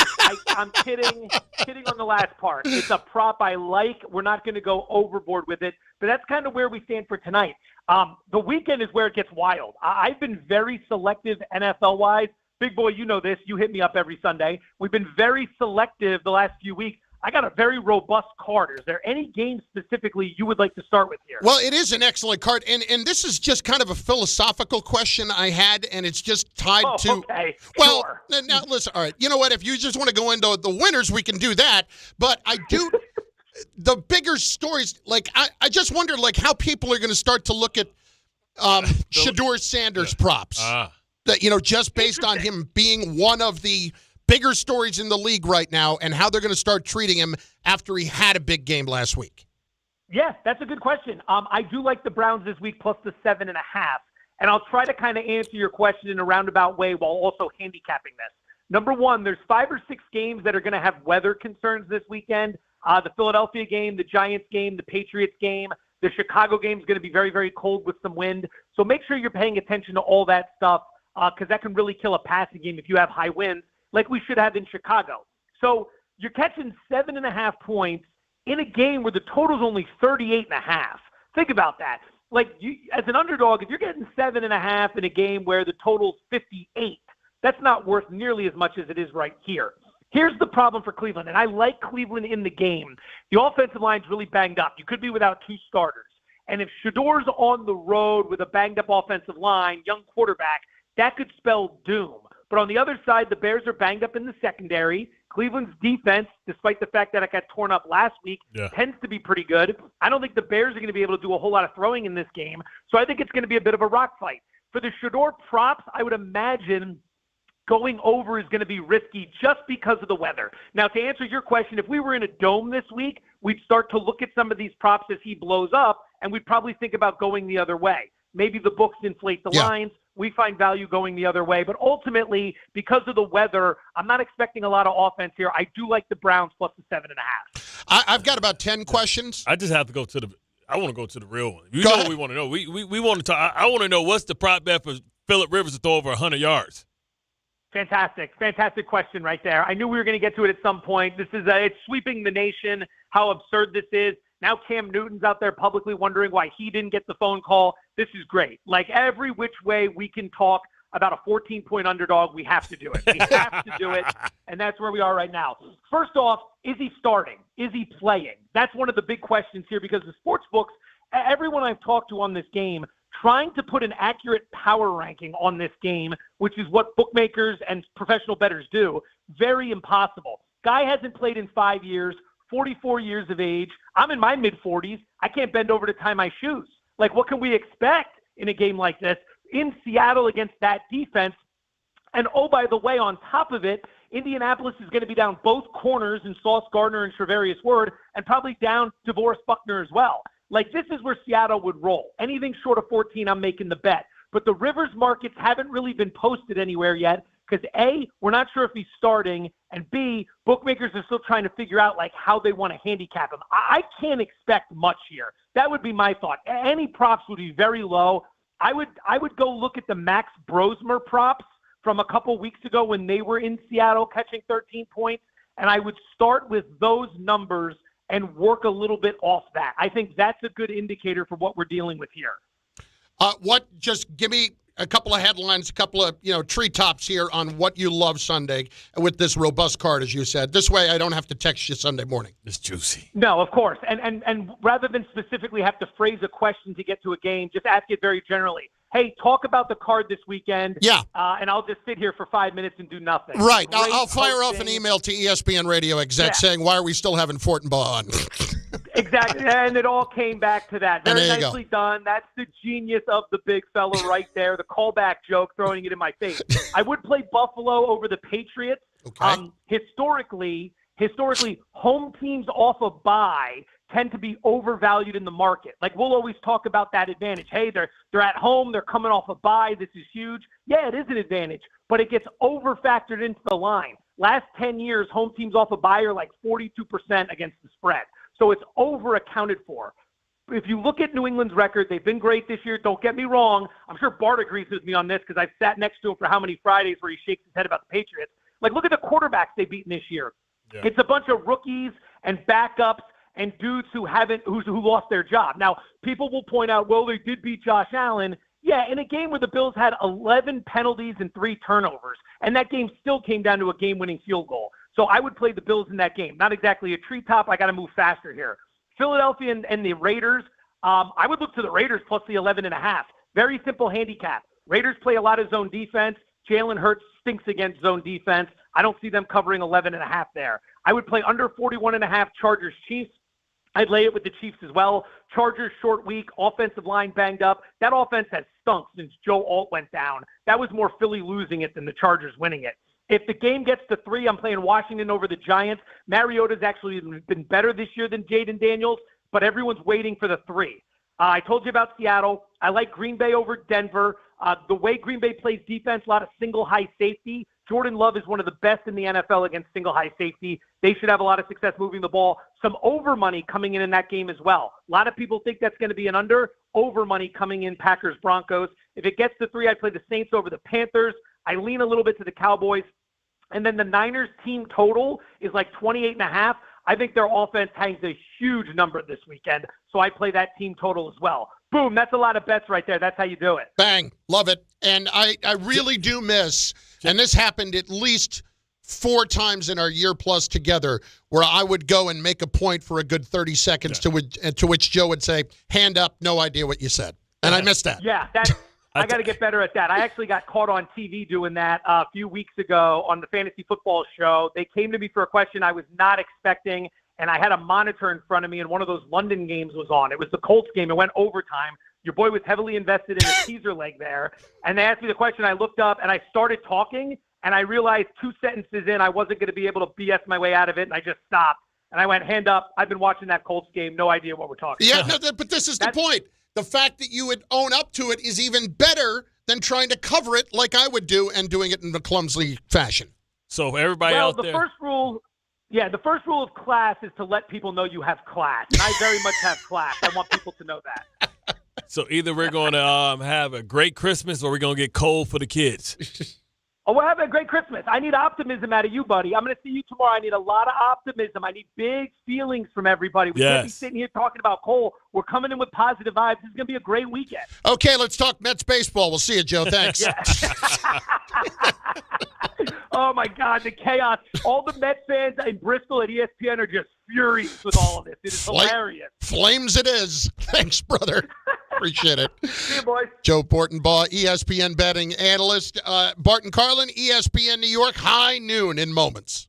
I'm kidding on the last part. It's a prop I like. We're not going to go overboard with it, but that's kind of where we stand for tonight. The weekend is where it gets wild. I've been very selective NFL-wise. Big boy, you know this. You hit me up every Sunday. We've been very selective the last few weeks. I got a very robust card. Is there any game specifically you would like to start with here? Well, it is an excellent card, and this is just kind of a philosophical question I had, and it's just tied to. Okay. Well, sure. Now listen. All right, you know what? If you just want to go into the winners, we can do that. But I do the bigger stories. Like I just wonder, like how people are going to start to look at Shedeur Sanders props. That just based on him being one of the bigger stories in the league right now, and how they're going to start treating him after he had a big game last week. Yeah, that's a good question. I do like the Browns this week plus the 7.5, and I'll try to kind of answer your question in a roundabout way while also handicapping this. Number one, there's 5 or 6 games that are going to have weather concerns this weekend. The Philadelphia game, the Giants game, the Patriots game, the Chicago game is going to be very, very cold with some wind. So make sure you're paying attention to all that stuff because that can really kill a passing game if you have high winds, like we should have in Chicago. So you're catching 7.5 points in a game where the total's only 38.5. Think about that. Like, as an underdog, if you're getting 7.5 in a game where the total's 58, that's not worth nearly as much as it is right here. Here's the problem for Cleveland, and I like Cleveland in the game. The offensive line's really banged up. You could be without 2 starters. And if Shedeur's on the road with a banged-up offensive line, young quarterback, that could spell doom. But on the other side, the Bears are banged up in the secondary. Cleveland's defense, despite the fact that it got torn up last week, tends to be pretty good. I don't think the Bears are going to be able to do a whole lot of throwing in this game, so I think it's going to be a bit of a rock fight. For the Shedeur props, I would imagine going over is going to be risky just because of the weather. Now, to answer your question, if we were in a dome this week, we'd start to look at some of these props as he blows up, and we'd probably think about going the other way. Maybe the books inflate the lines. We find value going the other way. But ultimately, because of the weather, I'm not expecting a lot of offense here. I do like the Browns plus the 7.5. I've got about 10 questions. I just have to go to the – I want to go to the real one. You know what we want to know. We want to talk – I want to know what's the prop bet for Phillip Rivers to throw over 100 yards. Fantastic question right there. I knew we were going to get to it at some point. This is it's sweeping the nation, how absurd this is. Now Cam Newton's out there publicly wondering why he didn't get the phone call. This is great. Like every which way we can talk about a 14-point underdog, we have to do it. We have to do it, and that's where we are right now. First off, is he starting? Is he playing? That's one of the big questions here because the sports books, everyone I've talked to on this game, trying to put an accurate power ranking on this game, which is what bookmakers and professional bettors do, very impossible. Guy hasn't played in 5 years, 44 years of age. I'm in my mid-40s. I can't bend over to tie my shoes. Like, what can we expect in a game like this in Seattle against that defense? And, oh, by the way, on top of it, Indianapolis is going to be down both corners in Sauce Gardner and Trevarius Ward, and probably down DeVorest Buckner as well. Like, this is where Seattle would roll. Anything short of 14, I'm making the bet. But the Rivers markets haven't really been posted anywhere yet because, A, we're not sure if he's starting, and B, bookmakers are still trying to figure out, like, how they want to handicap him. I can't expect much here. That would be my thought. Any props would be very low. I would go look at the Max Brosmer props from a couple weeks ago when they were in Seattle catching 13 points, and I would start with those numbers and work a little bit off that. I think that's a good indicator for what we're dealing with here. Just give me a couple of headlines, a couple of, treetops here on what you love Sunday with this robust card, as you said. This way I don't have to text you Sunday morning. It's juicy. No, of course. And rather than specifically have to phrase a question to get to a game, just ask it very generally. Hey, talk about the card this weekend. Yeah. And I'll just sit here for 5 minutes and do nothing. Right. I'll fire off an email to ESPN radio exec saying, why are we still having Fortenbaugh on? Exactly. And it all came back to that. Very nicely done. That's the genius of the big fella right there. The callback joke, throwing it in my face. I would play Buffalo over the Patriots. Okay. Historically, home teams off a bye tend to be overvalued in the market. Like, we'll always talk about that advantage. Hey, they're at home, they're coming off a bye, this is huge. Yeah, it is an advantage, but it gets over-factored into the line. Last 10 years, home teams off a bye are like 42% against the spread. So it's over-accounted for. If you look at New England's record, they've been great this year. Don't get me wrong. I'm sure Bart agrees with me on this because I've sat next to him for how many Fridays where he shakes his head about the Patriots. Like, look at the quarterbacks they've beaten this year. Yeah. It's a bunch of rookies and backups and dudes who lost their job. Now, people will point out, well, they did beat Josh Allen. Yeah, in a game where the Bills had 11 penalties and 3 turnovers, and that game still came down to a game-winning field goal. So I would play the Bills in that game. Not exactly a treetop. I got to move faster here. Philadelphia and the Raiders, I would look to the Raiders plus the 11.5. Very simple handicap. Raiders play a lot of zone defense. Jalen Hurts stinks against zone defense. I don't see them covering 11.5 there. I would play under 41.5 Chargers-Chiefs. I'd lay it with the Chiefs as well. Chargers short week, offensive line banged up. That offense has stunk since Joe Alt went down. That was more Philly losing it than the Chargers winning it. If the game gets to 3, I'm playing Washington over the Giants. Mariota's actually been better this year than Jaden Daniels, but everyone's waiting for the 3. I told you about Seattle. I like Green Bay over Denver. The way Green Bay plays defense, a lot of single high safety. Jordan Love is one of the best in the NFL against single high safety. They should have a lot of success moving the ball. Some over money coming in that game as well. A lot of people think that's going to be an under. Over money coming in Packers-Broncos. If it gets to 3, I play the Saints over the Panthers. I lean a little bit to the Cowboys. And then the Niners team total is like 28.5. I think their offense hangs a huge number this weekend. So I play that team total as well. Boom, that's a lot of bets right there. That's how you do it. Bang, love it. And I really do miss, and this happened at least 4 times in our year plus together, where I would go and make a point for a good 30 seconds to which Joe would say, hand up, no idea what you said. And I missed that. Yeah, I got to get better at that. I actually got caught on TV doing that a few weeks ago on the Fantasy Football Show. They came to me for a question I was not expecting, and I had a monitor in front of me, and one of those London games was on. It was the Colts game. It went overtime. Your boy was heavily invested in the teaser leg there. And they asked me the question. I looked up, and I started talking, and I realized 2 sentences in I wasn't going to be able to BS my way out of it, and I just stopped. And I went, hand up. I've been watching that Colts game. No idea what we're talking about. Yeah, but this is the point. The fact that you would own up to it is even better than trying to cover it like I would do and doing it in a clumsy fashion. So everybody out there. The first rule of class is to let people know you have class. And I very much have class. I want people to know that. So either we're going to have a great Christmas or we're going to get cold for the kids. Oh, we're having a great Christmas. I need optimism out of you, buddy. I'm going to see you tomorrow. I need a lot of optimism. I need big feelings from everybody. We can't be sitting here talking about Cole. We're coming in with positive vibes. This is going to be a great weekend. Okay, let's talk Mets baseball. We'll see you, Joe. Thanks. Oh, my God, the chaos. All the Mets fans in Bristol at ESPN are just furious with all of this. It is hilarious. Flames it is. Thanks, brother. Appreciate it. See you, boys. Joe Fortenbaugh, ESPN betting analyst. Bart and Carlin, ESPN New York, high noon in moments.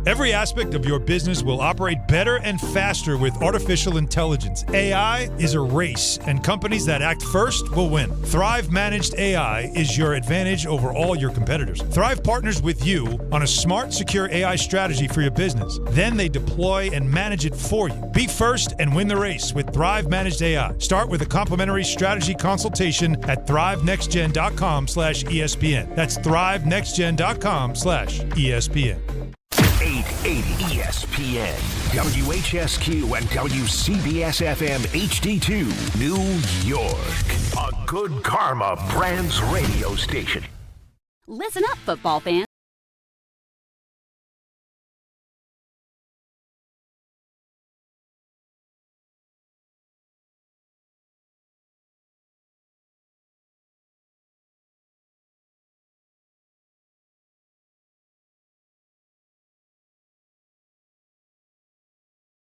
Every aspect of your business will operate better and faster with artificial intelligence. AI is a race, and companies that act first will win. Thrive Managed AI is your advantage over all your competitors. Thrive partners with you on a smart, secure AI strategy for your business. Then they deploy and manage it for you. Be first and win the race with Thrive Managed AI. Start with a complimentary strategy consultation at thrivenextgen.com/ESPN. That's thrivenextgen.com/ESPN. 880 ESPN, WHSQ, and WCBS-FM HD2, New York. A Good Karma Brands radio station. Listen up, football fans.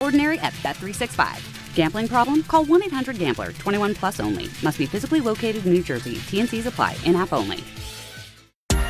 Ordinary at Bet365. Gambling problem? Call 1-800-GAMBLER. 21 plus only. Must be physically located in New Jersey. TNCs apply. In-app only.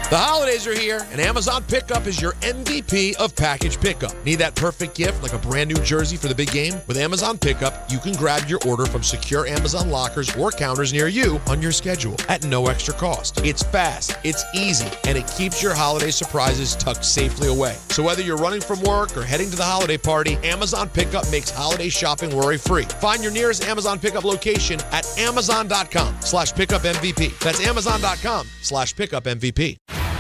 The holidays are here, and Amazon Pickup is your MVP of package pickup. Need that perfect gift like a brand new jersey for the big game? With Amazon Pickup, you can grab your order from secure Amazon lockers or counters near you on your schedule at no extra cost. It's fast, it's easy, and it keeps your holiday surprises tucked safely away. So whether you're running from work or heading to the holiday party, Amazon Pickup makes holiday shopping worry-free. Find your nearest Amazon Pickup location at amazon.com/pickupmvp. That's amazon.com/pickupmvp.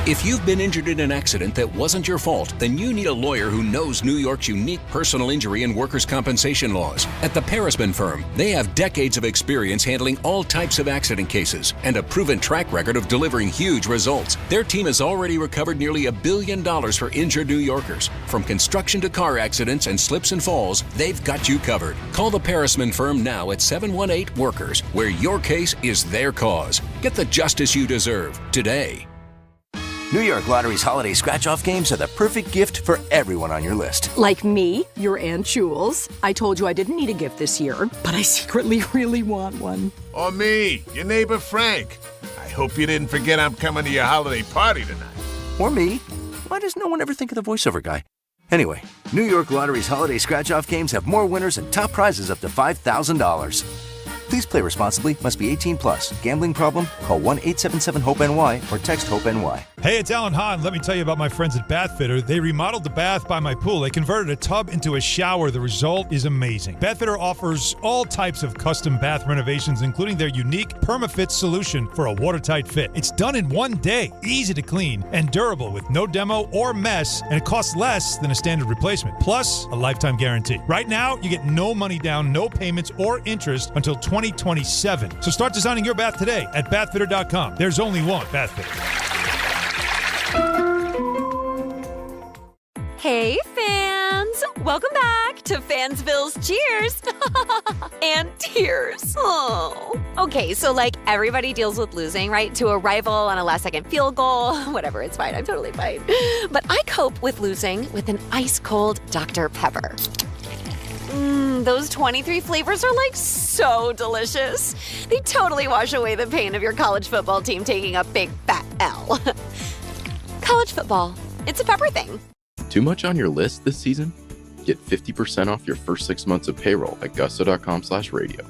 If you've been injured in an accident that wasn't your fault, then you need a lawyer who knows New York's unique personal injury and workers' compensation laws. At the Parisman Firm, they have decades of experience handling all types of accident cases and a proven track record of delivering huge results. Their team has already recovered nearly $1 billion for injured New Yorkers. From construction to car accidents and slips and falls, they've got you covered. Call the Parisman Firm now at 718-WORKERS, where your case is their cause. Get the justice you deserve today. New York Lottery's holiday scratch-off games are the perfect gift for everyone on your list. Like me, your Aunt Jules. I told you I didn't need a gift this year, but I secretly really want one. Or me, your neighbor Frank. I hope you didn't forget I'm coming to your holiday party tonight. Or me. Why does no one ever think of the voiceover guy? Anyway, New York Lottery's holiday scratch-off games have more winners and top prizes up to $5,000. Please play responsibly. Must be 18 plus. Gambling problem? Call 1-877-HOPE-NY or text HOPE-NY. Hey, it's Alan Hahn. Let me tell you about my friends at Bath Fitter. They remodeled the bath by my pool. They converted a tub into a shower. The result is amazing. Bath Fitter offers all types of custom bath renovations, including their unique PermaFit solution for a watertight fit. It's done in one day, easy to clean, and durable with no demo or mess, and it costs less than a standard replacement. Plus, a lifetime guarantee. Right now, you get no money down, no payments or interest until 2027. So start designing your bath today at bathfitter.com. There's only one Bath Fitter. Hey, fans! Welcome back to Fansville's Cheers and Tears. Oh. Okay, so like everybody deals with losing, right? To a rival on a last-second field goal. Whatever, it's fine. I'm totally fine. But I cope with losing with an ice-cold Dr. Pepper. Those 23 flavors are like so delicious. They totally wash away the pain of your college football team taking a big fat L. College football, it's a pepper thing. Too much on your list this season? Get 50% off your first 6 months of payroll at gusto.com/radio.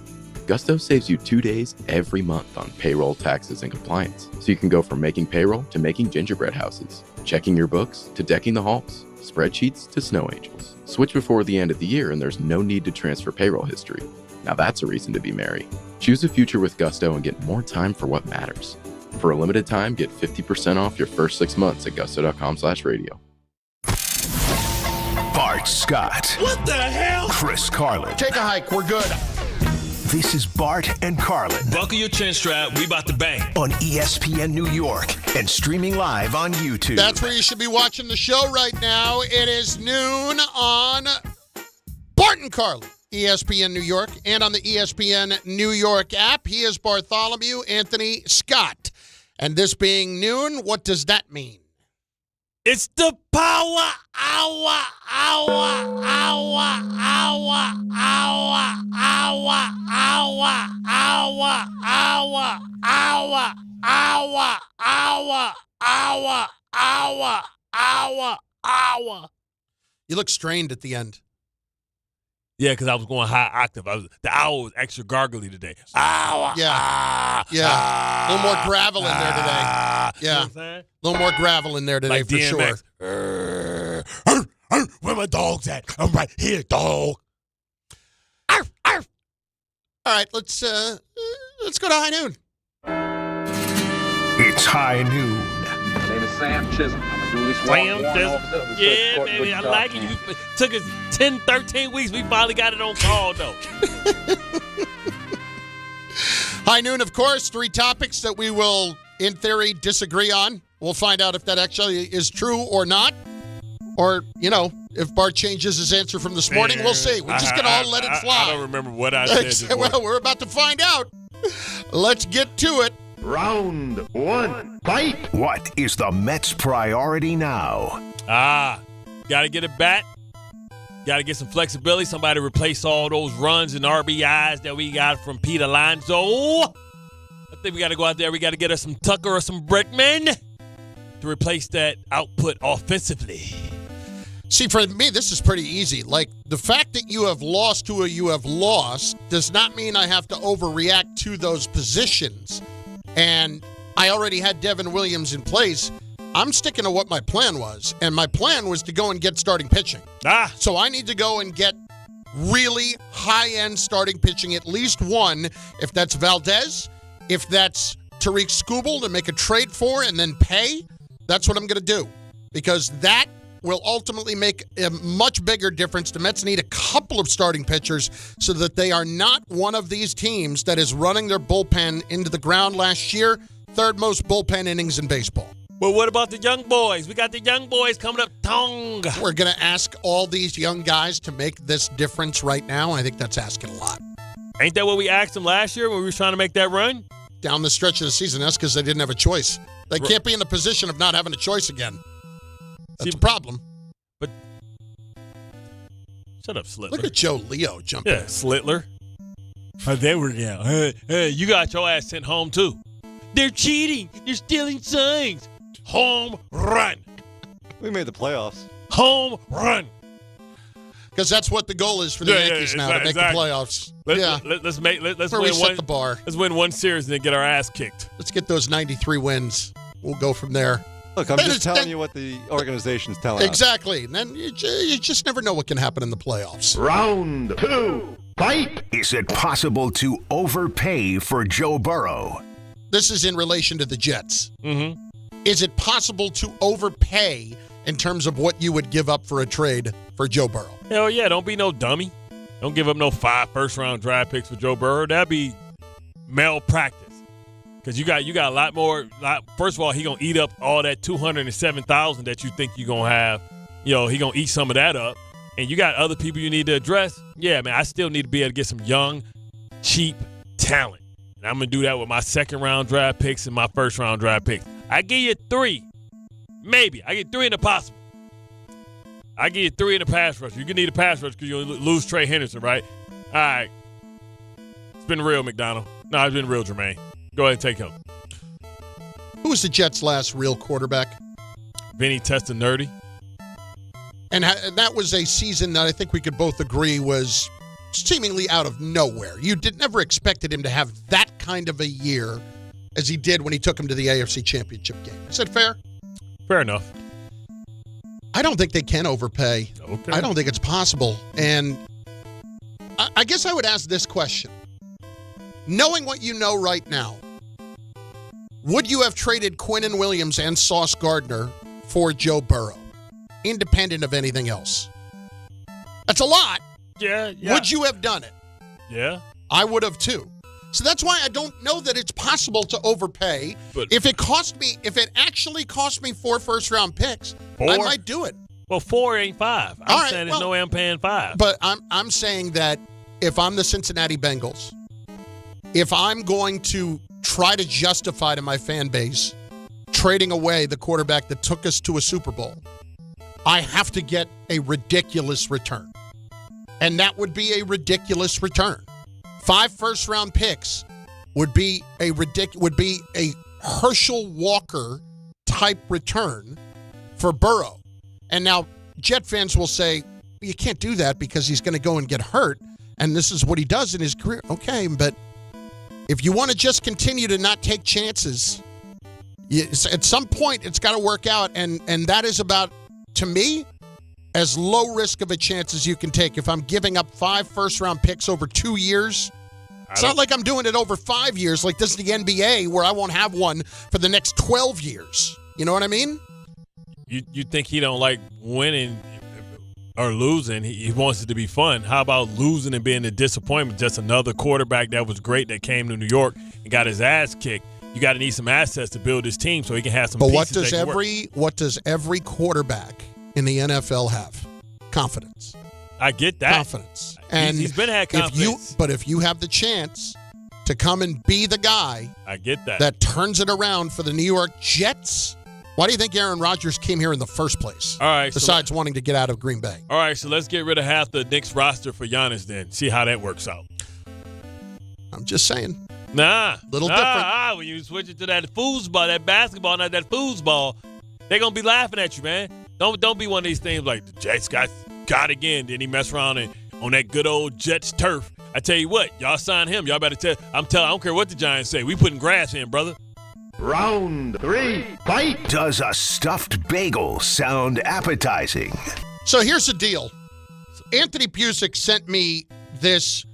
Gusto saves you 2 days every month on payroll, taxes, and compliance. So you can go from making payroll to making gingerbread houses, checking your books to decking the halls, spreadsheets to snow angels. Switch before the end of the year and there's no need to transfer payroll history. Now that's a reason to be merry. Choose a future with Gusto and get more time for what matters. For a limited time, get 50% off your first 6 months at gusto.com/radio. Bart Scott. What the hell? Chris Carlin. Take a hike. We're good. This is Bart and Carlin. Buckle your chin strap. We about to bang. On ESPN New York and streaming live on YouTube. That's where you should be watching the show right now. It is noon on Bart and Carlin, ESPN New York, and on the ESPN New York app. He is Bartholomew Anthony Scott. And this being noon, what does that mean? It's the power hour, hour, hour, hour, hour, hour, hour, hour, hour, hour, hour, hour, hour, hour, hour, hour. You look strained at the end. Yeah, because I was going high octave. The owl was extra gargly today. Ow! Yeah. A little more gravel in there today. Yeah. You know what I'm saying? A little more gravel in there today Like for DMX. sure. Where my dog's at? I'm right here, dog. All right, let's go to high noon. It's high noon. My name is Sam Chisholm. I'm a duly sworn Sam Chisholm. officer of the Yeah, Court baby, I Wichita like it. County. You took us 10, 13 weeks. We finally got it on call, though. High noon, of course, 3 topics that we will, in theory, disagree on. We'll find out if that actually is true or not. Or, if Bart changes his answer from this morning, we'll see. We're just going to all let it fly. I don't remember what I said this morning. Well, we're about to find out. Let's get to it. Round 1, fight. What is the Mets' priority now? Got to get a bat. Got to get some flexibility. Somebody to replace all those runs and RBIs that we got from Pete Alonso. I think we got to go out there. We got to get us some Tucker or some Brickman to replace that output offensively. See, for me, this is pretty easy. Like, the fact that you have lost who you have lost does not mean I have to overreact to those positions. And I already had Devin Williams in place. I'm sticking to what my plan was. And my plan was to go and get starting pitching. So I need to go and get really high-end starting pitching, at least one, if that's Valdez, if that's Tariq Skubal to make a trade for and then pay. That's what I'm going to do. Because that will ultimately make a much bigger difference. The Mets need a couple of starting pitchers so that they are not one of these teams that is running their bullpen into the ground last year. 3rd most bullpen innings in baseball. Well, what about the young boys? We got the young boys coming up. Tong. We're going to ask all these young guys to make this difference right now. I think that's asking a lot. Ain't that what we asked them last year when we were trying to make that run? Down the stretch of the season, that's because they didn't have a choice. They can't be in the position of not having a choice again. That's a problem. But shut up, Slitler. Look at Joe Leo jumping. Yeah, Slitler. There we go. Hey, you got your ass sent home, too. They're cheating. They're stealing signs. Home run. We made the playoffs. Home run. Because that's what the goal is for the Yankees now, to make the playoffs. Let's win set the bar. Let's win one series and then get our ass kicked. Let's get those 93 wins. We'll go from there. Look, I'm just telling you what the organization's telling us. Exactly. And then you just never know what can happen in the playoffs. Round 2, fight. Is it possible to overpay for Joe Burrow? This is in relation to the Jets. Mm-hmm. Is it possible to overpay in terms of what you would give up for a trade for Joe Burrow? Hell yeah. Don't be no dummy. Don't give up no 5 first-round draft picks for Joe Burrow. That'd be malpractice. Because you got a lot more. First of all, he going to eat up all that $207,000 that you think you're going to have. He going to eat some of that up. And you got other people you need to address. Yeah, man, I still need to be able to get some young, cheap talent. And I'm going to do that with my second-round draft picks and my first-round draft picks. I give you 3. Maybe. I get 3 in the possible. I give you 3 in the pass rush. You're going to need a pass rush because you'll lose Trey Henderson, right? All right. It's been real, McDonald. No, it's been real, Jermaine. Go ahead and take him. Who was the Jets' last real quarterback? Vinny Testaverde. And that was a season that I think we could both agree was seemingly out of nowhere. You never expected him to have that kind of a year as he did when he took him to the AFC Championship game. Is that fair? Fair enough. I don't think they can overpay. Okay. I don't think it's possible. And I guess I would ask this question. Knowing what you know right now, would you have traded Quinnen Williams and Sauce Gardner for Joe Burrow, independent of anything else? That's a lot. Yeah. Would you have done it? Yeah. I would have too. So that's why I don't know that it's possible to overpay. But if it actually cost me 4 first-round picks, 4? I might do it. Well, 4 ain't 5. I'm saying there's no way I'm paying 5. But I'm saying that if I'm the Cincinnati Bengals, if I'm going to try to justify to my fan base trading away the quarterback that took us to a Super Bowl, I have to get a ridiculous return. And that would be a ridiculous return. 5 first-round picks would be a Herschel Walker type return for Burrow. And now Jet fans will say, you can't do that because he's going to go and get hurt, and this is what he does in his career. Okay, but if you want to just continue to not take chances, at some point it's got to work out, and that is about, to me, as low risk of a chance as you can take. If I'm giving up 5 first-round picks over 2 years, it's not like I'm doing it over 5 years like this is the NBA where I won't have one for the next 12 years. You know what I mean? You think he don't like winning or losing? He wants it to be fun. How about losing and being a disappointment? Just another quarterback that was great that came to New York and got his ass kicked. You got to need some assets to build his team so he can have some pieces. But what does every quarterback in the NFL have? Confidence. I get that. Confidence. And he's been had confidence. But if you have the chance to come and be the guy, I get that turns it around for the New York Jets. Why do you think Aaron Rodgers came here in the first place? All right. Besides wanting to get out of Green Bay. All right, so let's get rid of half the Knicks roster for Giannis then. See how that works out. I'm just saying. Little different. When you switch it to that foosball, that basketball, not that foosball, they're going to be laughing at you, man. Don't be one of these things like the Jets got again. Then he mess around and on that good old Jets turf. I tell you what, y'all sign him. Y'all better tell. I don't care what the Giants say. We putting grass in, brother. Round 3, fight. Does a stuffed bagel sound appetizing? So here's the deal. Anthony Pusick sent me this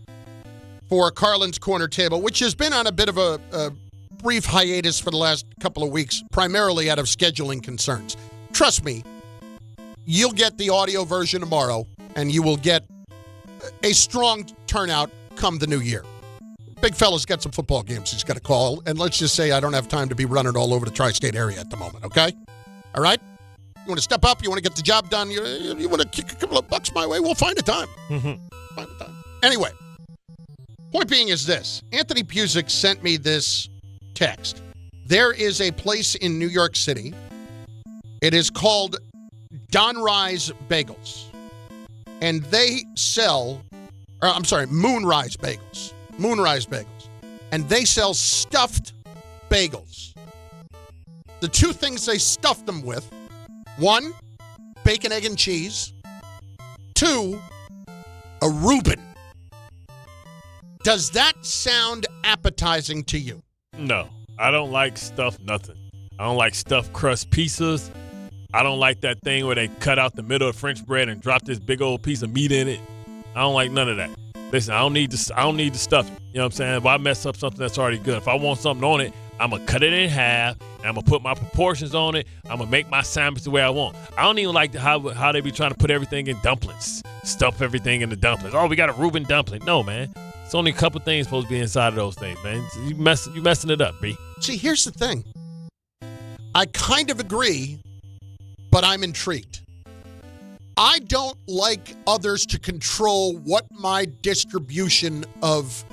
for Carlin's Corner Table, which has been on a bit of a brief hiatus for the last couple of weeks, primarily out of scheduling concerns. Trust me, you'll get the audio version tomorrow, and you will get a strong turnout come the new year. Big fella's got some football games he's got to call, and let's just say I don't have time to be running all over the tri-state area at the moment, okay? All right? You want to step up? You want to get the job done? You want to kick a couple of bucks my way? We'll find a time. Find a time. Anyway, point being is this. Anthony Pusick sent me this text. There is a place in New York City. It is called Moonrise Bagels. And they sell, Moonrise Bagels. Moonrise Bagels. And they sell stuffed bagels. The two things they stuff them with, 1, bacon, egg, and cheese. 2, a Reuben. Does that sound appetizing to you? No, I don't like stuffed nothing. I don't like stuffed crust pizzas. I don't like that thing where they cut out the middle of French bread and drop this big old piece of meat in it. I don't like none of that. Listen, I don't need the stuffing. You know what I'm saying? If I mess up something that's already good, if I want something on it, I'm going to cut it in half, and I'm going to put my proportions on it. I'm going to make my sandwich the way I want. I don't even like how they be trying to put everything in dumplings, stuff everything in the dumplings. Oh, we got a Reuben dumpling. No, man. It's only a couple things supposed to be inside of those things, man. You messing it up, B. See, here's the thing. I kind of agree, but I'm intrigued. I don't like others to control what my distribution of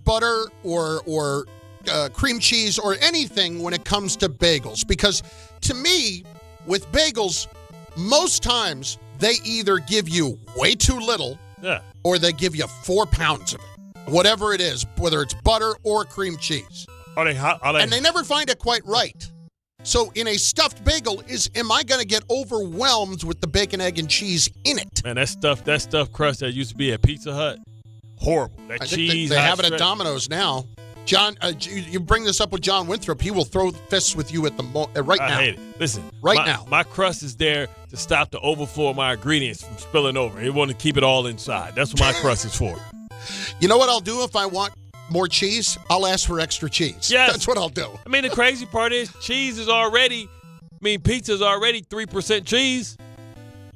butter or cream cheese or anything when it comes to bagels. Because to me, with bagels, most times they either give you way too little or they give you 4 pounds of it. Whatever it is, whether it's butter or cream cheese. Are they hot? And they never find it quite right. So in a stuffed bagel, am I going to get overwhelmed with the bacon, egg, and cheese in it? Man, that stuffed crust that used to be at Pizza Hut, horrible. That cheese. They have it at Domino's now. John, you bring this up with John Winthrop, he will throw fists with you at the right now. I hate it. Listen, now. My crust is there to stop the overflow of my ingredients from spilling over. It want to keep it all inside. That's what my crust is for. You know what I'll do if I want more cheese? I'll ask for extra cheese. Yes. That's what I'll do. I mean, the crazy part is pizza is already 3% cheese. I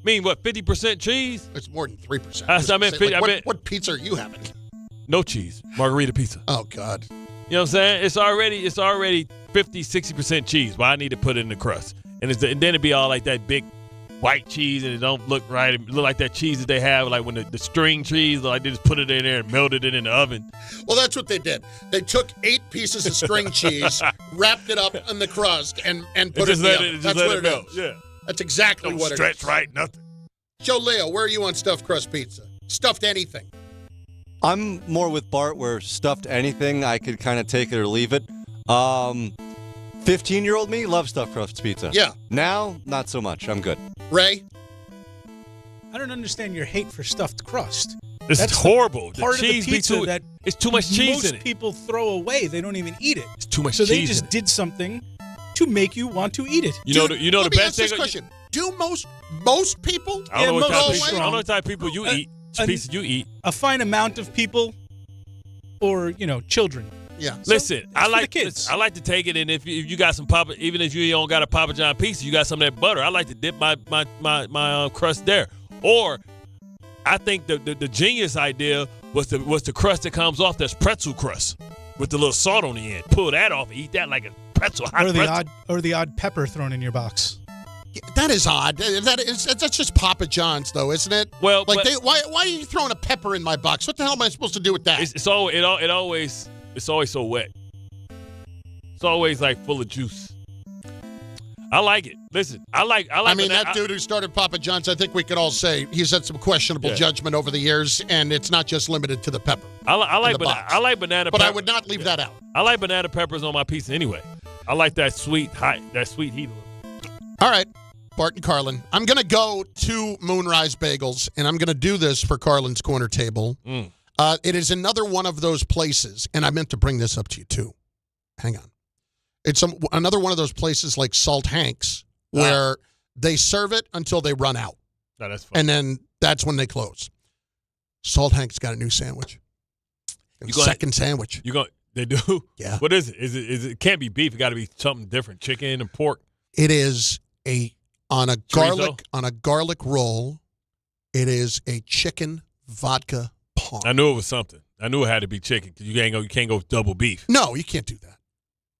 mean, what, 50% cheese? It's more than 3%. What pizza are you having? No cheese. Margarita pizza. Oh, God. You know what I'm saying? It's already 50, 60% cheese, but I need to put it in the crust. And then it'd be all like that big white cheese, and it don't look right. It look like that cheese that they have, like when the string cheese, like they just put it in there and melted it in the oven. Well, that's what they did. They took 8 pieces of string cheese, wrapped it up in the crust, and put it in the oven. That's what it is. Yeah. That's exactly what it is. Stretch right, nothing. Joe Leo, where are you on stuffed crust pizza? Stuffed anything. I'm more with Bart where stuffed anything, I could kind of take it or leave it. For 15-year-old me loves stuffed crust pizza. Yeah. Now, not so much. I'm good. Ray? I don't understand your hate for stuffed crust. This is horrible. Part of the pizza that it's too much cheese in it. Most people throw away. They don't even eat it. It's too much so cheese. So they just did something to make you want to eat it. You know the best thing. This question. Do most people? I don't know what type of people you eat. Pieces you eat. A fine amount of people, or children. Yeah. Listen, I like to take it, and if you got some even if you don't got a Papa John pizza, you got some of that butter. I like to dip my crust there. Or I think the genius idea was the crust that comes off that's pretzel crust with the little salt on the end. Pull that off and eat that like a pretzel. Or the odd pepper thrown in your box. Yeah, that is odd. That's just Papa John's, though, isn't it? Well, why are you throwing a pepper in my box? What the hell am I supposed to do with that? It's always so wet. It's always like full of juice. I like it. Listen, I like. I mean, that dude who started Papa John's, I think we could all say he's had some questionable judgment over the years, and it's not just limited to the pepper. I like banana pepper. But I would not leave that out. I like banana peppers on my pizza anyway. I like that sweet heat. All right, Bart and Carlin. I'm going to go to Moonrise Bagels, and I'm going to do this for Carlin's Corner Table. It is another one of those places, and I meant to bring this up to you, too. Hang on. It's another one of those places like Salt Hank's where they serve it until they run out. No, that's fine. And then that's when they close. Salt Hank's got a new sandwich. Second sandwich. They do? Yeah. What is it? It can't be beef. It got to be something different. Chicken and pork. It is on a garlic roll. It is a chicken vodka parm. I knew it was something. I knew it had to be chicken because you can't go double beef. No, you can't do that.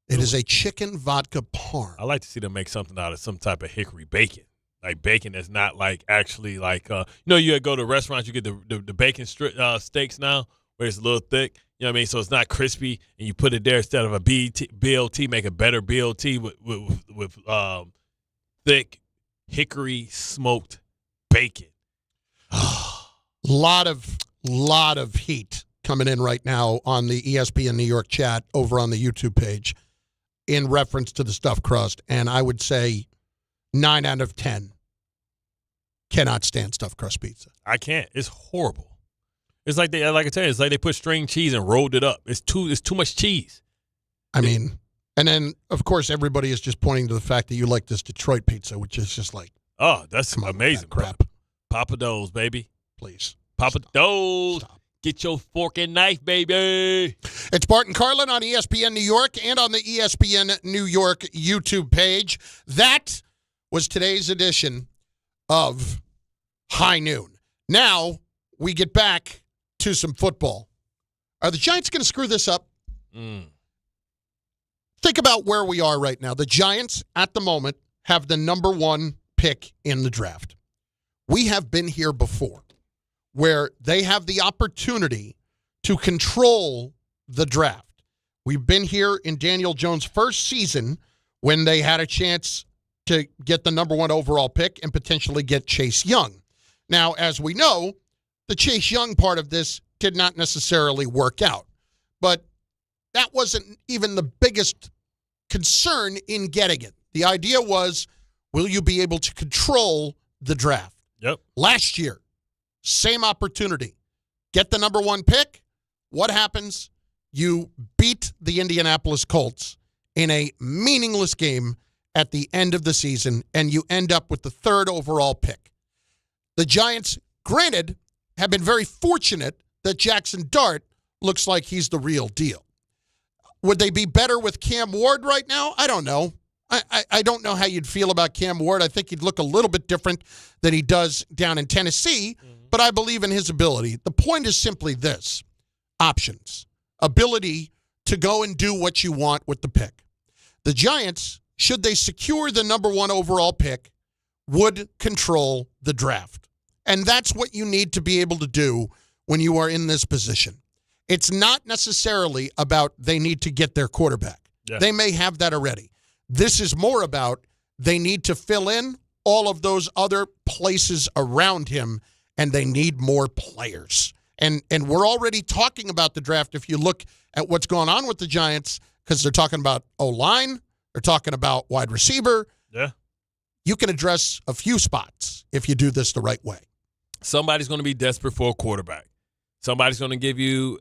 It is a chicken vodka parm. I like to see them make something out of some type of hickory bacon, like bacon that's not like actually like you go to restaurants, you get the bacon steaks now where it's a little thick. You know what I mean? So it's not crispy, and you put it there instead of a BLT, make a better BLT with thick hickory smoked bacon. lot of heat coming in right now on the ESPN New York chat over on the YouTube page in reference to the stuffed crust, and I would say 9 out of 10 cannot stand stuffed crust pizza. I can't. It's horrible. It's like it's like they put string cheese and rolled it up. It's too much cheese. I mean, and then of course everybody is just pointing to the fact that you like this Detroit pizza, which is just like, oh, that's amazing crap. Papa Do's, baby, please. Papa Do's. Get your fork and knife, baby. It's Bart and Carlin on ESPN New York and on the ESPN New York YouTube page. That was today's edition of High Noon. Now we get back to some football. Are the Giants going to screw this up? Think about where we are right now. The Giants, at the moment, have the number 1 pick in the draft. We have been here before, where they have the opportunity to control the draft. We've been here in Daniel Jones' first season when they had a chance to get the number 1 overall pick and potentially get Chase Young. Now, as we know, the Chase Young part of this did not necessarily work out. But that wasn't even the biggest concern in getting it. The idea was, will you be able to control the draft? Yep. Last year, same opportunity. Get the number 1 pick. What happens? You beat the Indianapolis Colts in a meaningless game at the end of the season, and you end up with the 3rd overall pick. The Giants, granted, have been very fortunate that Jackson Dart looks like he's the real deal. Would they be better with Cam Ward right now? I don't know. I don't know how you'd feel about Cam Ward. I think he'd look a little bit different than he does down in Tennessee, but I believe in his ability. The point is simply this: options, ability to go and do what you want with the pick. The Giants, should they secure the number 1 overall pick, would control the draft. And that's what you need to be able to do when you are in this position. It's not necessarily about they need to get their quarterback. Yeah. They may have that already. This is more about they need to fill in all of those other places around him, and they need more players. And we're already talking about the draft if you look at what's going on with the Giants, because they're talking about O-line, They're talking about wide receiver. Yeah. You can address a few spots if you do this the right way. Somebody's going to be desperate for a quarterback. Somebody's going to give you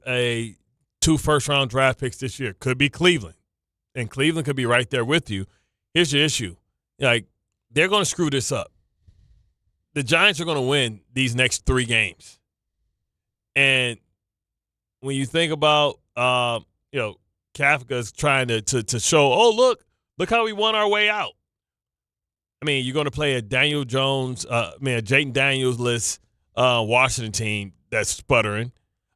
2 first-round draft picks this year. Could be Cleveland. And Cleveland could be right there with you. Here's your issue. Like, they're going to screw this up. The Giants are going to win these next 3 games. And when you think about, Kafka's trying to show, look how we won our way out. I mean, you're going to play a Daniel Jones, Jayden Daniels-less Washington team that's sputtering.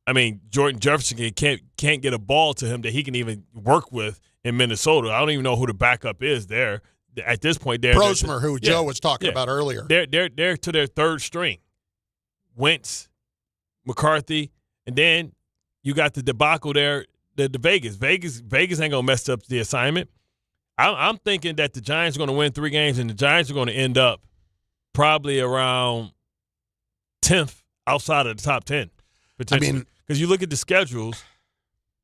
I mean, Jordan Jefferson can't get a ball to him that he can even work with in Minnesota. I don't even know who the backup is there. At this point, Brosmer, who Joe was talking about earlier. They're to their third string. Wentz, McCourty, and then you got the debacle there, the Vegas. Vegas ain't going to mess up the assignment. I'm thinking that the Giants are going to win 3 games, and the Giants are going to end up probably around 10th outside of the top 10, potentially. I mean, because you look at the schedules,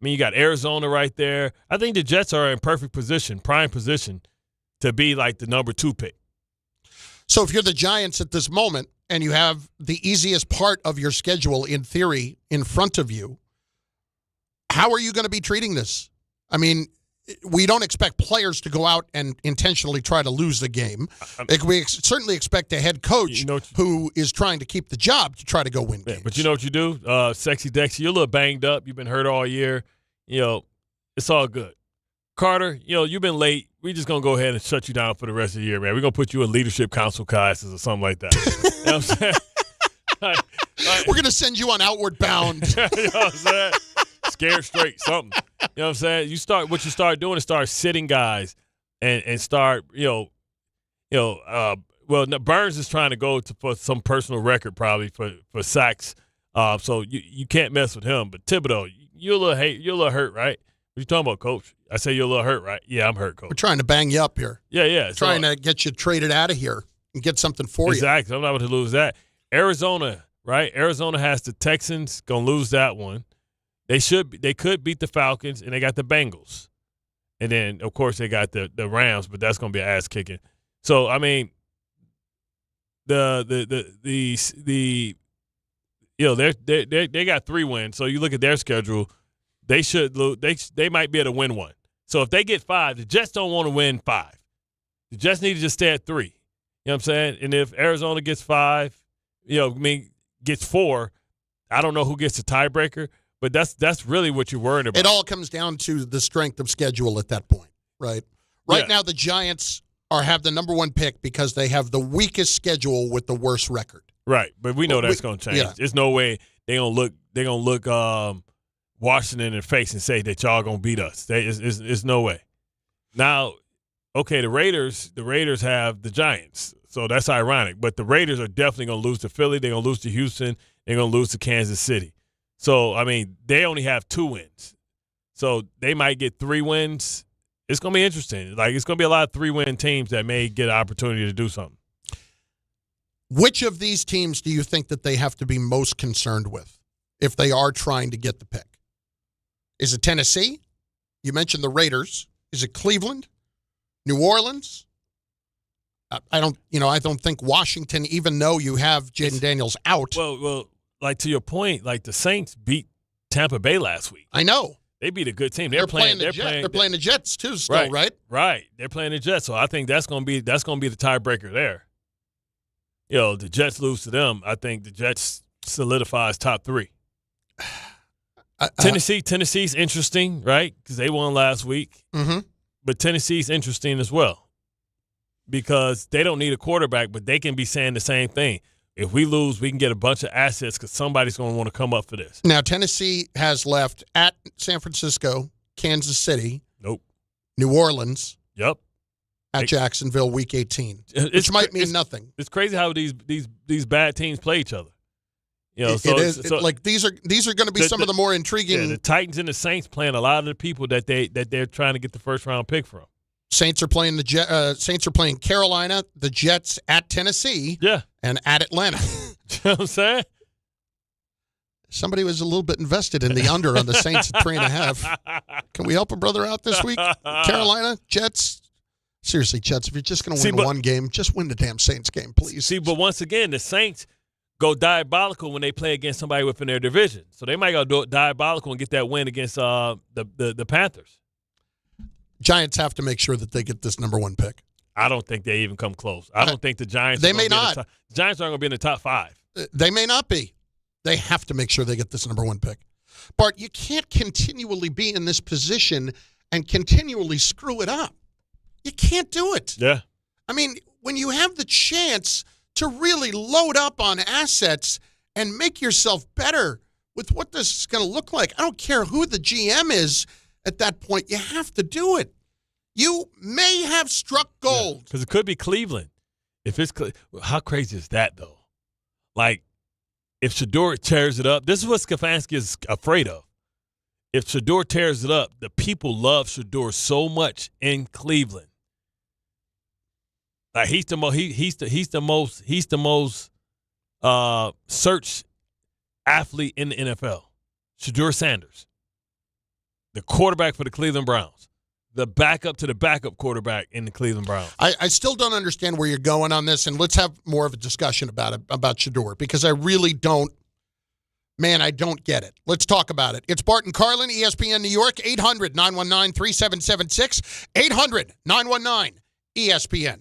you got Arizona right there. I think the Jets are in prime position to be like the number 2 pick. So if you're the Giants at this moment and you have the easiest part of your schedule, in theory, in front of you, how are you going to be treating this? I mean, we don't expect players to go out and intentionally try to lose the game. We certainly expect a head coach who is trying to keep the job to try to go win games. But you know what you do? Sexy Dexy, you're a little banged up. You've been hurt all year. It's all good. Carter, you've been late. We're just going to go ahead and shut you down for the rest of the year, man. We're going to put you in leadership council classes or something like that. You know what I'm saying? We're going to send you on Outward Bound. You know what I'm saying? Scared straight, something. You know what I'm saying? What you start doing is start sitting guys and start, Burns is trying to go for some personal record probably for sacks. So you can't mess with him. But Thibodeau, you're a little hurt, right? What you talking about, Coach? I say you're a little hurt, right? Yeah, I'm hurt, Coach. We're trying to bang you up here. Yeah. Trying to get you traded out of here and get something for you. Exactly. I'm not going to lose that. Arizona, right? Arizona has the Texans, going to lose that one. They could beat the Falcons, and they got the Bengals. And then, of course, they got the Rams, but that's going to be an ass kicking. So, I mean, they got 3 wins. So you look at their schedule, they should lose. They might be able to win 1. So if they get 5, the Jets don't want to win 5. The Jets need to just stay at 3. You know what I'm saying? And if Arizona gets 5, gets 4, I don't know who gets the tiebreaker. But that's really what you're worried about. It all comes down to the strength of schedule at that point, right? Right now, the Giants have the number 1 pick because they have the weakest schedule with the worst record. Right, but we know that's going to change. Yeah. There's no way they're going to look Washington in the face and say that y'all going to beat us. There's no way. Now, okay, the Raiders have the Giants, so that's ironic. But the Raiders are definitely going to lose to Philly. They're going to lose to Houston. They're going to lose to Kansas City. So, I mean, they only have 2 wins. So they might get 3 wins. It's going to be interesting. Like, it's going to be a lot of 3-win teams that may get an opportunity to do something. Which of these teams do you think that they have to be most concerned with if they are trying to get the pick? Is it Tennessee? You mentioned the Raiders. Is it Cleveland? New Orleans? I don't think Washington, even though you have Jayden Daniels out. Well, like to your point, like the Saints beat Tampa Bay last week. I know. They beat a good team. They're playing the Jets too still, right? Right. They're playing the Jets. So I think that's gonna be the tiebreaker there. The Jets lose to them. I think the Jets solidifies top 3. Tennessee's interesting, right? Because they won last week. Mm-hmm. But Tennessee's interesting as well because they don't need a quarterback, but they can be saying the same thing. If we lose, we can get a bunch of assets because somebody's going to want to come up for this. Now, Tennessee has left at San Francisco, Kansas City. Nope. New Orleans. Yep. At Jacksonville, Week 18, which might mean nothing. It's crazy how these bad teams play each other. These are going to be some of the more intriguing. Yeah, the Titans and the Saints playing a lot of the people that they're trying to get the first round pick from. Saints are playing Saints are playing Carolina, the Jets at Tennessee, and at Atlanta. You know what I'm saying? Somebody was a little bit invested in the under on the Saints at 3.5. Can we help a brother out this week? Carolina, Jets, Seriously, Jets, if you're just going to win one game, just win the damn Saints game, please. See, but once again, the Saints go diabolical when they play against somebody within their division. So they might go do it diabolical and get that win against the Panthers. Giants have to make sure that they get this number 1 pick. I don't think they even come close. I don't think the Giants. They may not. The Giants aren't going to be in the top 5. They may not be. They have to make sure they get this number 1 pick. Bart, you can't continually be in this position and continually screw it up. You can't do it. Yeah. I mean, when you have the chance to really load up on assets and make yourself better with what this is going to look like, I don't care who the GM is at that point. You have to do it. You may have struck gold. Because it could be Cleveland. If it's how crazy is that, though? Like, if Shedeur tears it up, this is what Stefanski is afraid of. If Shedeur tears it up, the people love Shedeur so much in Cleveland. Like he's the most searched athlete in the NFL. Shedeur Sanders, the quarterback for the Cleveland Browns, the backup to the backup quarterback in the Cleveland Browns. I still don't understand where you're going on this, and let's have more of a discussion about Shedeur, because I really don't. Man, I don't get it. Let's talk about it. It's Bart and Carlin, ESPN New York, 800-919-3776, 800-919-ESPN.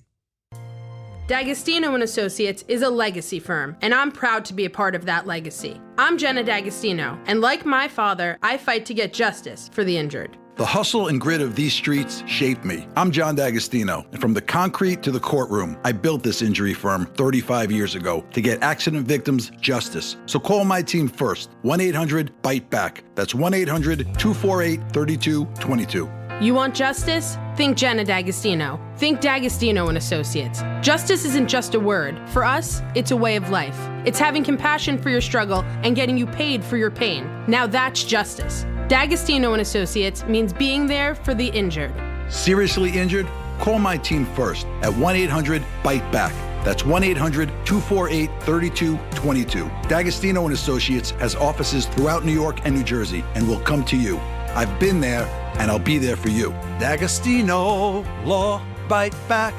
D'Agostino & Associates is a legacy firm, and I'm proud to be a part of that legacy. I'm Jenna D'Agostino, and like my father, I fight to get justice for the injured. The hustle and grit of these streets shaped me. I'm John D'Agostino, and from the concrete to the courtroom, I built this injury firm 35 years ago to get accident victims justice. So call my team first, 1-800-BITE-BACK. That's 1-800-248-3222. You want justice? Think Jenna D'Agostino. Think D'Agostino & Associates. Justice isn't just a word. For us, it's a way of life. It's having compassion for your struggle and getting you paid for your pain. Now that's justice. D'Agostino & Associates means being there for the injured. Seriously injured? Call my team first at 1-800-BITE-BACK. That's 1-800-248-3222. D'Agostino & Associates has offices throughout New York and New Jersey and will come to you. I've been there, and I'll be there for you. D'Agostino Law Bite Back.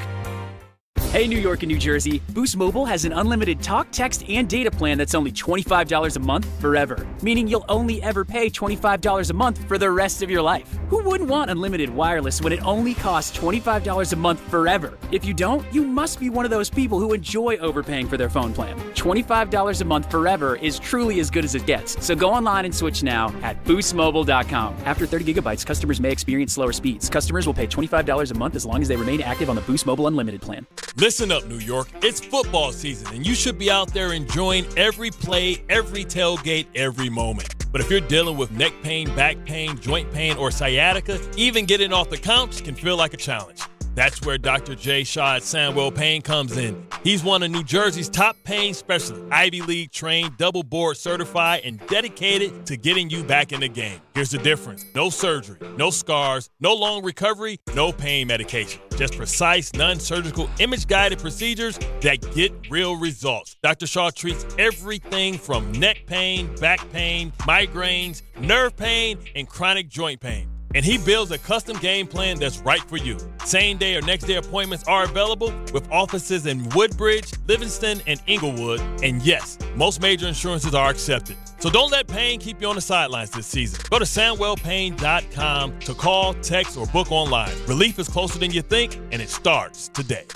Hey, New York and New Jersey, Boost Mobile has an unlimited talk, text, and data plan that's only $25 a month forever, meaning you'll only ever pay $25 a month for the rest of your life. Who wouldn't want unlimited wireless when it only costs $25 a month forever? If you don't, you must be one of those people who enjoy overpaying for their phone plan. $25 a month forever is truly as good as it gets, so go online and switch now at boostmobile.com. After 30 gigabytes, customers may experience slower speeds. Customers will pay $25 a month as long as they remain active on the Boost Mobile Unlimited plan. Listen up, New York. It's football season, and you should be out there enjoying every play, every tailgate, every moment. But if you're dealing with neck pain, back pain, joint pain, or sciatica, even getting off the couch can feel like a challenge. That's where Dr. Jay Shaw at Sandwell Pain comes in. He's one of New Jersey's top pain specialists, Ivy League trained, double board certified, and dedicated to getting you back in the game. Here's the difference. No surgery, no scars, no long recovery, no pain medication. Just precise, non-surgical, image-guided procedures that get real results. Dr. Shaw treats everything from neck pain, back pain, migraines, nerve pain, and chronic joint pain. And he builds a custom game plan that's right for you. Same day or next day appointments are available with offices in Woodbridge, Livingston, and Inglewood. And yes, most major insurances are accepted. So don't let pain keep you on the sidelines this season. Go to SandwellPain.com to call, text, or book online. Relief is closer than you think, and it starts today.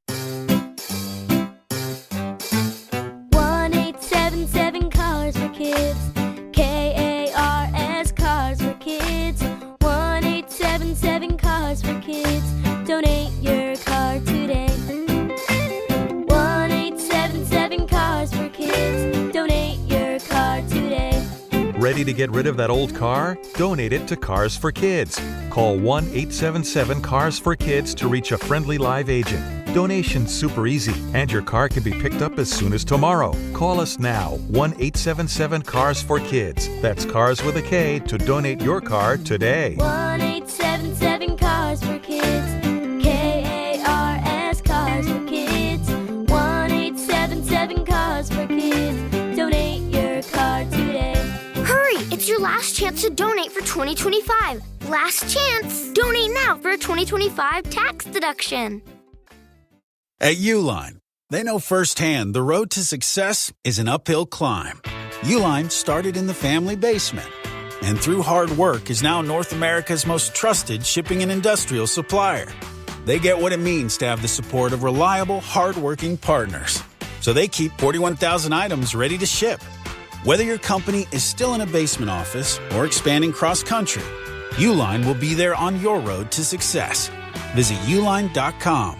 1-877 Cars for Kids. KARS Cars for Kids. 1-877 Cars for Kids. Donate your car today. 1-877 Cars for Kids. Donate your car today. Ready to get rid of that old car? Donate it to Cars for Kids. Call 1-877-CARS-FOR-KIDS to reach a friendly live agent. Donation's super easy, and your car can be picked up as soon as tomorrow. Call us now, 1-877-CARS-FOR-KIDS. That's Cars with a K to donate your car today. 1-877 Cars for Kids. KARS Cars for Kids. 1-877 Cars for Kids. Donate your car today. Hurry! It's your your last chance to donate for 2025. Last chance. Donate now for a 2025 tax deduction. At Uline, they know firsthand the road to success is an uphill climb. Uline started in the family basement, and through hard work is now North America's most trusted shipping and industrial supplier. They get what it means to have the support of reliable, hard-working partners. So they keep 41,000 items ready to ship. Whether your company is still in a basement office or expanding cross-country, Uline will be there on your road to success. Visit uline.com.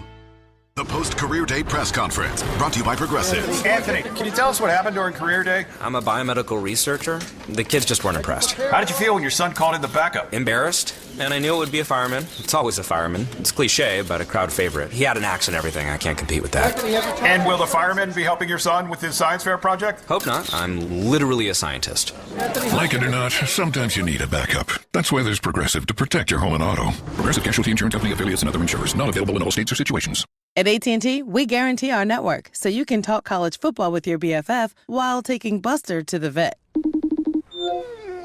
The post-career day press conference, brought to you by Progressive. Anthony, can you tell us what happened during career day? I'm a biomedical researcher. The kids just weren't impressed. How did you feel when your son called in the backup? Embarrassed, and I knew it would be a fireman. It's always a fireman. It's cliche, but a crowd favorite. He had an axe and everything. I can't compete with that. And will the fireman be helping your son with his science fair project? Hope not. I'm literally a scientist. Like it or not, sometimes you need a backup. That's why there's Progressive to protect your home and auto. Progressive Casualty Insurance Company affiliates and other insurers. Not available in all states or situations. At AT&T, we guarantee our network so you can talk college football with your BFF while taking Buster to the vet.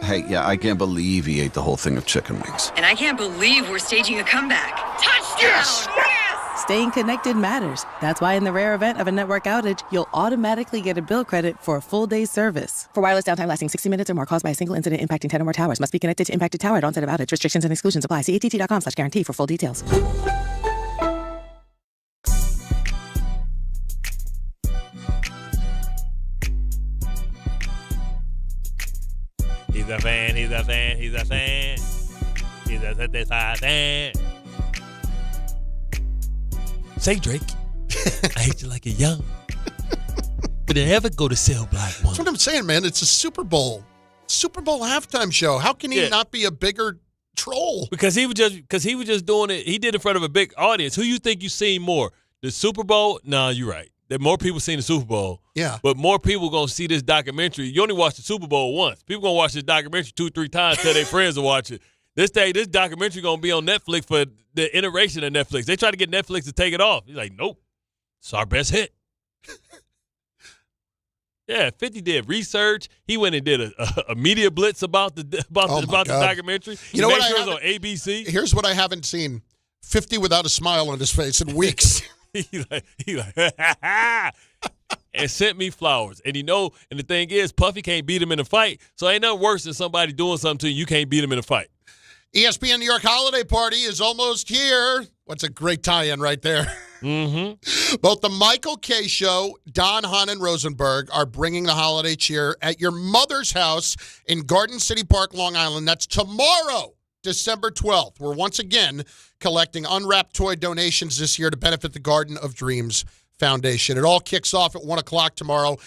Hey, yeah, I can't believe he ate the whole thing of chicken wings. And I can't believe we're staging a comeback. Touchdown! Yes! Yes! Staying connected matters. That's why in the rare event of a network outage, you'll automatically get a bill credit for a full day's service. For wireless downtime lasting 60 minutes or more caused by a single incident impacting 10 or more towers, must be connected to impacted tower at onset of outage. Restrictions and exclusions apply. See att.com/guarantee for full details. He's a fan, he's a fan, he's a fan. He's a certified fan. Say, Drake, I hate you like a young. But they ever go to Cell Block 1. That's what I'm saying, man. It's a Super Bowl halftime show. How can he not be a bigger troll? Because he was just doing it. He did it in front of a big audience. Who you think you seen more? The Super Bowl? No, you're right. There more people seen the Super Bowl. Yeah. But more people going to see this documentary. You only watch the Super Bowl once. People going to watch this documentary 2-3 times, tell their friends to watch it. This documentary going to be on Netflix for the iteration of Netflix. They try to get Netflix to take it off. He's like, nope. It's our best hit. Yeah, 50 did research. He went and did a media blitz about the documentary. You know what? Sure it was on ABC. Here's what I haven't seen: 50 without a smile on his face in weeks. He like, and sent me flowers. And and the thing is, Puffy can't beat him in a fight. So ain't nothing worse than somebody doing something to you can't beat him in a fight. ESPN New York holiday party is almost here. What's a great tie-in right there. Mm-hmm. Both the Michael K. Show, Don, Hahn, and Rosenberg are bringing the holiday cheer at your mother's house in Garden City Park, Long Island. That's tomorrow, December 12th. We're once again collecting unwrapped toy donations this year to benefit the Garden of Dreams Foundation. It all kicks off at 1 o'clock tomorrow,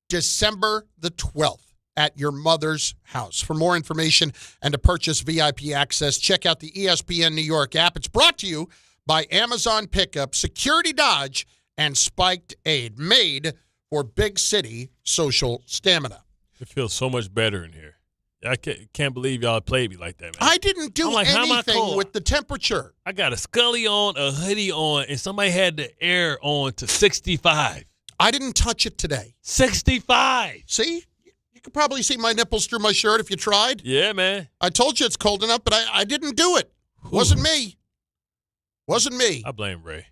December the 12th, at your mother's house. For more information and to purchase VIP access, check out the ESPN New York app. It's brought to you by Amazon Pickup, Security Dodge, and Spiked Aid, made for big city social stamina. It feels so much better in here. I can't believe y'all played me like that, man. I didn't do anything with the temperature. I got a Scully on, a hoodie on, and somebody had the air on to 65. I didn't touch it today. 65. See? You could probably see my nipples through my shirt if you tried. Yeah, man. I told you it's cold enough, but I didn't do it. Wasn't me. Wasn't me. I blame Ray.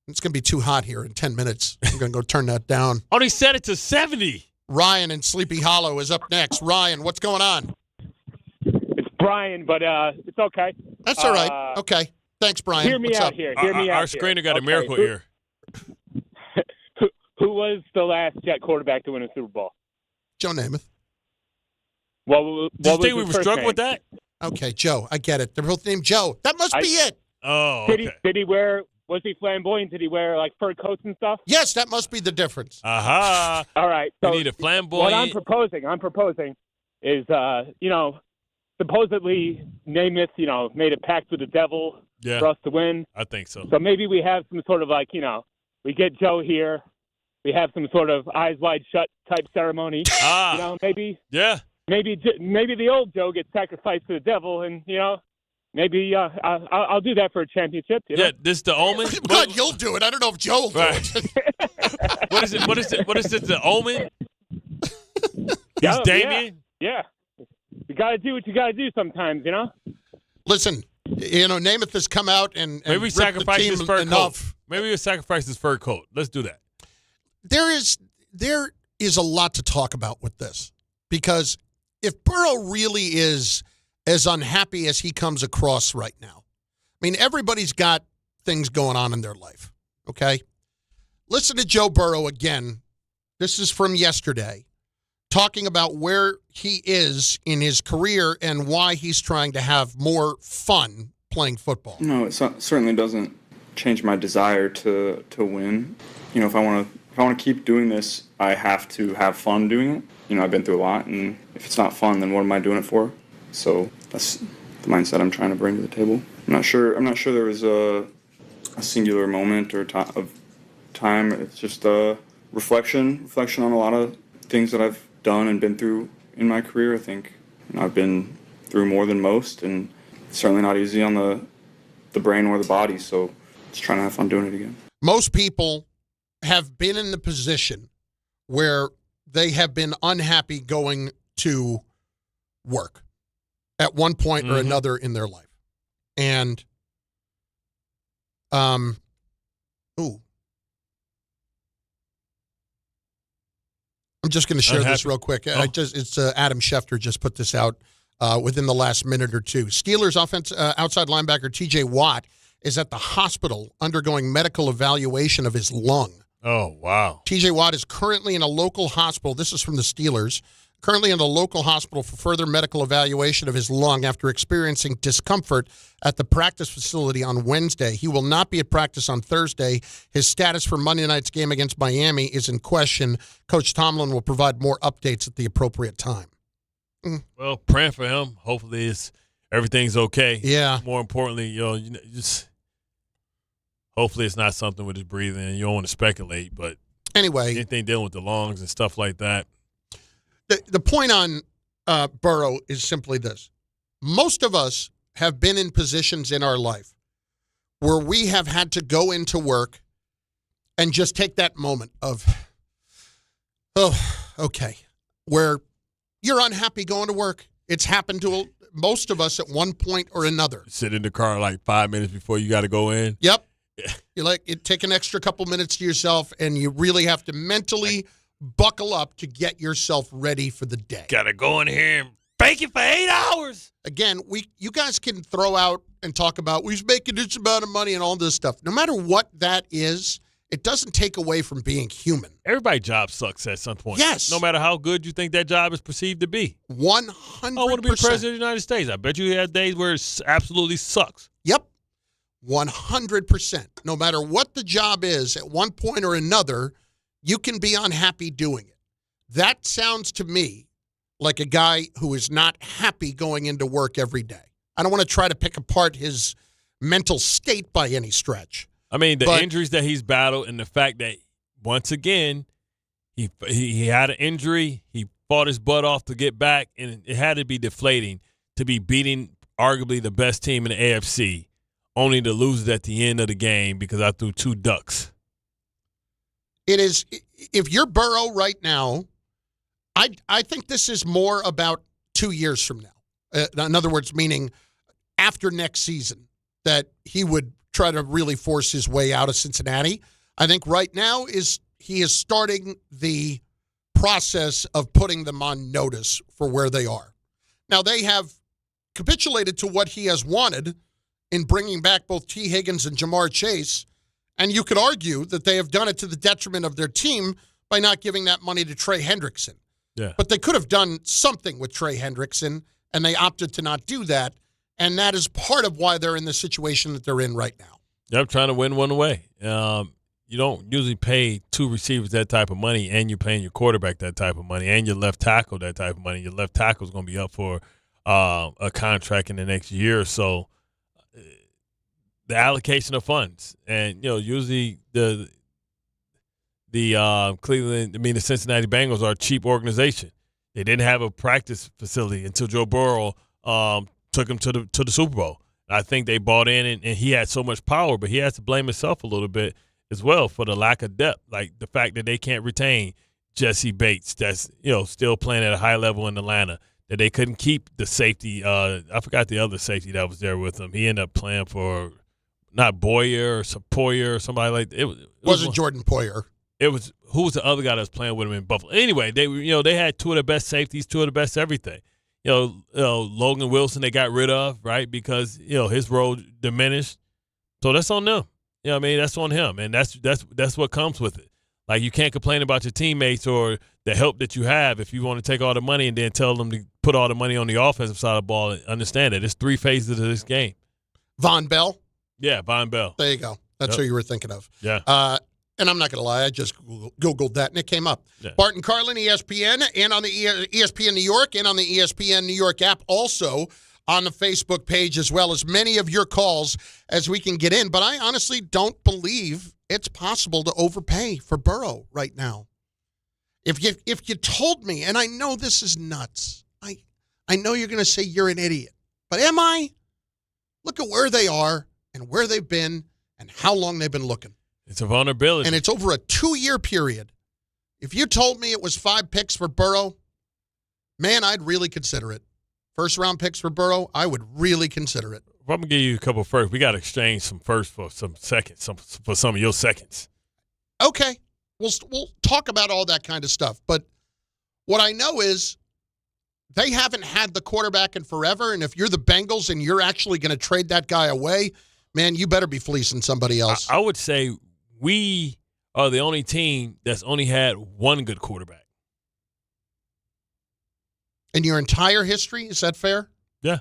It's going to be too hot here in 10 minutes. I'm going to go turn that down. Oh, they set it to 70. Ryan in Sleepy Hollow is up next. Ryan, what's going on? It's Brian, but it's okay. That's all right. Okay. Thanks, Brian. Hear me what's out up? here. Hear me out Our screener here. got a miracle ear. Who was the last Jet quarterback to win a Super Bowl? Joe Namath. What Did you think was we his were first struck name? with that? Okay, Joe. I get it. They're both named Joe. That must be it. Oh, okay. Did he wear? Was he flamboyant? Did he wear like fur coats and stuff? Yes, that must be the difference. Aha. All right. So you need a flamboyant. What I'm proposing is, supposedly Namath, made a pact with the devil for us to win. I think so. So maybe we have some sort of we get Joe here. We have some sort of eyes wide shut type ceremony. Maybe. Yeah. Maybe the old Joe gets sacrificed to the devil, and maybe I'll do that for a championship. Yeah, this the Omen. I'm glad you'll do it. I don't know if Joe will do it. What is it? What is this? The Omen? He's Damien. Yeah. you got to do what you got to do sometimes, you know? Listen, Namath has come out and maybe we sacrifice his fur coat. Maybe we sacrifice his fur coat. Let's do that. There is a lot to talk about with this, because if Burrow really is as unhappy as he comes across right now, I mean, everybody's got things going on in their life, okay? Listen to Joe Burrow again. This is from yesterday, talking about where he is in his career and why he's trying to have more fun playing football. No, it certainly doesn't change my desire to win. If I want to keep doing this, I have to have fun doing it. I've been through a lot, and if it's not fun, then what am I doing it for? So that's the mindset I'm trying to bring to the table. I'm not sure there was a singular moment or of time. It's just a reflection on a lot of things that I've done and been through in my career. I think I've been through more than most, and it's certainly not easy on the brain or the body. So just trying to have fun doing it again. Most people have been in the position where they have been unhappy going to work at one point or another in their life. And, I'm just going to share this real quick. It's Adam Schefter just put this out within the last minute or two. Steelers outside linebacker T.J. Watt is at the hospital undergoing medical evaluation of his lung. Oh, wow. T.J. Watt is currently in a local hospital. This is from the Steelers. Currently in a local hospital for further medical evaluation of his lung after experiencing discomfort at the practice facility on Wednesday. He will not be at practice on Thursday. His status for Monday night's game against Miami is in question. Coach Tomlin will provide more updates at the appropriate time. Well, praying for him. Hopefully everything's okay. Yeah. More importantly, just hopefully it's not something with his breathing. You don't want to speculate, but anyway, anything dealing with the lungs and stuff like that. The point on Burrow is simply this. Most of us have been in positions in our life where we have had to go into work and just take that moment of, okay, where you're unhappy going to work. It's happened to most of us at one point or another. Sit in the car like 5 minutes before you got to go in. Yep. It take an extra couple minutes to yourself, and you really have to mentally buckle up to get yourself ready for the day. Got to go in here and bake it for 8 hours. Again, you guys can throw out and talk about we're making this amount of money and all this stuff. No matter what that is, it doesn't take away from being human. Everybody's job sucks at some point. Yes. No matter how good you think that job is perceived to be. 100%. I want to be president of the United States. I bet you have days where it absolutely sucks. Yep. 100%. No matter what the job is, at one point or another, you can be unhappy doing it. That sounds to me like a guy who is not happy going into work every day. I don't want to try to pick apart his mental state by any stretch. I mean, the injuries that he's battled and the fact that, once again, he had an injury, he fought his butt off to get back, and it had to be deflating to be beating arguably the best team in the AFC, only to lose it at the end of the game because I threw 2 ducks. It is, if you're Burrow right now, I think this is more about 2 years from now. In other words, meaning after next season, that he would try to really force his way out of Cincinnati. I think right now he is starting the process of putting them on notice for where they are. Now, they have capitulated to what he has wanted in bringing back both T. Higgins and Jamar Chase, and you could argue that they have done it to the detriment of their team by not giving that money to Trey Hendrickson. Yeah. But they could have done something with Trey Hendrickson, and they opted to not do that, and that is part of why they're in the situation that they're in right now. Yeah, I'm trying to win one away. You don't usually pay 2 receivers that type of money, and you're paying your quarterback that type of money, and your left tackle that type of money. Your left tackle is going to be up for a contract in the next year or so. The allocation of funds, and usually the Cincinnati Bengals are a cheap organization. They didn't have a practice facility until Joe Burrow took him to the Super Bowl. I think they bought in, and he had so much power, but he has to blame himself a little bit as well for the lack of depth, like the fact that they can't retain Jesse Bates, that's still playing at a high level in Atlanta. that they couldn't keep the safety. I forgot the other safety that was there with him. He ended up playing for not Boyer or Poyer or somebody like that. It wasn't Jordan Poyer. It was who was the other guy that was playing with him in Buffalo? Anyway, they had two of the best safeties, two of the best everything. Logan Wilson they got rid of, right, because his role diminished. So that's on them. You know what I mean? That's on him, and that's what comes with it. Like, you can't complain about your teammates or the help that you have if you want to take all the money and then tell them to put all the money on the offensive side of the ball and understand it. There's three phases of this game. Von Bell? Yeah, Von Bell. There you go. That's who you were thinking of. Yeah. And I'm not going to lie, I just Googled that, and it came up. Yeah. Bart and Carlin, ESPN, and on the ESPN New York, and on the ESPN New York app, also on the Facebook page, as well as many of your calls as we can get in. But I honestly don't believe it's possible to overpay for Burrow right now. If you told me, and I know this is nuts, I know you're going to say you're an idiot, but am I? Look at where they are and where they've been and how long they've been looking. It's a vulnerability. And it's over a 2-year period. If you told me it was 5 picks for Burrow, man, I'd really consider it. First-round picks for Burrow, I would really consider it. I'm going to give you a couple first. We got to exchange some first for some seconds, for some of your seconds. Okay. We'll talk about all that kind of stuff. But what I know is they haven't had the quarterback in forever, and if you're the Bengals and you're actually going to trade that guy away, man, you better be fleecing somebody else. I would say we are the only team that's only had one good quarterback. In your entire history, is that fair? Yeah.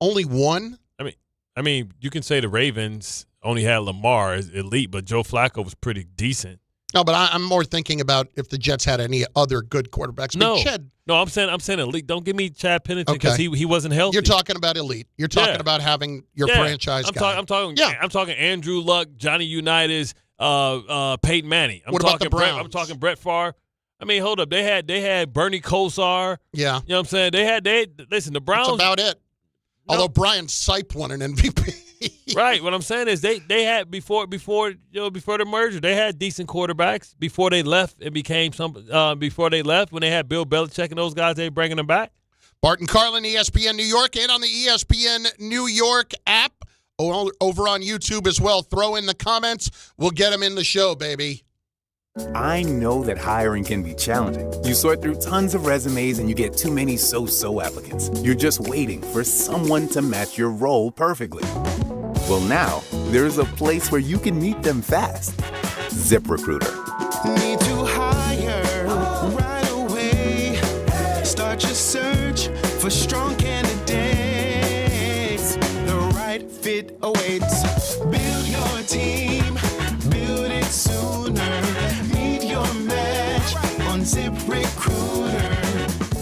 Only one? I mean, you can say the Ravens only had Lamar as elite, but Joe Flacco was pretty decent. No, but I'm more thinking about if the Jets had any other good quarterbacks. No, I'm saying elite. Don't give me Chad Pennington because he wasn't healthy. You're talking about elite. You're talking about having your franchise guy. I'm talking Andrew Luck, Johnny Unitas, Peyton Manning. What about the Browns? I'm talking Brett Favre. I mean, hold up. They had Bernie Kosar. Yeah. You know what I'm saying? Listen, the Browns. That's about it. No. Although Brian Sipe won an MVP. Right. What I'm saying is they had before the merger, they had decent quarterbacks before they left and became before they left when they had Bill Belichick and those guys, they bringing them back. Bart and Carlin, ESPN New York, and on the ESPN New York app, over on YouTube as well. Throw in the comments. We'll get them in the show, baby. I know that hiring can be challenging. You sort through tons of resumes and you get too many so-so applicants. You're just waiting for someone to match your role perfectly. Well, now, there's a place where you can meet them fast. ZipRecruiter. Need to hire right away. Start your search for strong candidates. The right fit awaits. Build your team. Build it sooner. Meet your match on ZipRecruiter.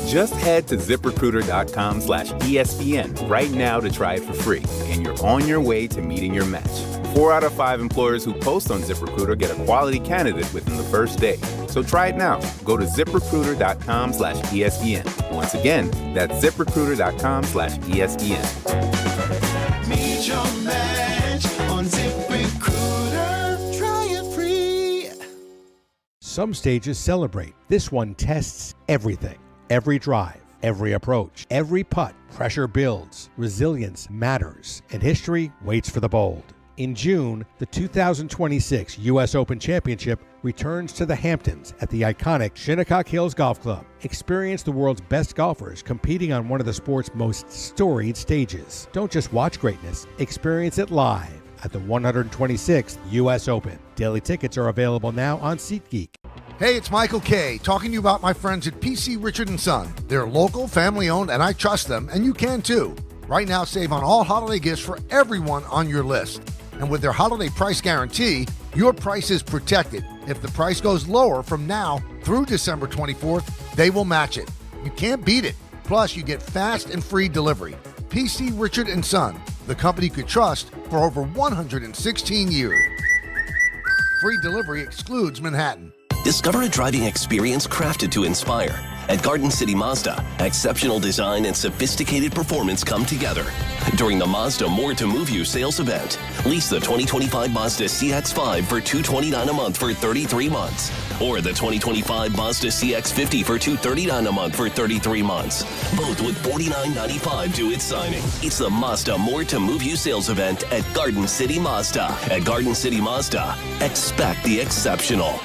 Just head to ZipRecruiter.com/ESPN right now to try it for free, and you're on your way to meeting your match. 4 out of 5 employers who post on ZipRecruiter get a quality candidate within the first day. So try it now. Go to ZipRecruiter.com/ESPN. Once again, that's ZipRecruiter.com/ESPN. Meet your match on ZipRecruiter. Try it free. Some stages celebrate. This one tests everything. Every drive, every approach, every putt. Pressure builds. Resilience matters. And history waits for the bold. In June, the 2026 U.S. Open Championship returns to the Hamptons at the iconic Shinnecock Hills Golf Club. Experience the world's best golfers competing on one of the sport's most storied stages. Don't just watch greatness, experience it live at the 126th U.S. Open. Daily tickets are available now on SeatGeek. Hey, it's Michael Kay talking to you about my friends at PC Richard & Son. They're local, family-owned, and I trust them, and you can too. Right now, save on all holiday gifts for everyone on your list. And with their holiday price guarantee, your price is protected. If the price goes lower from now through December 24th, they will match it. You can't beat it. Plus, you get fast and free delivery. PC Richard & Son, the company you could trust for over 116 years. Free delivery excludes Manhattan. Discover a driving experience crafted to inspire. At Garden City Mazda, exceptional design and sophisticated performance come together. During the Mazda More to Move You sales event, lease the 2025 Mazda CX-5 for $229 a month for 33 months. Or the 2025 Mazda CX-50 for $239 a month for 33 months. Both with $49.95 due at signing. It's the Mazda More to Move You sales event at Garden City Mazda. At Garden City Mazda, expect the exceptional.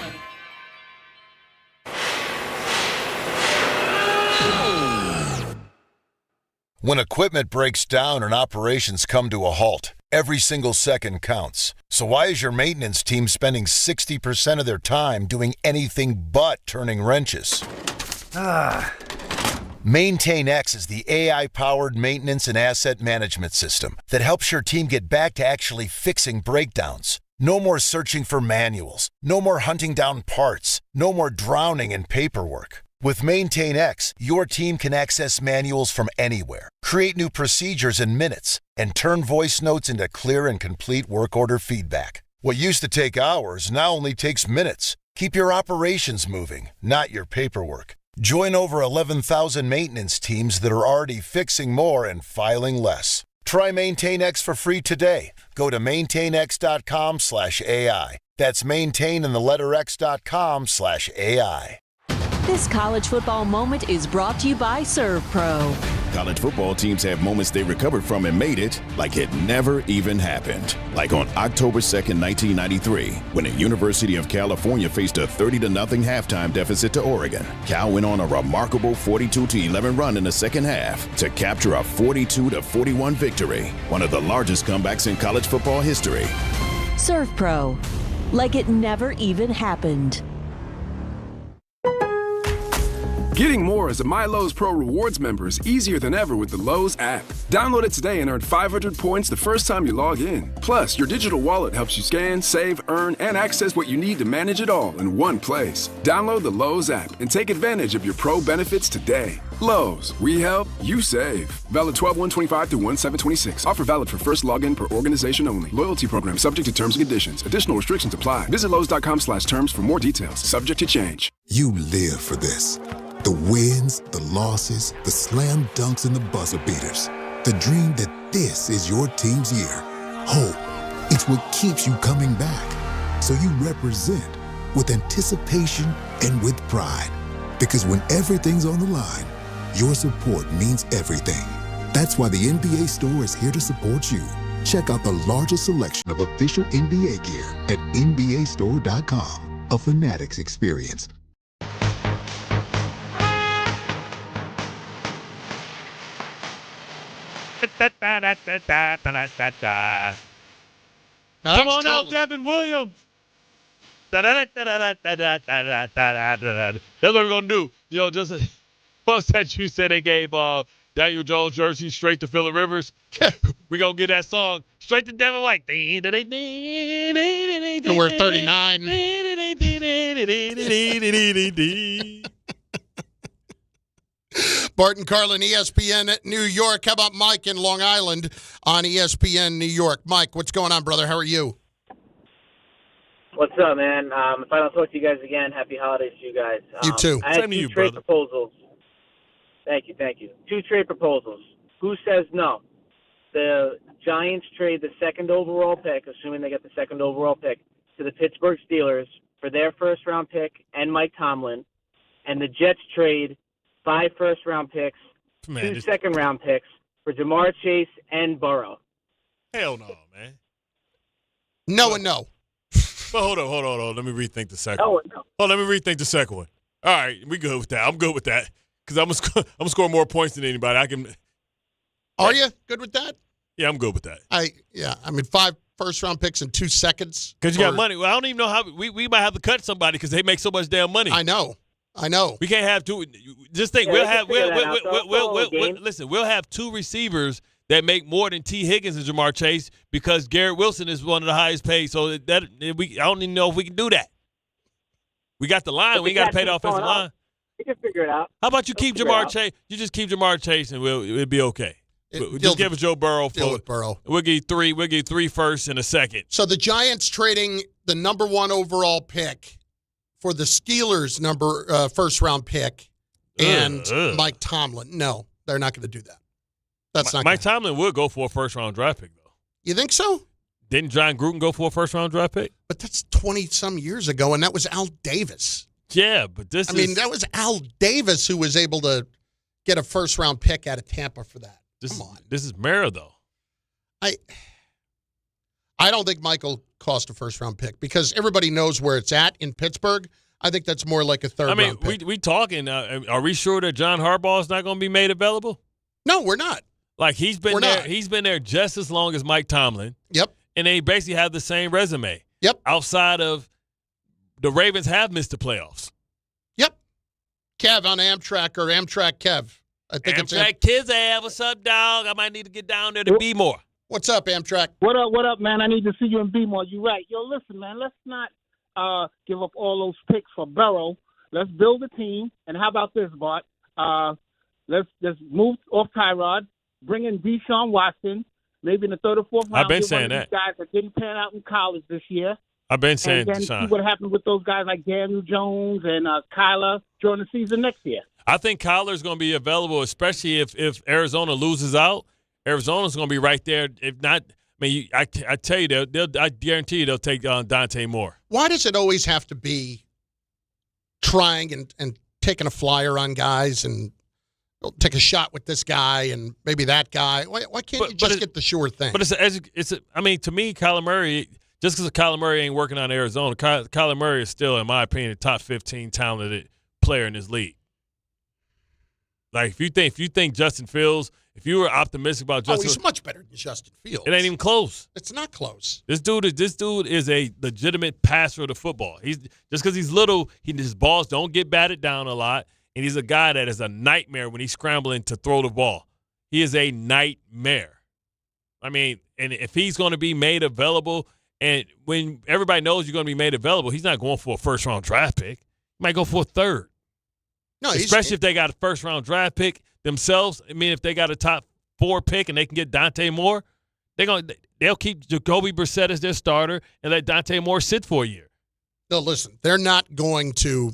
When equipment breaks down and operations come to a halt, every single second counts. So why is your maintenance team spending 60% of their time doing anything but turning wrenches? MaintainX is the AI-powered maintenance and asset management system that helps your team get back to actually fixing breakdowns. No more searching for manuals. No more hunting down parts. No more drowning in paperwork. With MaintainX, your team can access manuals from anywhere, create new procedures in minutes, and turn voice notes into clear and complete work order feedback. What used to take hours now only takes minutes. Keep your operations moving, not your paperwork. Join over 11,000 maintenance teams that are already fixing more and filing less. Try MaintainX for free today. Go to maintainx.com/AI. That's maintain and the letter x.com/AI. This college football moment is brought to you by Serve Pro. College football teams have moments they recovered from and made it like it never even happened. Like on October 2nd, 1993, when the University of California faced a 30-0 halftime deficit to Oregon. Cal went on a remarkable 42-11 run in the second half to capture a 42-41 victory, one of the largest comebacks in college football history. Serve Pro, like it never even happened. Getting more as a MyLowe's Pro Rewards member is easier than ever with the Lowe's app. Download it today and earn 500 points the first time you log in. Plus, your digital wallet helps you scan, save, earn, and access what you need to manage it all in one place. Download the Lowe's app and take advantage of your Pro benefits today. Lowe's, we help, you save. Valid 12/1/25 through 1/7/26. Offer valid for first login per organization only. Loyalty program subject to terms and conditions. Additional restrictions apply. Visit Lowe's.com/terms for more details. Subject to change. You live for this. The wins, the losses, the slam dunks, and the buzzer beaters. The dream that this is your team's year. Hope, it's what keeps you coming back. So you represent with anticipation and with pride. Because when everything's on the line, your support means everything. That's why the NBA Store is here to support you. Check out the largest selection of official NBA gear at NBAstore.com. A Fanatics experience. Come on out, Devin Williams. That's what we're going to do. You know, just plus that you said they gave Daniel Jones jersey straight to Phillip Rivers. We're going to get that song straight to Devin White. We're 39. Bart and Carlin, ESPN New York. How about Mike in Long Island on ESPN New York? Mike, what's going on, brother? How are you? What's up, man? If I don't talk to you guys again, happy holidays to you guys. You too. I had two trade proposals. Thank you. Two trade proposals. Who says no? The Giants trade the second overall pick, assuming they get the second overall pick, to the Pittsburgh Steelers for their first-round pick and Mike Tomlin, and the Jets trade 5 first-round picks, 2 second-round picks for Jamar Chase and Burrow. Hell no, man. No and no. But hold on. Let me rethink the second one. No. Let me rethink the second one. All right, we good with that. I'm good with that because I'm gonna score more points than anybody. I can. Are you good with that? Yeah, I'm good with that. I mean, 5 first-round picks in 2 seconds. Because you got money. Well, I don't even know how we might have to cut somebody because they make so much damn money. I know. We can't have 2. Just think, we'll have have 2 receivers that make more than T. Higgins and Jamar Chase because Garrett Wilson is one of the highest paid. So I don't even know if we can do that. We got the line. We ain't got to pay the offensive line. We can figure it out. How about you keep Jamar Chase? You just keep Jamar Chase and it'll be okay. Just give us Joe Burrow. Deal with Burrow. We'll give you 3. We'll give you 3 firsts and a second. So the Giants trading the number 1 overall pick for the Steelers' first-round pick and Mike Tomlin. No, they're not going to do that. That's not Mike Tomlin would go for a first-round draft pick, though. You think so? Didn't John Gruden go for a first-round draft pick? But that's 20-some years ago, and that was Al Davis. Yeah, but I mean, that was Al Davis who was able to get a first-round pick out of Tampa for that. Come on. This is Mara, though. I don't think Michael cost a first-round pick because everybody knows where it's at in Pittsburgh. I think that's more like a third-round pick. we talking. Are we sure that John Harbaugh is not going to be made available? No, we're not. Like he's been there. He's been there just as long as Mike Tomlin. Yep. And they basically have the same resume. Yep. Outside of the Ravens have missed the playoffs. Yep. Kev on Amtrak or Amtrak Kev. I think Amtrak Kids Ave. What's up, dog? I might need to get down there to be more. What's up, Amtrak? What up, man? I need to see you in B-More. You're right. Yo, listen, man, let's not give up all those picks for Burrow. Let's build a team. And how about this, Bart? Let's move off Tyrod, bring in Deshaun Watson, maybe in the third or fourth round. I've been saying that. These guys that didn't pan out in college this year. I've been saying and then Deshaun. see what happened with those guys like Daniel Jones and Kyler during the season next year. I think Kyler's going to be available, especially if Arizona loses out. Arizona's going to be right there. If not, I mean, I tell you, I guarantee you they'll take Dante Moore. Why does it always have to be trying and taking a flyer on guys and take a shot with this guy and maybe that guy? Why can't you just get the sure thing? But I mean, to me, Kyler Murray, just because Kyler Murray ain't working on Arizona, Kyler Murray is still, in my opinion, a top 15 talented player in this league. Like, if you think Justin Fields, if you were optimistic about Justin, he's much better than Justin Fields. It ain't even close. It's not close. This dude is a legitimate passer of the football. He's just because he's little, his balls don't get batted down a lot, and he's a guy that is a nightmare when he's scrambling to throw the ball. He is a nightmare. I mean, and if he's going to be made available, and when everybody knows you're going to be made available, he's not going for a first-round draft pick. He might go for a third. No, especially if they got a first-round draft pick themselves. I mean, if they got a top 4 pick and they can get Dante Moore, they'll keep Jacoby Brissett as their starter and let Dante Moore sit for a year. No, listen, they're not going to.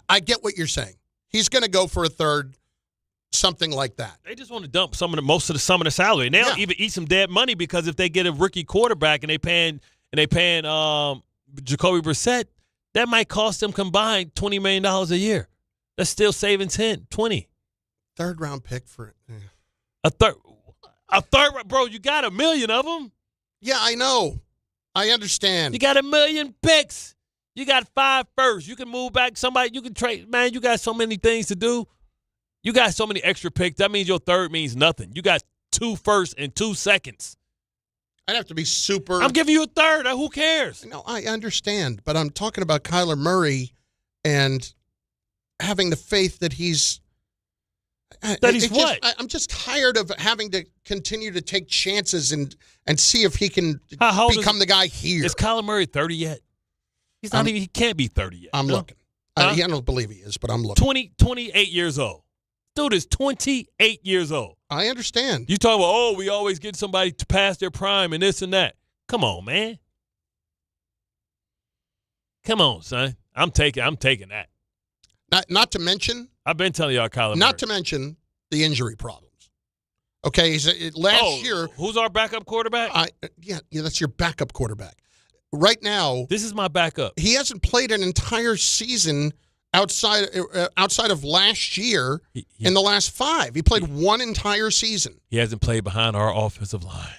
I get what you're saying. He's going to go for a third, something like that. They just want to dump some of the salary, and they'll even eat some dead money because if they get a rookie quarterback and they paying Jacoby Brissett, that might cost them combined $20 million a year. That's still saving 10, 20. Third-round pick for a third, bro. You got $1 million of them. Yeah, I know. I understand. You got $1 million picks. You got 5 firsts. You can move back somebody. You can trade. Man, you got so many things to do. You got so many extra picks. That means your third means nothing. You got 2 firsts and 2 seconds. I'd have to be super. I'm giving you a third. Who cares? No, I understand, but I'm talking about Kyler Murray and having the faith that he's. What? I'm just tired of having to continue to take chances and see if he can become the guy here. Is Kyler Murray 30 yet? He's not even. He can't be 30 yet. I'm looking. I don't believe he is, but I'm looking. 28 years old. Dude is 28 years old. I understand. You talking about, we always get somebody to pass their prime and this and that. Come on, man. Come on, son. I'm taking that. Not to mention. I've been telling y'all, Kyler Murray. Not to mention the injury problems. Okay, last year. Who's our backup quarterback? Yeah, that's your backup quarterback. Right now. This is my backup. He hasn't played an entire season outside of last year in the last 5. He played one entire season. He hasn't played behind our offensive line.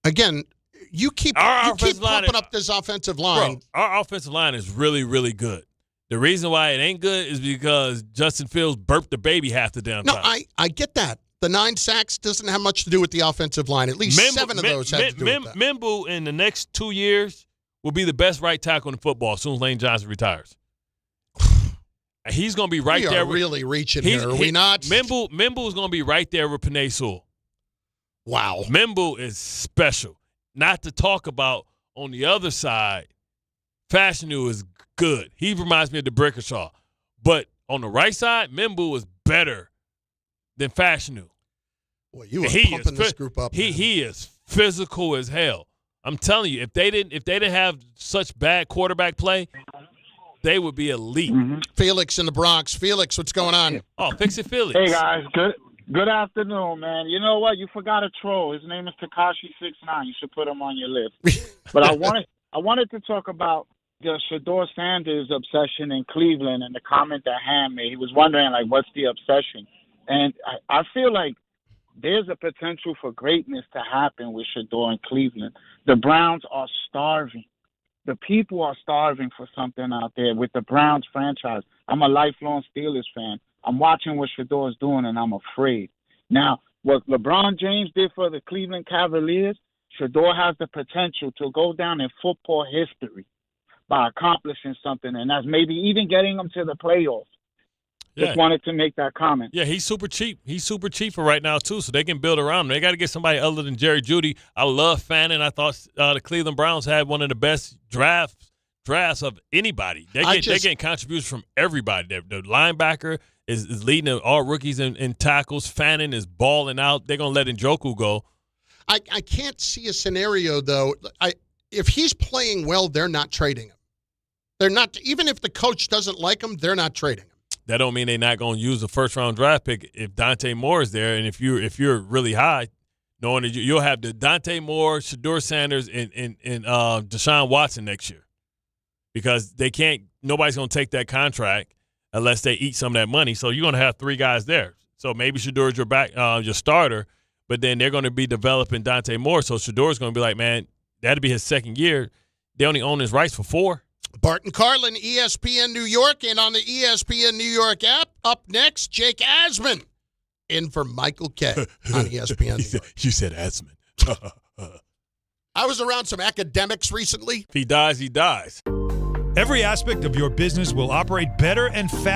Again, you keep pumping up this offensive line. Bro, our offensive line is really, really good. The reason why it ain't good is because Justin Fields burped the baby half the damn time. No, I get that. The 9 sacks doesn't have much to do with the offensive line. At least 7 of those had to do with that. Membu in the next 2 years will be the best right tackle in football as soon as Lane Johnson retires. He's going to be right there. We are really reaching here, are we not? Membu is going to be right there with Penei Sewell. Wow. Membu is special. Not to talk about on the other side, Fashanu is good. He reminds me of the Brickershaw. But on the right side, Membu is better than Fashanu. Boy, you are pumping this group up. He is physical as hell. I'm telling you, if they didn't have such bad quarterback play, they would be elite. Felix in the Bronx. Felix, what's going on? Oh, fix it, Felix. Hey, guys. Good afternoon, man. You know what? You forgot a troll. His name is Tekashi69. You should put him on your list. But I wanted to talk about the Shedeur Sanders obsession in Cleveland and the comment that Hahn made. He was wondering, like, what's the obsession? And I feel like there's a potential for greatness to happen with Shedeur in Cleveland. The Browns are starving. The people are starving for something out there with the Browns franchise. I'm a lifelong Steelers fan. I'm watching what Shedeur is doing, and I'm afraid. Now, what LeBron James did for the Cleveland Cavaliers, Shedeur has the potential to go down in football history by accomplishing something, and that's maybe even getting them to the playoffs. Yeah. Just wanted to make that comment. Yeah, he's super cheap. He's super cheap for right now, too, so they can build around him. They got to get somebody other than Jerry Jeudy. I love Fannin. I thought the Cleveland Browns had one of the best drafts of anybody. They're getting contributions from everybody. The linebacker is leading all rookies in tackles. Fannin is balling out. They're going to let Njoku go. I can't see a scenario, though. If he's playing well, they're not trading him. They're not. Even if the coach doesn't like him, they're not trading him. That don't mean they're not going to use a first-round draft pick if Dante Moore is there, and if you're really high, knowing that you'll have the Dante Moore, Shedeur Sanders, and Deshaun Watson next year, because nobody's going to take that contract unless they eat some of that money. So you're going to have three guys there. So maybe Shedeur is your starter, but then they're going to be developing Dante Moore. So Shedeur's going to be like, man, that'll be his second year. They only own his rights for 4. Bart and Carlin, ESPN New York, and on the ESPN New York app. Up next, Jake Asman in for Michael K on ESPN New York. You said Asman. I was around some academics recently. If he dies, he dies. Every aspect of your business will operate better and faster